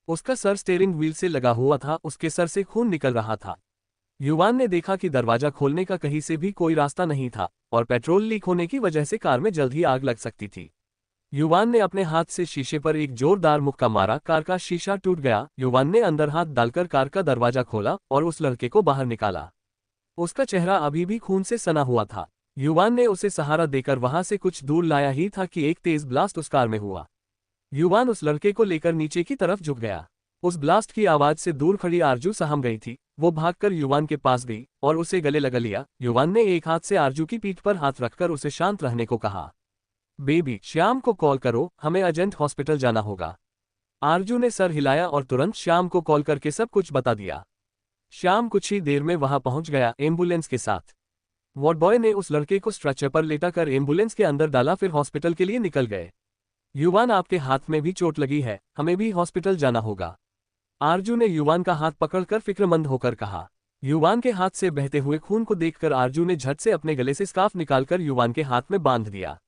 उसका सर स्टीयरिंग व्हील से लगा हुआ था। उसके सर से खून निकल रहा था। युवान ने देखा कि दरवाजा खोलने का कहीं से भी कोई रास्ता नहीं था। और पेट्रोल लीक होने की वजह से कार में जल्द ही आग लग सकती थी। युवान ने अपने हाथ से शीशे पर एक जोरदार मुक्का मारा, कार का शीशा टूट गया। युवान ने अंदर हाथ डालकर कार का दरवाजा खोला और उस लड़के को बाहर निकाला। उसका चेहरा अभी भी खून से सना हुआ था। युवान ने उसे सहारा देकर वहां से कुछ दूर लाया ही था कि एक तेज ब्लास्ट उस कार में हुआ। युवान उस लड़के को लेकर नीचे की तरफ झुक गया। उस ब्लास्ट की आवाज से दूर खड़ी आरजू सहम गई थी। वो भागकर युवान के पास गई और उसे गले लगा लिया। युवान ने एक हाथ से आरजू की पीठ पर हाथ रखकर उसे शांत रहने को कहा। बेबी, श्याम को कॉल करो, हमें अर्जेंट हॉस्पिटल जाना होगा। आरजू ने सर हिलाया और तुरंत श्याम को कॉल करके सब कुछ बता दिया। श्याम कुछ ही देर में वहां पहुंच गया एम्बुलेंस के साथ। वार्ड बॉय ने उस लड़के को स्ट्रेचर पर लेटाकर एम्बुलेंस के अंदर डाला, फिर हॉस्पिटल के लिए निकल गए। युवान, आपके हाथ में भी चोट लगी है, हमें भी हॉस्पिटल जाना होगा। आरजू ने युवान का हाथ पकड़कर फिक्रमंद होकर कहा। युवान के हाथ से बहते हुए खून को देखकर आरजू ने झट से अपने गले से स्कार्फ निकालकर युवान के हाथ में बांध दिया।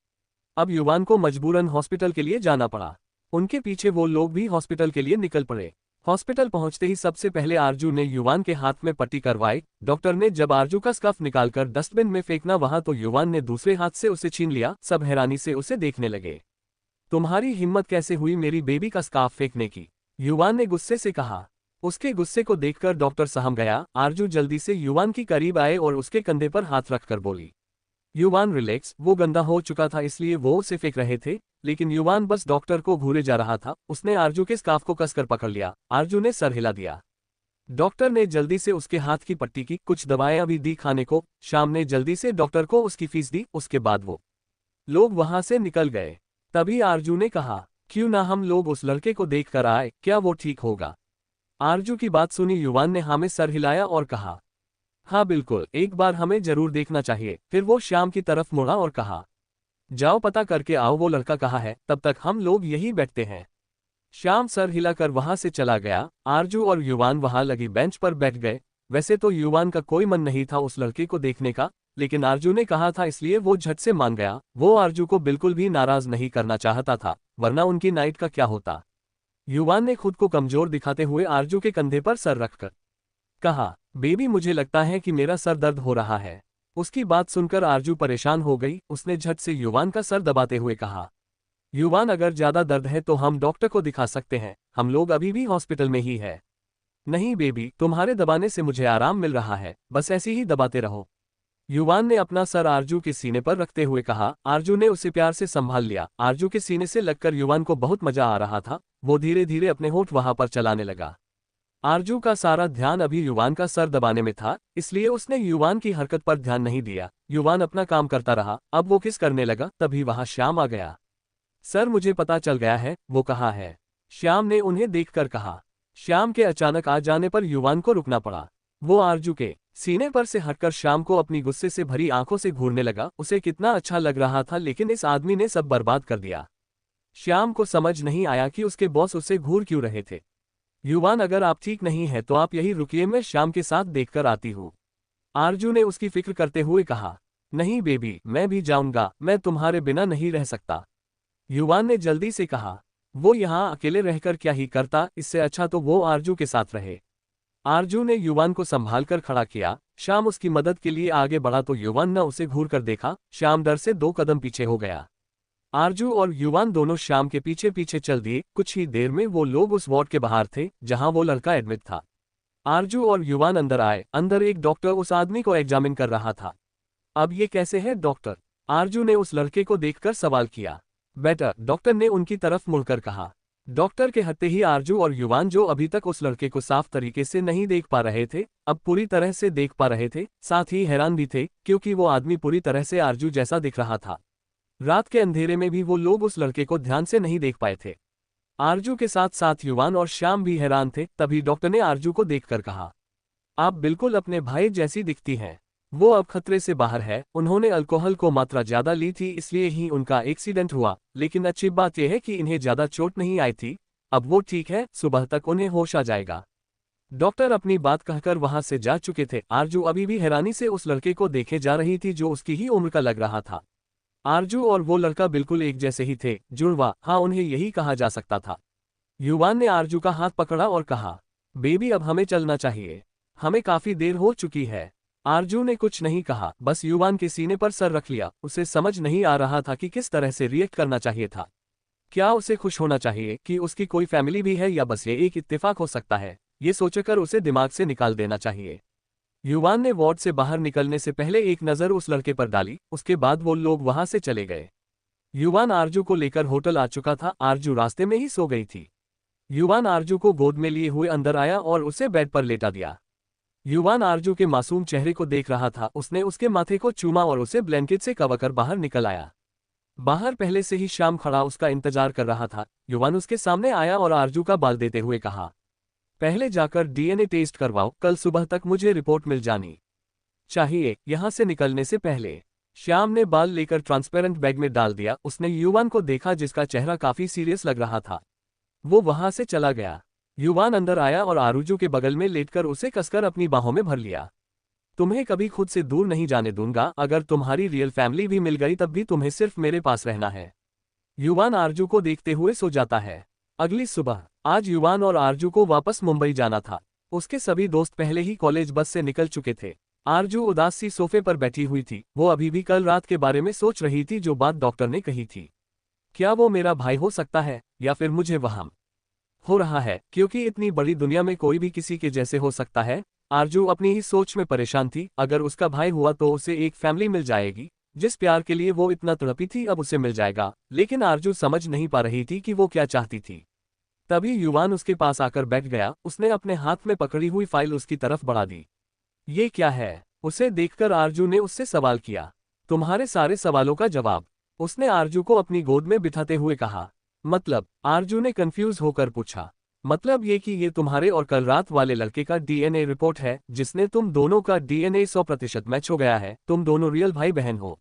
अब युवान को मजबूरन हॉस्पिटल के लिए जाना पड़ा। उनके पीछे वो लोग भी हॉस्पिटल के लिए निकल पड़े। हॉस्पिटल पहुंचते ही सबसे पहले आरजू ने युवान के हाथ में पट्टी करवाई। डॉक्टर ने जब आरजू का स्कार्फ निकालकर डस्टबिन में फेंकना वहां तो युवान ने दूसरे हाथ से उसे छीन लिया। सब हैरानी से उसे देखने लगे। तुम्हारी हिम्मत कैसे हुई मेरी बेबी का स्कार्फ फेंकने की? युवान ने गुस्से से कहा। उसके गुस्से को देखकर डॉक्टर सहम गया। आरजू जल्दी से युवान की करीब आए और उसके कंधे पर हाथ रखकर बोली, युवान रिलैक्स, वो गंदा हो चुका था इसलिए वो उसे फेंक रहे थे, लेकिन युवान बस डॉक्टर को घूरे जा रहा था। उसने आरजू के स्कार्फ को कसकर पकड़ लिया। आरजू ने सर हिला दिया। डॉक्टर ने जल्दी से उसके हाथ की पट्टी की, कुछ दवाएं अभी दी खाने को। शाम ने जल्दी से डॉक्टर को उसकी फीस दी। उसके बाद वो लोग वहां से निकल गए। तभी आरजू ने कहा, क्यों ना हम लोग उस लड़के को देख कर आए, क्या वो ठीक होगा? आरजू की बात सुनी युवान ने हाँ में सर हिलाया और कहा, हाँ बिल्कुल, एक बार हमें जरूर देखना चाहिए। फिर वो श्याम की तरफ मुड़ा और कहा, जाओ पता करके आओ वो लड़का कहाँ है, तब तक हम लोग यहीं बैठते हैं। श्याम सर हिलाकर वहां से चला गया। आरजू और युवान वहां लगी बेंच पर बैठ गए। वैसे तो युवान का कोई मन नहीं था उस लड़के को देखने का, लेकिन आरजू ने कहा था इसलिए वो झट से मान गया। वो आरजू को बिल्कुल भी नाराज नहीं करना चाहता था, वरना उनकी नाइट का क्या होता। युवान ने खुद को कमजोर दिखाते हुए आरजू के कंधे पर सर रखकर कहा, बेबी मुझे लगता है कि मेरा सर दर्द हो रहा है। उसकी बात सुनकर आरजू परेशान हो गई। उसने झट से युवान का सर दबाते हुए कहा, युवान अगर ज्यादा दर्द है तो हम डॉक्टर को दिखा सकते हैं, हम लोग अभी भी हॉस्पिटल में ही है। नहीं बेबी, तुम्हारे दबाने से मुझे आराम मिल रहा है, बस ऐसे ही दबाते रहो। युवान ने अपना सर आरजू के सीने पर रखते हुए कहा। आरजू ने उसे प्यार से संभाल लिया। आरजू के सीने से लगकर युवान को बहुत मजा आ रहा था। वो धीरे धीरे अपने होंठ वहां पर चलाने लगा। आरजू का सारा ध्यान अभी युवान का सर दबाने में था, इसलिए उसने युवान की हरकत पर ध्यान नहीं दिया। युवान अपना काम करता रहा। अब वो किस करने लगा, तभी वहां श्याम आ गया। सर मुझे पता चल गया है, वो कहाँ है? श्याम ने उन्हें देखकर कहा। श्याम के अचानक आ जाने पर युवान को रुकना पड़ा। वो आरजू के सीने पर से हटकर श्याम को अपनी गुस्से से भरी आंखों से घूरने लगा। उसे कितना अच्छा लग रहा था, लेकिन इस आदमी ने सब बर्बाद कर दिया। श्याम को समझ नहीं आया कि उसके बॉस उसे घूर क्यों रहे थे। युवान अगर आप ठीक नहीं है तो आप यही रुकिए, मैं श्याम के साथ देखकर आती हूँ। आरजू ने उसकी फिक्र करते हुए कहा। नहीं बेबी, मैं भी जाऊंगा, मैं तुम्हारे बिना नहीं रह सकता। युवान ने जल्दी से कहा। वो यहाँ अकेले रहकर क्या ही करता, इससे अच्छा तो वो आरजू के साथ रहे। आरजू ने युवान को संभालकर खड़ा किया। श्याम उसकी मदद के लिए आगे बढ़ा तो युवान ने उसे घूरकर देखा। श्याम डर से 2 कदम पीछे हो गया। आरजू और युवान दोनों श्याम के पीछे पीछे चल दिए। कुछ ही देर में वो लोग उस वार्ड के बाहर थे जहां वो लड़का एडमिट था। आरजू और युवान अंदर आए। अंदर एक डॉक्टर उस आदमी को एग्जामिन कर रहा था। अब ये कैसे है डॉक्टर? आरजू ने उस लड़के को देखकर सवाल किया। बेटा, डॉक्टर ने उनकी तरफ मुड़कर कहा। डॉक्टर के हटते ही आरजू और युवान, जो अभी तक उस लड़के को साफ तरीके से नहीं देख पा रहे थे, अब पूरी तरह से देख पा रहे थे। साथ ही हैरान भी थे, क्योंकि वो आदमी पूरी तरह से आरजू जैसा दिख रहा था। रात के अंधेरे में भी वो लोग उस लड़के को ध्यान से नहीं देख पाए थे। आरजू के साथ साथ युवान और श्याम भी हैरान थे। तभी डॉक्टर ने आरजू को देखकर कहा, आप बिल्कुल अपने भाई जैसी दिखती हैं। वो अब खतरे से बाहर है। उन्होंने अल्कोहल को मात्रा ज्यादा ली थी, इसलिए ही उनका एक्सीडेंट हुआ, लेकिन अच्छी बात यह है कि इन्हें ज्यादा चोट नहीं आई थी। अब वो ठीक है, सुबह तक उन्हें होश आ जाएगा। डॉक्टर अपनी बात कहकर वहां से जा चुके थे। आरजू अभी भी हैरानी से उस लड़के को देखे जा रही थी जो उसकी ही उम्र का लग रहा था। आरजू और वो लड़का बिल्कुल एक जैसे ही थे, जुड़वा। हाँ, उन्हें यही कहा जा सकता था। युवान ने आरजू का हाथ पकड़ा और कहा, बेबी अब हमें चलना चाहिए, हमें काफी देर हो चुकी है। आरजू ने कुछ नहीं कहा, बस युवान के सीने पर सर रख लिया। उसे समझ नहीं आ रहा था कि किस तरह से रिएक्ट करना चाहिए था। क्या उसे खुश होना चाहिए कि उसकी कोई फैमिली भी है, या बस ये एक इत्तेफाक हो सकता है, ये सोचकर उसे दिमाग से निकाल देना चाहिए। युवान ने वार्ड से बाहर निकलने से पहले एक नज़र उस लड़के पर डाली, उसके बाद वो लोग वहां से चले गए। युवान आरजू को लेकर होटल आ चुका था। आरजू रास्ते में ही सो गई थी। युवान आरजू को गोद में लिए हुए अंदर आया और उसे बेड पर लेटा दिया। युवान आरजू के मासूम चेहरे को देख रहा था। उसने उसके माथे को चूमा और उसे ब्लैंकेट से कवर कर बाहर निकल आया। बाहर पहले से ही श्याम खड़ा उसका इंतजार कर रहा था। युवान उसके सामने आया और आरजू का बाल देते हुए कहा, पहले जाकर डीएनए टेस्ट करवाओ, कल सुबह तक मुझे रिपोर्ट मिल जानी चाहिए यहां से निकलने से पहले। श्याम ने बाल लेकर ट्रांसपेरेंट बैग में डाल दिया। उसने युवान को देखा जिसका चेहरा काफी सीरियस लग रहा था। वो वहां से चला गया। युवान अंदर आया और आरजू के बगल में लेटकर उसे कसकर अपनी बाहों में भर लिया। तुम्हें कभी खुद से दूर नहीं जाने दूंगा। अगर तुम्हारी रियल फैमिली भी मिल गई तब भी तुम्हें सिर्फ मेरे पास रहना है। युवान आरजू को देखते हुए सो जाता है। अगली सुबह आज युवान और आरजू को वापस मुंबई जाना था। उसके सभी दोस्त पहले ही कॉलेज बस से निकल चुके थे। आरजू उदास सी सोफे पर बैठी हुई थी। वो अभी भी कल रात के बारे में सोच रही थी जो बात डॉक्टर ने कही थी। क्या वो मेरा भाई हो सकता है, या फिर मुझे वहम हो रहा है, क्योंकि इतनी बड़ी दुनिया में कोई भी किसी के जैसे हो सकता है। आरजू अपनी ही सोच में परेशान थी। अगर उसका भाई हुआ तो उसे एक फैमिली मिल जाएगी। जिस प्यार के लिए वो इतना तड़पी थी अब उसे मिल जाएगा। लेकिन आरजू समझ नहीं पा रही थी कि वो क्या चाहती थी। तभी युवान उसके पास आकर बैठ गया। उसने अपने हाथ में पकड़ी हुई फाइल उसकी तरफ बढ़ा दी। ये क्या है? उसे देखकर आरजू ने उससे सवाल किया। तुम्हारे सारे सवालों का जवाब, उसने आरजू को अपनी गोद में बिठाते हुए कहा। मतलब? आरजू ने कंफ्यूज होकर पूछा। मतलब ये कि ये तुम्हारे और कल रात वाले लड़के का डीएनए रिपोर्ट है, जिसने तुम दोनों का डीएनए 100% मैच हो गया है। तुम दोनों रियल भाई बहन हो।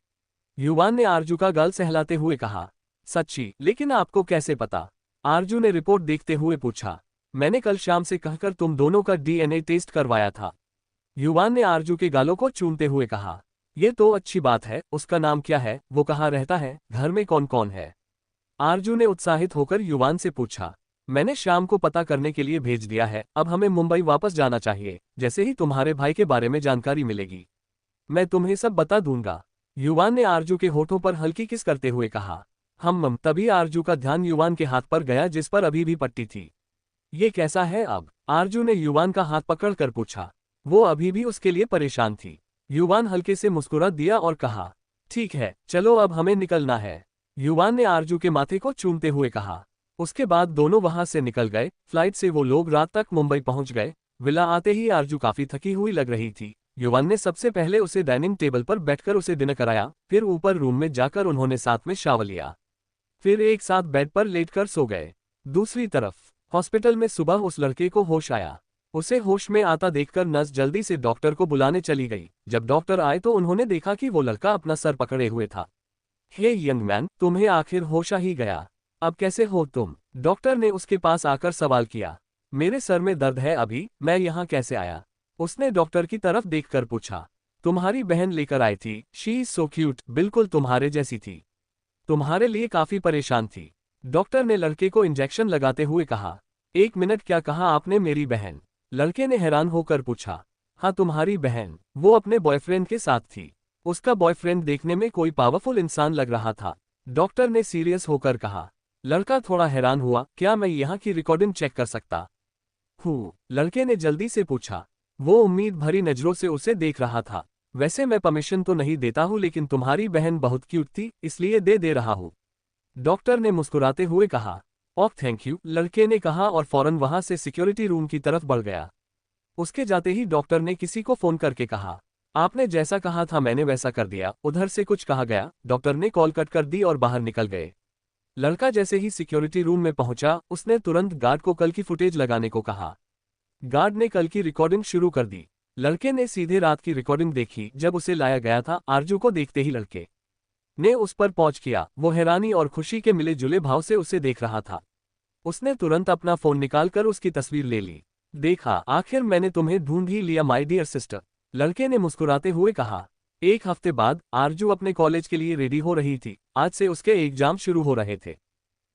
युवान ने आरजू का गाल सहलाते हुए कहा। सच्ची? लेकिन आपको कैसे पता? आरजू ने रिपोर्ट देखते हुए पूछा। मैंने कल शाम से कहकर तुम दोनों का डीएनए टेस्ट करवाया था। युवान ने आरजू के गालों को चूमते हुए कहा। ये तो अच्छी बात है। उसका नाम क्या है? वो कहाँ रहता है? घर में कौन कौन है? आरजू ने उत्साहित होकर युवान से पूछा। मैंने शाम को पता करने के लिए भेज दिया है। अब हमें मुंबई वापस जाना चाहिए। जैसे ही तुम्हारे भाई के बारे में जानकारी मिलेगी मैं तुम्हें सब बता दूंगा। युवान ने आरजू के होठों पर हल्की किस करते हुए कहा। तभी आरजू का ध्यान युवान के हाथ पर गया जिस पर अभी भी पट्टी थी। ये कैसा है अब? आरजू ने युवान का हाथ पकड़कर पूछा। वो अभी भी उसके लिए परेशान थी। युवान हल्के से मुस्कुरा दिया और कहा, ठीक है, चलो अब हमें निकलना है। युवान ने आरजू के माथे को चूमते हुए कहा। उसके बाद दोनों वहां से निकल गए। फ्लाइट से वो लोग रात तक मुंबई पहुंच गए। विला आते ही आरजू काफी थकी हुई लग रही थी। युवान ने सबसे पहले उसे डाइनिंग टेबल पर बैठकर उसे डिनर कराया। फिर ऊपर रूम में जाकर उन्होंने साथ में शावर लिया। फिर एक साथ बेड पर लेटकर सो गए। दूसरी तरफ हॉस्पिटल में सुबह उस लड़के को होश आया। उसे होश में आता देखकर नर्स जल्दी से डॉक्टर को बुलाने चली गई। जब डॉक्टर आए तो उन्होंने देखा कि वो लड़का अपना सर पकड़े हुए था। हे यंग मैन, तुम्हें आखिर होश आ ही गया। अब कैसे हो तुम? डॉक्टर ने उसके पास आकर सवाल किया। मेरे सर में दर्द है अभी। मैं यहाँ कैसे आया? उसने डॉक्टर की तरफ देखकर पूछा। तुम्हारी बहन लेकर आई थी। शी इज सो क्यूट, बिल्कुल तुम्हारे जैसी थी। तुम्हारे लिए काफी परेशान थी। डॉक्टर ने लड़के को इंजेक्शन लगाते हुए कहा। एक मिनट, क्या कहा आपने? मेरी बहन? लड़के ने हैरान होकर पूछा। हाँ, तुम्हारी बहन। वो अपने बॉयफ्रेंड के साथ थी। उसका बॉयफ्रेंड देखने में कोई पावरफुल इंसान लग रहा था। डॉक्टर ने सीरियस होकर कहा। लड़का थोड़ा हैरान हुआ। क्या मैं यहाँ की रिकॉर्डिंग चेक कर सकता हूँ? लड़के ने जल्दी से पूछा। वो उम्मीद भरी नजरों से उसे देख रहा था। वैसे मैं परमिशन तो नहीं देता हूँ, लेकिन तुम्हारी बहन बहुत क्यूट थी, इसलिए दे रहा हूँ। डॉक्टर ने मुस्कुराते हुए कहा। ओह थैंक यू, लड़के ने कहा और फौरन वहां से सिक्योरिटी रूम की तरफ बढ़ गया। उसके जाते ही डॉक्टर ने किसी को फोन करके कहा, आपने जैसा कहा था मैंने वैसा कर दिया। उधर से कुछ कहा गया। डॉक्टर ने कॉल कट कर दी और बाहर निकल गए। लड़का जैसे ही सिक्योरिटी रूम में पहुंचा उसने तुरंत गार्ड को कल की फुटेज लगाने को कहा। गार्ड ने कल की रिकॉर्डिंग शुरू कर दी। लड़के ने सीधे रात की रिकॉर्डिंग देखी। जब उसे लाया गया था, आरजू को देखते ही लड़के ने उस पर पहुंच किया। वो हैरानी और खुशी के मिले जुले भाव से उसे देख रहा था। उसने तुरंत अपना फोन निकालकर उसकी तस्वीर ले ली। देखा, आखिर मैंने तुम्हें ढूंढ ही लिया माय डियर सिस्टर, लड़के ने मुस्कुराते हुए कहा। एक हफ्ते बाद आरजू अपने कॉलेज के लिए रेडी हो रही थी। आज से उसके एग्जाम शुरू हो रहे थे।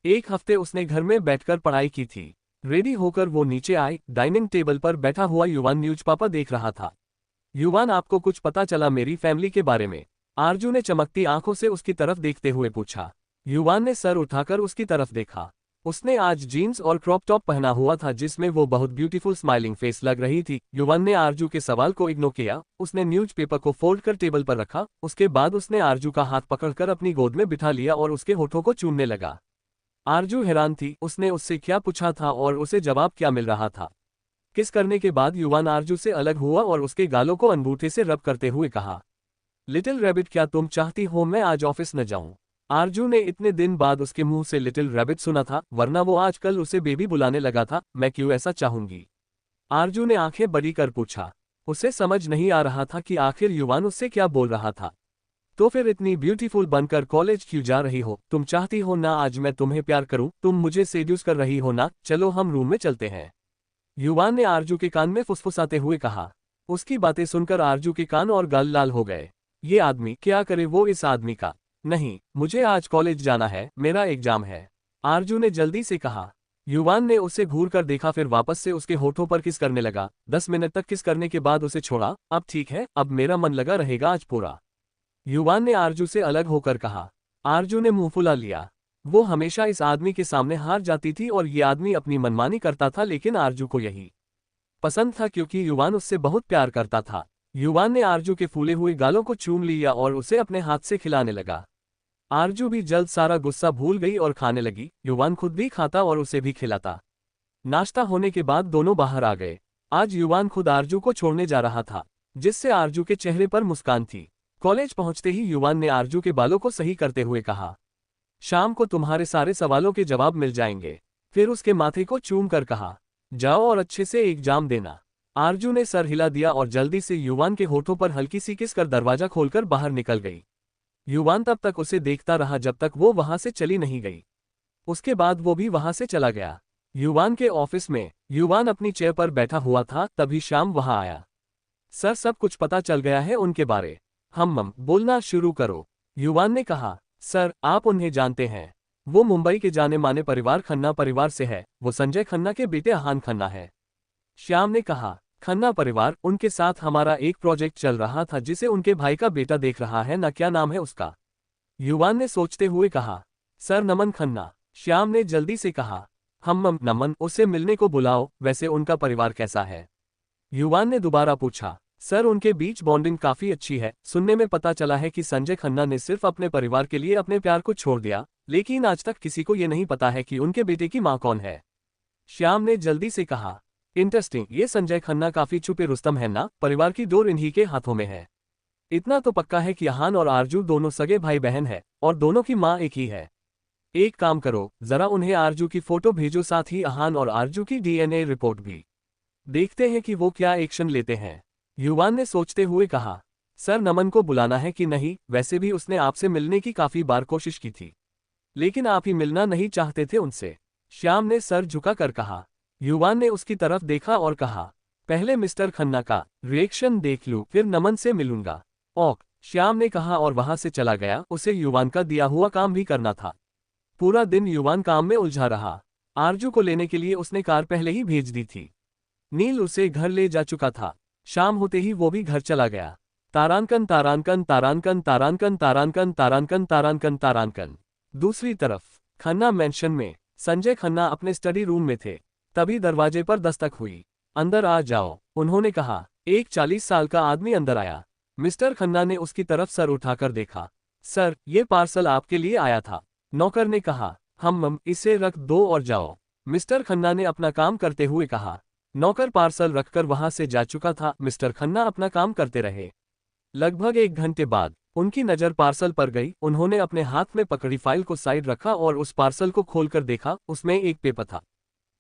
एक हफ्ते उसने घर में बैठकर पढ़ाई की थी। रेडी होकर वो नीचे आई। डाइनिंग टेबल पर बैठा हुआ युवान न्यूज़पेपर देख रहा था। युवान, आपको कुछ पता चला मेरी फैमिली के बारे में? आरजू ने चमकती आंखों से उसकी तरफ देखते हुए पूछा। युवान ने सर उठाकर उसकी तरफ देखा। उसने आज जीन्स और क्रॉप टॉप पहना हुआ था जिसमें वो बहुत ब्यूटीफुल स्माइलिंग फेस लग रही थी। युवान ने आरजू के सवाल को इग्नोर किया। उसने न्यूज़पेपर को फोल्ड कर टेबल पर रखा। उसके बाद उसने आरजू का हाथ पकड़कर अपनी गोद में बिठा लिया और उसके होठों को चूमने लगा। आरजू हैरान थी, उसने उससे क्या पूछा था और उसे जवाब क्या मिल रहा था। किस करने के बाद युवान आरजू से अलग हुआ और उसके गालों को अंगूठे से रब करते हुए कहा, लिटिल रैबिट, क्या तुम चाहती हो मैं आज ऑफिस न जाऊं? आरजू ने इतने दिन बाद उसके मुंह से लिटिल रैबिट सुना था, वरना वो आजकल उसे बेबी बुलाने लगा था। मैं क्यों ऐसा चाहूंगी? आरजू ने आंखें बड़ी कर पूछा। उसे समझ नहीं आ रहा था कि आखिर युवान उससे क्या बोल रहा था। तो फिर इतनी ब्यूटीफुल बनकर कॉलेज क्यों जा रही हो? तुम चाहती हो ना आज मैं तुम्हें प्यार करूं? तुम मुझे सेड्यूस कर रही हो ना? चलो हम रूम में चलते हैं। युवान ने आरजू के कान में फुसफुसाते हुए कहा। उसकी बातें सुनकर आरजू के कान और गाल लाल हो गए। ये आदमी क्या करे? वो इस आदमी का, नहीं, मुझे आज कॉलेज जाना है, मेरा एग्जाम है, आरजू ने जल्दी से कहा। युवान ने उसे घूर कर देखा, फिर वापस से उसके होठों पर किस करने लगा। 10 मिनट तक किस करने के बाद उसे छोड़ा। अब ठीक है, अब मेरा मन लगा रहेगा आज पूरा, युवान ने आरजू से अलग होकर कहा। आरजू ने मुंह फुला लिया। वो हमेशा इस आदमी के सामने हार जाती थी और ये आदमी अपनी मनमानी करता था, लेकिन आरजू को यही पसंद था क्योंकि युवान उससे बहुत प्यार करता था। युवान ने आरजू के फूले हुए गालों को चूम लिया और उसे अपने हाथ से खिलाने लगा। आरजू भी जल्द सारा गुस्सा भूल गई और खाने लगी। युवान खुद भी खाता और उसे भी खिलाता। नाश्ता होने के बाद दोनों बाहर आ गए। आज युवान खुद आरजू को छोड़ने जा रहा था, जिससे आरजू के चेहरे पर मुस्कान थी। कॉलेज पहुंचते ही युवान ने आरजू के बालों को सही करते हुए कहा, शाम को तुम्हारे सारे सवालों के जवाब मिल जाएंगे। फिर उसके माथे को चूम कर कहा, जाओ और अच्छे से एग्जाम देना। आरजू ने सर हिला दिया और जल्दी से युवान के होठों पर हल्की सी किस कर दरवाजा खोलकर बाहर निकल गई। युवान तब तक उसे देखता रहा जब तक वो वहां से चली नहीं गई। उसके बाद वो भी वहां से चला गया। युवान के ऑफिस में युवान अपनी चेयर पर बैठा हुआ था, तभी श्याम वहां आया। सर, सब कुछ पता चल गया है उनके बारे। हम बोलना शुरू करो, युवान ने कहा। सर, आप उन्हें जानते हैं? वो मुंबई के जाने माने परिवार खन्ना परिवार से है। वो संजय खन्ना के बेटे अहान खन्ना है, श्याम ने कहा। खन्ना परिवार, उनके साथ हमारा एक प्रोजेक्ट चल रहा था जिसे उनके भाई का बेटा देख रहा है ना, क्या नाम है उसका? युवान ने सोचते हुए कहा। सर, नमन खन्ना, श्याम ने जल्दी से कहा। हम नमन, उसे मिलने को बुलाओ। वैसे उनका परिवार कैसा है? युवान ने दोबारा पूछा। सर, उनके बीच बॉन्डिंग काफी अच्छी है। सुनने में पता चला है कि संजय खन्ना ने सिर्फ अपने परिवार के लिए अपने प्यार को छोड़ दिया, लेकिन आज तक किसी को ये नहीं पता है कि उनके बेटे की मां कौन है, श्याम ने जल्दी से कहा। इंटरेस्टिंग, ये संजय खन्ना काफी छुपे रुस्तम है ना? परिवार की डोर इन्हीं के हाथों में है। इतना तो पक्का है कि अहान और आरजू दोनों सगे भाई बहन है और दोनों की मां एक ही है। एक काम करो, जरा उन्हें आरजू की फोटो भेजो, साथ ही अहान और आरजू की डीएनए रिपोर्ट भी। देखते हैं कि वो क्या एक्शन लेते हैं, युवान ने सोचते हुए कहा। सर, नमन को बुलाना है कि नहीं? वैसे भी उसने आपसे मिलने की काफी बार कोशिश की थी, लेकिन आप ही मिलना नहीं चाहते थे उनसे, श्याम ने सर झुका कर कहा। युवान ने उसकी तरफ देखा और कहा, पहले मिस्टर खन्ना का रिएक्शन देख लूं, फिर नमन से मिलूंगा। ओक, श्याम ने कहा और वहां से चला गया। उसे युवान का दिया हुआ काम भी करना था। पूरा दिन युवान काम में उलझा रहा। आरजू को लेने के लिए उसने कार पहले ही भेज दी थी। नील उसे घर ले जा चुका था। शाम होते ही वो भी घर चला गया। तारांकन तारांकन तारांकन तारांकन तारांकन तारांकन तारांकन तारांकन। दूसरी तरफ खन्ना मैंशन में संजय खन्ना अपने स्टडी रूम में थे। तभी दरवाजे पर दस्तक हुई। अंदर आ जाओ, उन्होंने कहा। एक 40 साल का आदमी अंदर आया। मिस्टर खन्ना ने उसकी तरफ सर उठाकर देखा। सर, ये पार्सल आपके लिए आया था, नौकर ने कहा। हम इसे रख दो और जाओ, मिस्टर खन्ना ने अपना काम करते हुए कहा। नौकर पार्सल रखकर वहां से जा चुका था। मिस्टर खन्ना अपना काम करते रहे। लगभग 1 घंटे बाद उनकी नजर पार्सल पर गई। उन्होंने अपने हाथ में पकड़ी फाइल को साइड रखा और उस पार्सल को खोलकर देखा। उसमें एक पेपर था।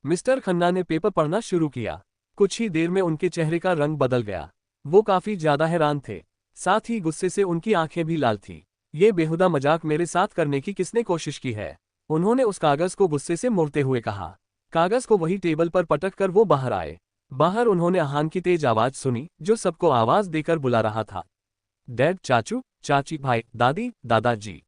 मिस्टर खन्ना ने पेपर पढ़ना शुरू किया। कुछ ही देर में उनके चेहरे का रंग बदल गया। वो काफी ज्यादा हैरान थे, साथ ही गुस्से से उनकी आंखें भी लाल थी। ये बेहुदा मजाक मेरे साथ करने की किसने कोशिश की है? उन्होंने उस कागज को गुस्से से मोड़ते हुए कहा। कागज को वही टेबल पर पटक कर वो बाहर आए। बाहर उन्होंने अहान की तेज आवाज सुनी, जो सबको आवाज देकर बुला रहा था। डैड, चाचू, चाची, भाई, दादी, दादाजी,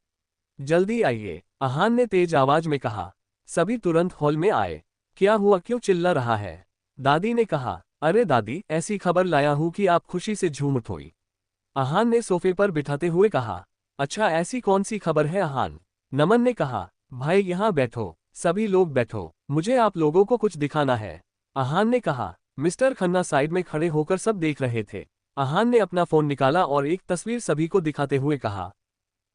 जल्दी आइए, अहान ने तेज आवाज में कहा। सभी तुरंत हॉल में आए। क्या हुआ, क्यों चिल्ला रहा है? दादी ने कहा। अरे दादी, ऐसी खबर लाया हूं कि आप खुशी से झूम उठोई। आहान ने सोफे पर बिठाते हुए कहा। अच्छा, ऐसी कौन सी खबर है आहान? नमन ने कहा। भाई यहाँ बैठो, सभी लोग बैठो, मुझे आप लोगों को कुछ दिखाना है, आहान ने कहा। मिस्टर खन्ना साइड में खड़े होकर सब देख रहे थे। आहान ने अपना फोन निकाला और एक तस्वीर सभी को दिखाते हुए कहा,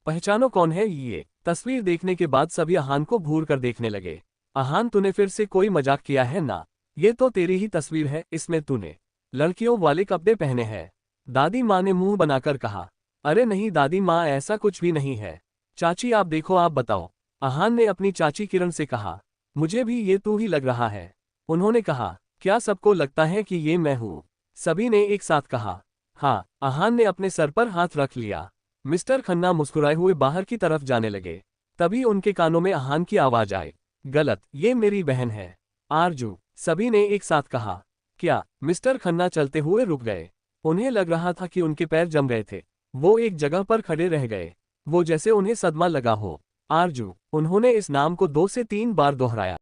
पहचानो कौन है ये? तस्वीर देखने के बाद सभी आहान को घूर कर देखने लगे। आहान, तूने फिर से कोई मजाक किया है ना? ये तो तेरी ही तस्वीर है, इसमें तूने लड़कियों वाले कपड़े पहने हैं। दादी माँ ने मुंह बनाकर कहा। अरे नहीं दादी माँ, ऐसा कुछ भी नहीं है। चाची आप देखो, आप बताओ, आहान ने अपनी चाची किरण से कहा। मुझे भी ये तू ही लग रहा है, उन्होंने कहा। क्या सबको लगता है कि ये मैं हूँ? सभी ने एक साथ कहा। हाँ, आहान ने अपने सर पर हाथ रख लिया। मिस्टर खन्ना मुस्कुराए हुए बाहर की तरफ जाने लगे। तभी उनके कानों में आहान की आवाज आई। गलत, ये मेरी बहन है, आरजू, सभी ने एक साथ कहा। क्या? मिस्टर खन्ना चलते हुए रुक गए। उन्हें लग रहा था कि उनके पैर जम गए थे। वो एक जगह पर खड़े रह गए, वो जैसे उन्हें सदमा लगा हो। आरजू, उन्होंने इस नाम को 2 से 3 बार दोहराया।